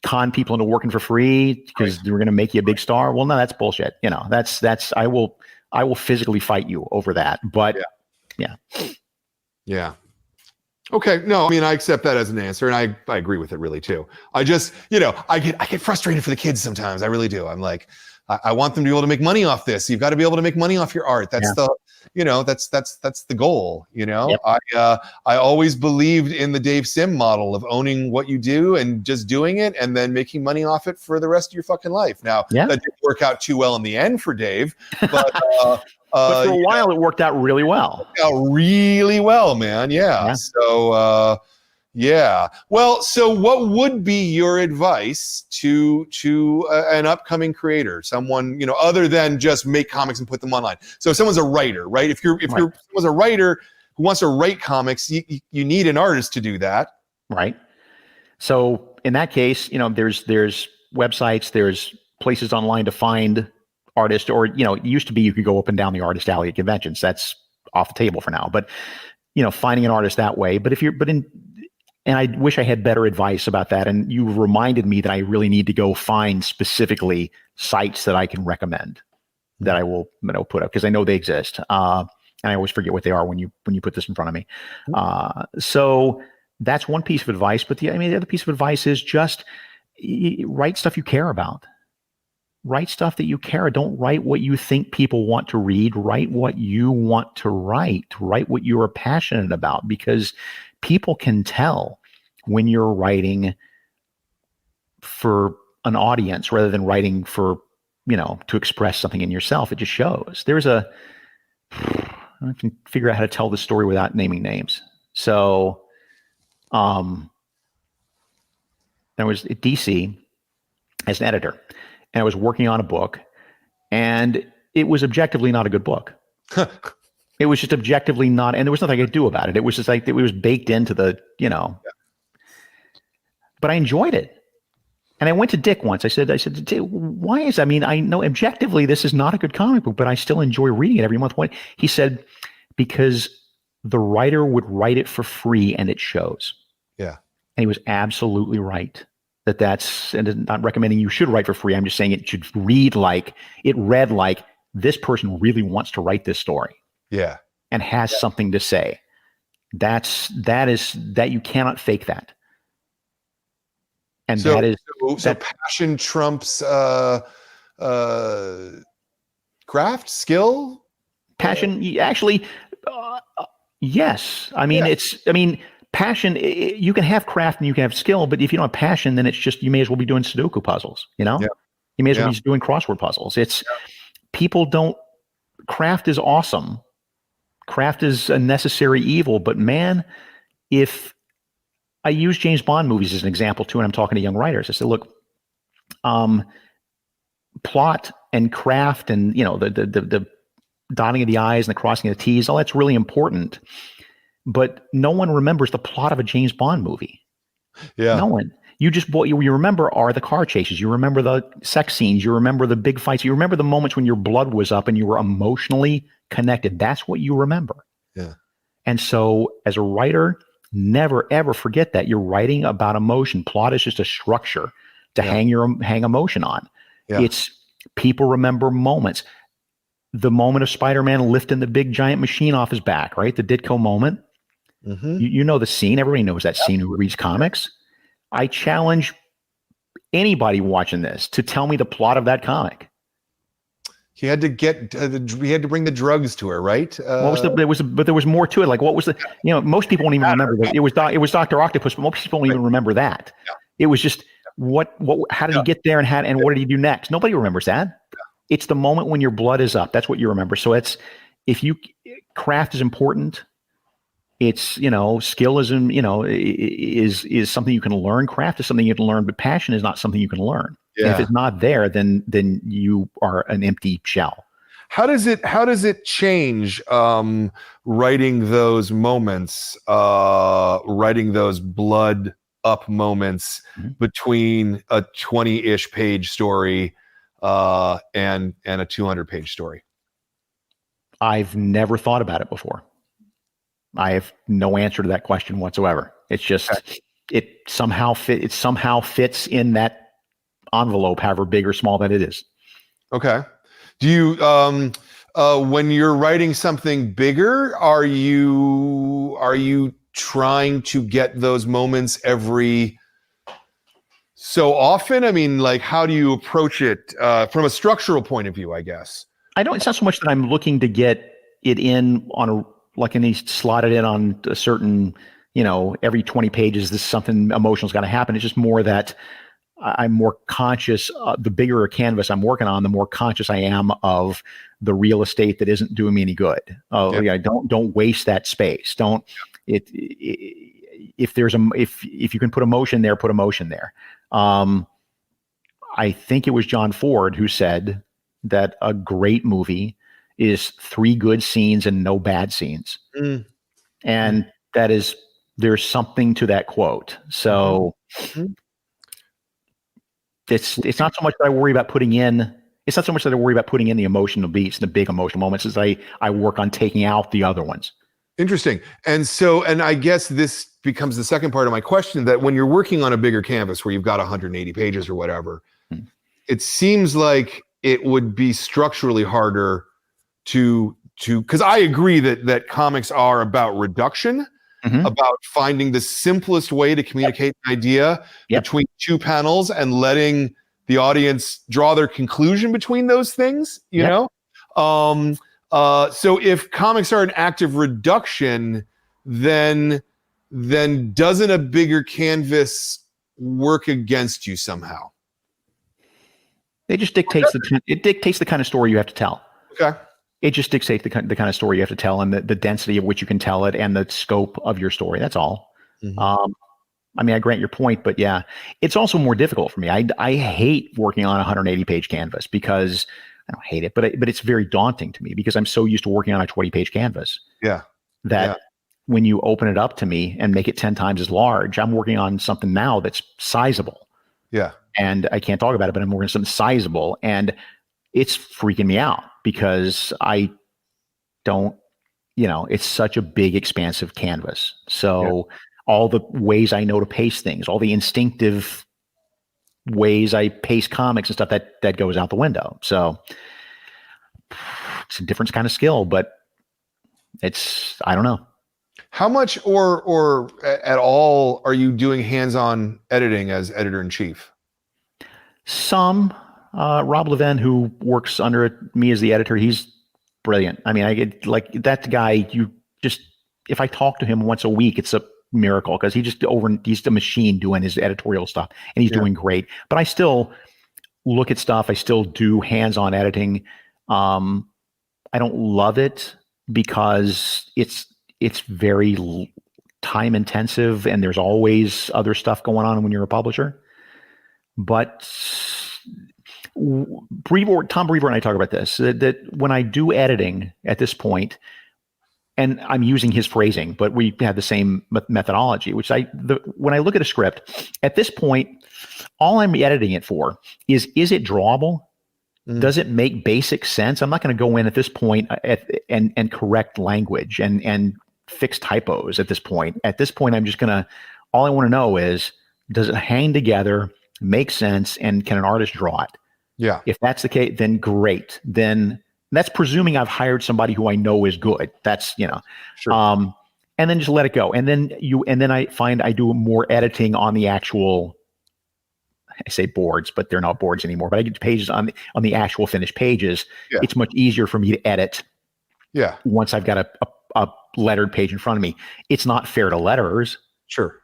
con people into working for free because they're going to make you a big star. Well, no, that's bullshit. That's I will physically fight you over that. But yeah. Okay. No, I accept that as an answer, and I agree with it really too. I just, I get frustrated for the kids sometimes. I really do. I'm like, I want them to be able to make money off this. You've got to be able to make money off your art. That's that's the goal. Yep. I always believed in the Dave Sim model of owning what you do and just doing it and then making money off it for the rest of your fucking life. Now that didn't work out too well in the end for Dave, but but for a while it worked out really well. Really well, man. Yeah. So well, so what would be your advice to an upcoming creator, someone, other than just make comics and put them online? So if someone's a writer, right? If someone's a writer who wants to write comics, you need an artist to do that. Right. So in that case, there's websites, there's places online to find artists, or, it used to be you could go up and down the artist alley at conventions. That's off the table for now, but, finding an artist that way. And I wish I had better advice about that. And you reminded me that I really need to go find specifically sites that I can recommend that I will put up, because I know they exist. And I always forget what they are when you put this in front of me. So that's one piece of advice. But the other piece of advice is just write stuff you care about. Write stuff that you care. Don't write what you think people want to read. Write what you want to write. Write what you are passionate about, because people can tell when you're writing for an audience rather than writing for, to express something in yourself. It just shows. I can figure out how to tell this story without naming names. So, there was DC as an editor, and I was working on a book, and it was objectively not a good book. It was just objectively not, and there was nothing I could do about it. It was just like, it was baked into the, but I enjoyed it. And I went to Dick once. I said, Dick, why is, I know objectively this is not a good comic book, but I still enjoy reading it every month. He said, because the writer would write it for free and it shows. Yeah. And he was absolutely right. That's, and I'm not recommending you should write for free. I'm just saying it should read like this person really wants to write this story. Yeah. And has something to say. That you cannot fake that. And so passion trumps craft, skill? Passion, actually, yes. Passion, you can have craft and you can have skill, but if you don't have passion, then it's just, you may as well be doing Sudoku puzzles, You may as well be doing crossword puzzles. People don't, craft is awesome. Craft is a necessary evil, but man, if I use James Bond movies as an example too, and I'm talking to young writers, I said, look, plot and craft and, the dotting of the I's and the crossing of the T's, all that's really important. But no one remembers the plot of a James Bond movie. Yeah. No one. What you remember are the car chases. You remember the sex scenes. You remember the big fights. You remember the moments when your blood was up and you were emotionally connected. That's what you remember. Yeah. And so as a writer, never, ever forget that. You're writing about emotion. Plot is just a structure to hang emotion on. Yeah. It's people remember moments. The moment of Spider-Man lifting the big giant machine off his back, right? The Ditko moment. Mm-hmm. You know the scene. Everybody knows that scene who reads comics. I challenge anybody watching this to tell me the plot of that comic. He had to he had to bring the drugs to her, right? But there was more to it. Like, what was the? Most people won't even remember that it was Dr. Octopus, but most people don't even remember that. Yeah. It was just what? How did he get there, and what did he do next? Nobody remembers that. Yeah. It's the moment when your blood is up. That's what you remember. So craft is important. It's, skill is something you can learn. Craft is something you can learn, but passion is not something you can learn. Yeah. And if it's not there, then you are an empty shell. How does it change writing those moments, writing those blood up moments between a 20-ish page story and a 200-page story? I've never thought about it before. I have no answer to that question whatsoever. It's just it somehow fits in that envelope, however big or small that it is. Okay. Do you when you're writing something bigger, are you trying to get those moments every so often? How do you approach it from a structural point of view, I guess? It's not so much that I'm looking to get it in on and he slotted in on a certain, every 20 pages, this something emotional is going to happen. It's just more that I'm more conscious. The bigger a canvas I'm working on, the more conscious I am of the real estate that isn't doing me any good. Don't waste that space. If you can put emotion there, put emotion there. I think it was John Ford who said that a great movie is 3 good scenes and no bad scenes. And there's something to that quote. So it's not so much that I worry about putting in, it's not so much that I worry about putting in the emotional beats and the big emotional moments as I work on taking out the other ones. Interesting. And I guess this becomes the second part of my question, that when you're working on a bigger canvas where you've got 180 pages or whatever, it seems like it would be structurally harder to because I agree that comics are about reduction, about finding the simplest way to communicate an idea between 2 panels and letting the audience draw their conclusion between those things, you know? So if comics are an act of reduction, then doesn't a bigger canvas work against you somehow? It just dictates the kind of story you have to tell. Okay. It just dictates the kind of story you have to tell and the density of which you can tell it and the scope of your story. That's all. I mean, I grant your point, but yeah, it's also more difficult for me. I hate working on a 180-page canvas because I don't hate it, but it's very daunting to me because I'm so used to working on a 20-page canvas. Yeah. That when you open it up to me and make it 10 times as large, I'm working on something now that's sizable. Yeah. And I can't talk about it, but I'm working on something sizable, and it's freaking me out because I don't, it's such a big, expansive canvas. So all the ways I know to pace things, all the instinctive ways I pace comics and stuff, that goes out the window. So it's a different kind of skill, but I don't know. How much or at all are you doing hands-on editing as editor-in-chief? Some. Rob Levin, who works under me as the editor, he's brilliant. I mean, I get like that guy. If I talk to him once a week, it's a miracle because he's a machine doing his editorial stuff, and he's doing great. But I still look at stuff. I still do hands-on editing. I don't love it because it's very time intensive, and there's always other stuff going on when you're a publisher. But Tom Brevoort and I talk about this, that when I do editing at this point, and I'm using his phrasing, but we have the same methodology, which when I look at a script, at this point, all I'm editing it for is it drawable? Does it make basic sense? I'm not going to go in at this point and correct language and fix typos at this point. At this point, I'm just going to, all I want to know is, does it hang together, make sense, and can an artist draw it? Yeah. If that's the case, then great. Then that's presuming I've hired somebody who I know is good. That's, Sure. And then just let it go. And then I find I do more editing on the actual, I say boards, but they're not boards anymore, but I get pages on the actual finished pages. Yeah. It's much easier for me to edit. Yeah. Once I've got a lettered page in front of me. It's not fair to letterers. Sure.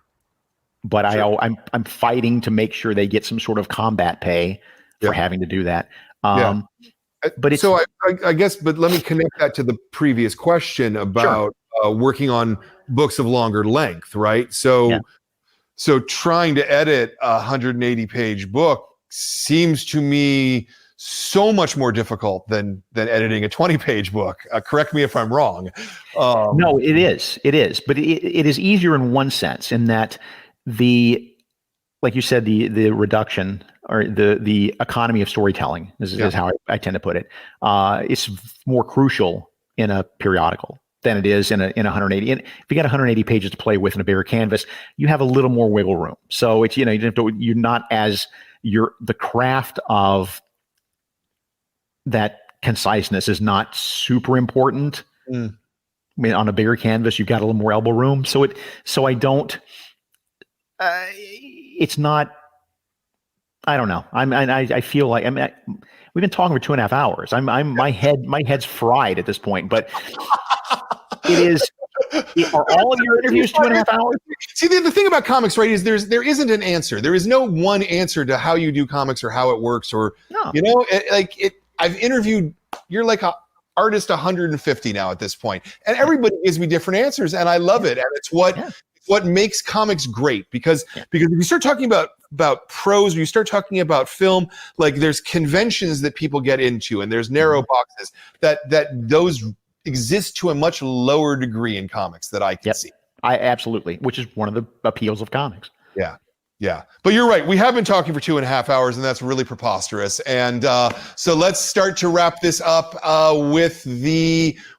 But sure. I'm fighting to make sure they get some sort of combat pay for having to do that. But it's, so I guess, but let me connect that to the previous question about working on books of longer length, right? So trying to edit a 180-page book seems to me so much more difficult than editing a 20-page book. Correct me if I'm wrong. No, it is, but it is easier in one sense, in that like you said, the reduction or the economy of storytelling is how I tend to put it. It's more crucial in a periodical than it is in a 180. And if you got 180 pages to play with in a bigger canvas, you have a little more wiggle room. So it's, you're not as the craft of that conciseness is not super important. I mean, on a bigger canvas, you've got a little more elbow room. So I don't, it's not, I don't know. I feel like, we've been talking for 2.5 hours. My head's fried at this point, but it is. Are all of your interviews 2.5 hours? See, the thing about comics, right, is there isn't an answer. There is no one answer to how you do comics or how it works, or I've interviewed. You're like a artist 150 now at this point, and everybody gives me different answers, and I love it, and it's what makes comics great, because if you start talking about prose, you start talking about film, like there's conventions that people get into, and there's narrow boxes that those exist to a much lower degree in comics that I can see. I absolutely, which is one of the appeals of comics. Yeah. But you're right. We have been talking for 2.5 hours, and that's really preposterous. And so let's start to wrap this up with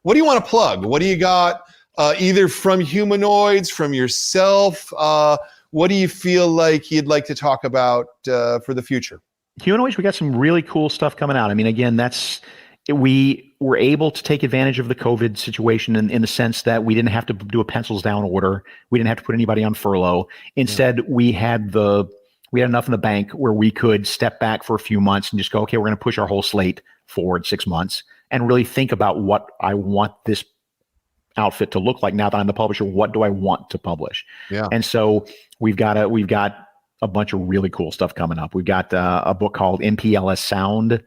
what do you want to plug? What do you got? Either from Humanoids, from yourself, what do you feel like you'd like to talk about for the future? Humanoids, we got some really cool stuff coming out. I mean, again, we were able to take advantage of the COVID situation in the sense that we didn't have to do a pencils down order. We didn't have to put anybody on furlough. Instead, we had enough in the bank where we could step back for a few months and just go, okay, we're going to push our whole slate forward 6 months and really think about what I want this outfit to look like. Now that I'm the publisher, what do I want to publish? Yeah. And so we've got a bunch of really cool stuff coming up. We've got a book called MPLS Sound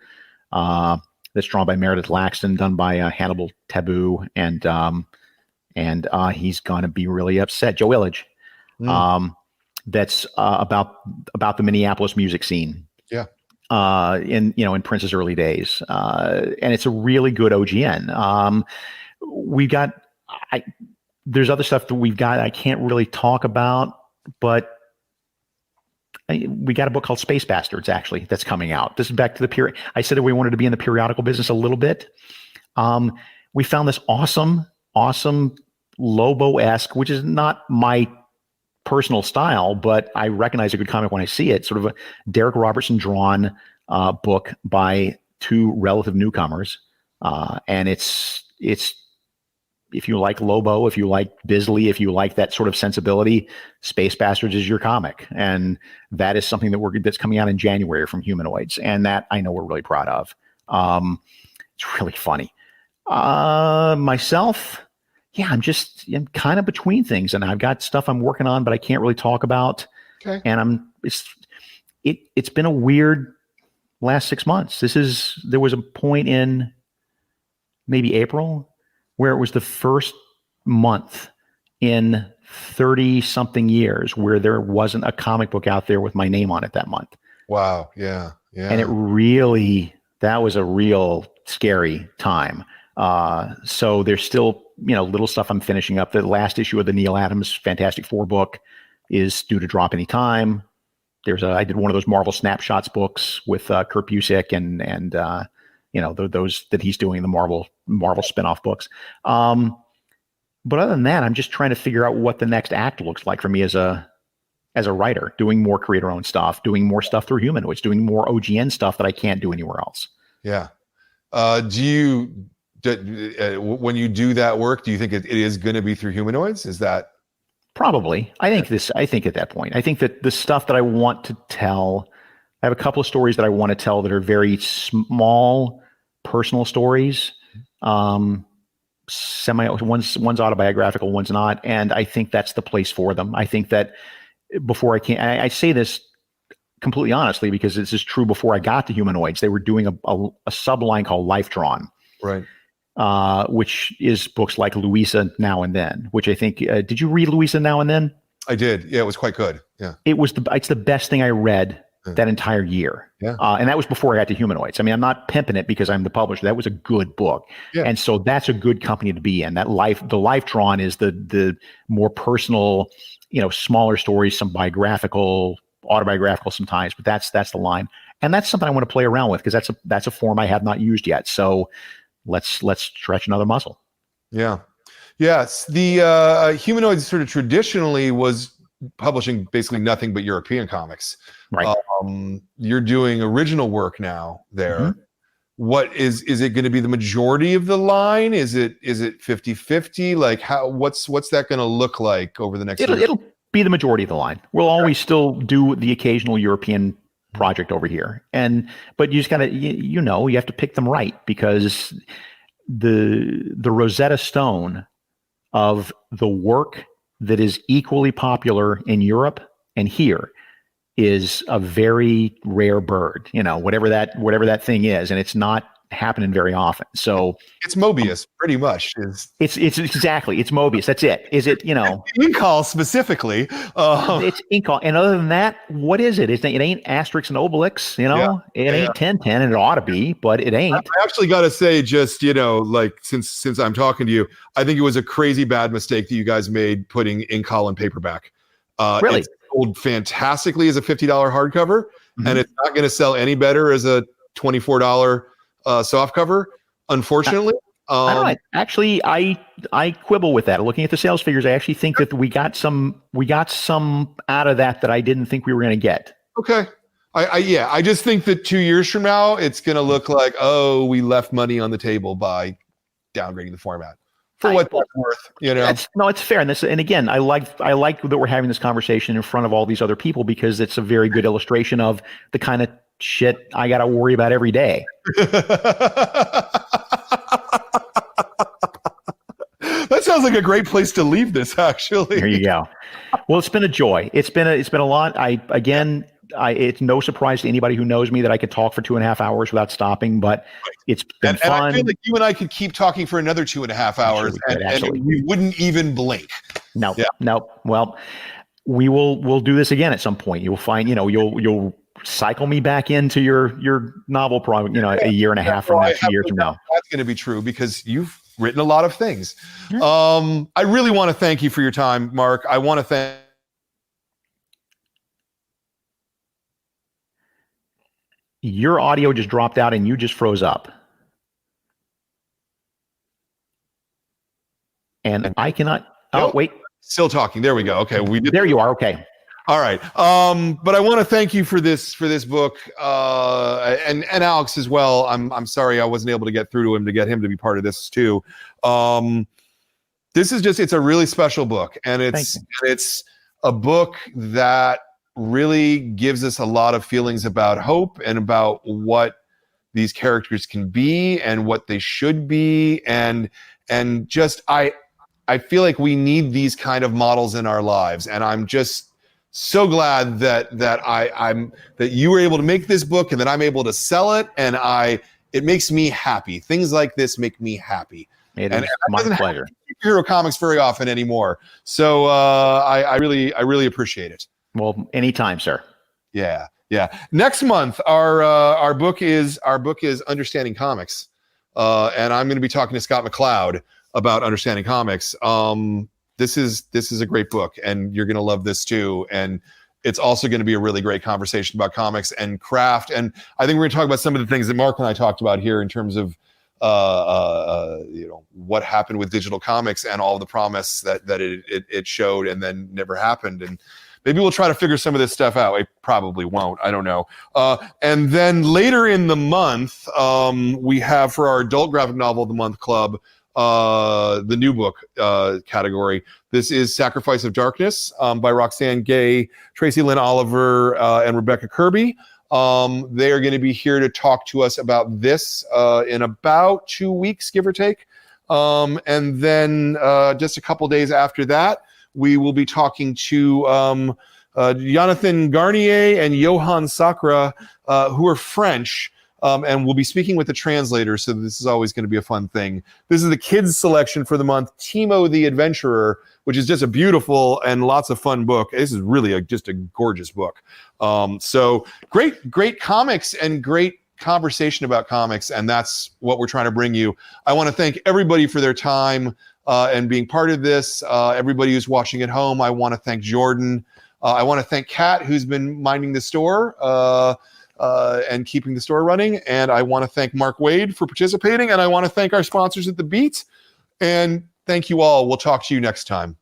that's drawn by Meredith Laxton, done by Hannibal Taboo, and he's gonna be really upset. Joe Illage. that's about the Minneapolis music scene. Yeah. In Prince's early days, and it's a really good OGN. We've got there's other stuff that we've got I can't really talk about, but we got a book called Space Bastards actually that's coming out. This is back to the period. I said that we wanted to be in the periodical business a little bit. We found this awesome Lobo-esque, which is not my personal style, but I recognize a good comic when I see it. Sort of a Derek Robertson drawn book by two relative newcomers, and it's if you like Lobo, if you like Bisley, if you like that sort of sensibility, Space Bastards is your comic, and that is something that's coming out in January from Humanoids, and that I know we're really proud of. It's really funny. Myself, yeah, I'm kind of between things, and I've got stuff I'm working on, but I can't really talk about. Okay. And it's been a weird last 6 months. There was a point in maybe April where it was the first month in 30 something years where there wasn't a comic book out there with my name on it that month. Wow. Yeah. Yeah. And that was a real scary time. So there's still, little stuff I'm finishing up. The last issue of the Neil Adams Fantastic Four book is due to drop any time. I did one of those Marvel Snapshots books with Kurt Busiek and those that he's doing, the Marvel spinoff books. But other than that, I'm just trying to figure out what the next act looks like for me as a writer, doing more creator-owned stuff, doing more stuff through Humanoids, doing more OGN stuff that I can't do anywhere else. Yeah. When you do that work, do you think it is going to be through Humanoids? Is that probably? I think at that point, I think that the stuff that I want to tell, I have a couple of stories that I want to tell that are very small, personal stories. One's autobiographical, one's not, and I think that's the place for them. I think that I say this completely honestly because this is true. Before I got to Humanoids, they were doing a subline called Life Drawn, right? Which is books like Louisa Now and Then, which I think, did you read Louisa Now and Then? I did. Yeah, it was quite good. Yeah. It's the best thing I read that entire year. Yeah. And that was before I got to Humanoids. I mean, I'm not pimping it because I'm the publisher. That was a good book. Yeah. And so that's a good company to be in. The Life Drawn is the more personal, smaller stories, some biographical, autobiographical sometimes, but that's the line. And that's something I want to play around with because that's a form I have not used yet. So let's stretch another muscle. Yeah. Yes. The Humanoids sort of traditionally was publishing basically nothing but European comics. Right. You're doing original work now there. Mm-hmm. What is it going to be the majority of the line? Is it 50-50? Like what's that going to look like over the next year? It'll be the majority of the line. We'll always still do the occasional European project over here. But you just gotta, you have to pick them right because the Rosetta Stone of the work that is equally popular in Europe and here is a very rare bird, whatever that thing is. And it's not happening very often. So it's Mobius pretty much it's exactly, it's Mobius. That's it. Is it, Inkall specifically. It's Inkall. And other than that, what is it? It ain't Asterix and Obelix, it ain't 1010 and it ought to be, but it ain't. I actually got to say just, like since I'm talking to you, I think it was a crazy bad mistake that you guys made putting Inkall in paperback. Really? It's sold fantastically as a $50 hardcover, and it's not going to sell any better as a $24 soft cover, unfortunately. I don't know. Actually, I quibble with that. Looking at the sales figures, I actually think that we got some out of that I didn't think we were going to get. Okay. I just think that 2 years from now, it's going to look like, we left money on the table by downgrading the format. For what that's worth, it's fair. And again, I like that we're having this conversation in front of all these other people because it's a very good illustration of the kind of shit I got to worry about every day. That sounds like a great place to leave this, actually. There you go. Well, it's been a joy. It's been a lot. It's no surprise to anybody who knows me that I could talk for 2.5 hours without stopping, but it's been fun. And I feel like you and I could keep talking for another 2.5 hours and we wouldn't even blink. No. Well, we'll do this again at some point. You'll find, you'll cycle me back into your novel project, a year and a half from now, 2 years from now. That's going to be true because you've written a lot of things. Yeah. I really want to thank you for your time, Mark. I want to thank. Your audio just dropped out and you just froze up. And I cannot. Oh, wait. Still talking. There we go. Okay, we did. There you are. Okay. All right. But I want to thank you for this book, and Alex as well. I'm sorry I wasn't able to get through to him to get him to be part of this too. This is it's a really special book, and it's a book that really gives us a lot of feelings about hope and about what these characters can be and what they should be, and just I feel like we need these kind of models in our lives, and I'm just so glad that you were able to make this book and that I'm able to sell it, and it makes me happy. Things like this make me happy. It is my pleasure. Superhero comics very often anymore, so I really appreciate it. Well, anytime, sir. Yeah. Next month, our book is Understanding Comics, and I'm going to be talking to Scott McCloud about Understanding Comics. This is a great book, and you're going to love this too. And it's also going to be a really great conversation about comics and craft. And I think we're going to talk about some of the things that Mark and I talked about here in terms of what happened with digital comics and all the promise that it showed and then never happened. And maybe we'll try to figure some of this stuff out. It probably won't. I don't know. And then later in the month, we have for our Adult Graphic Novel of the Month Club, the new book category. This is Sacrifice of Darkness by Roxane Gay, Tracy Lynn Oliver, and Rebecca Kirby. They are going to be here to talk to us about this in about 2 weeks, give or take. And then just a couple days after that, we will be talking to Jonathan Garnier and Johan Sakra, who are French. And we'll be speaking with the translator, so this is always going to be a fun thing. This is the kids selection for the month, Timo the Adventurer, which is just a beautiful and lots of fun book. This is really just a gorgeous book. So great comics and great conversation about comics, and that's what we're trying to bring you. I want to thank everybody for their time and being part of this. Everybody who's watching at home, I want to thank Jordan. I want to thank KATT, who's been minding the store. And keeping the store running. And I want to thank Mark WAID for participating. And I want to thank our sponsors at The Beat. And thank you all. We'll talk to you next time.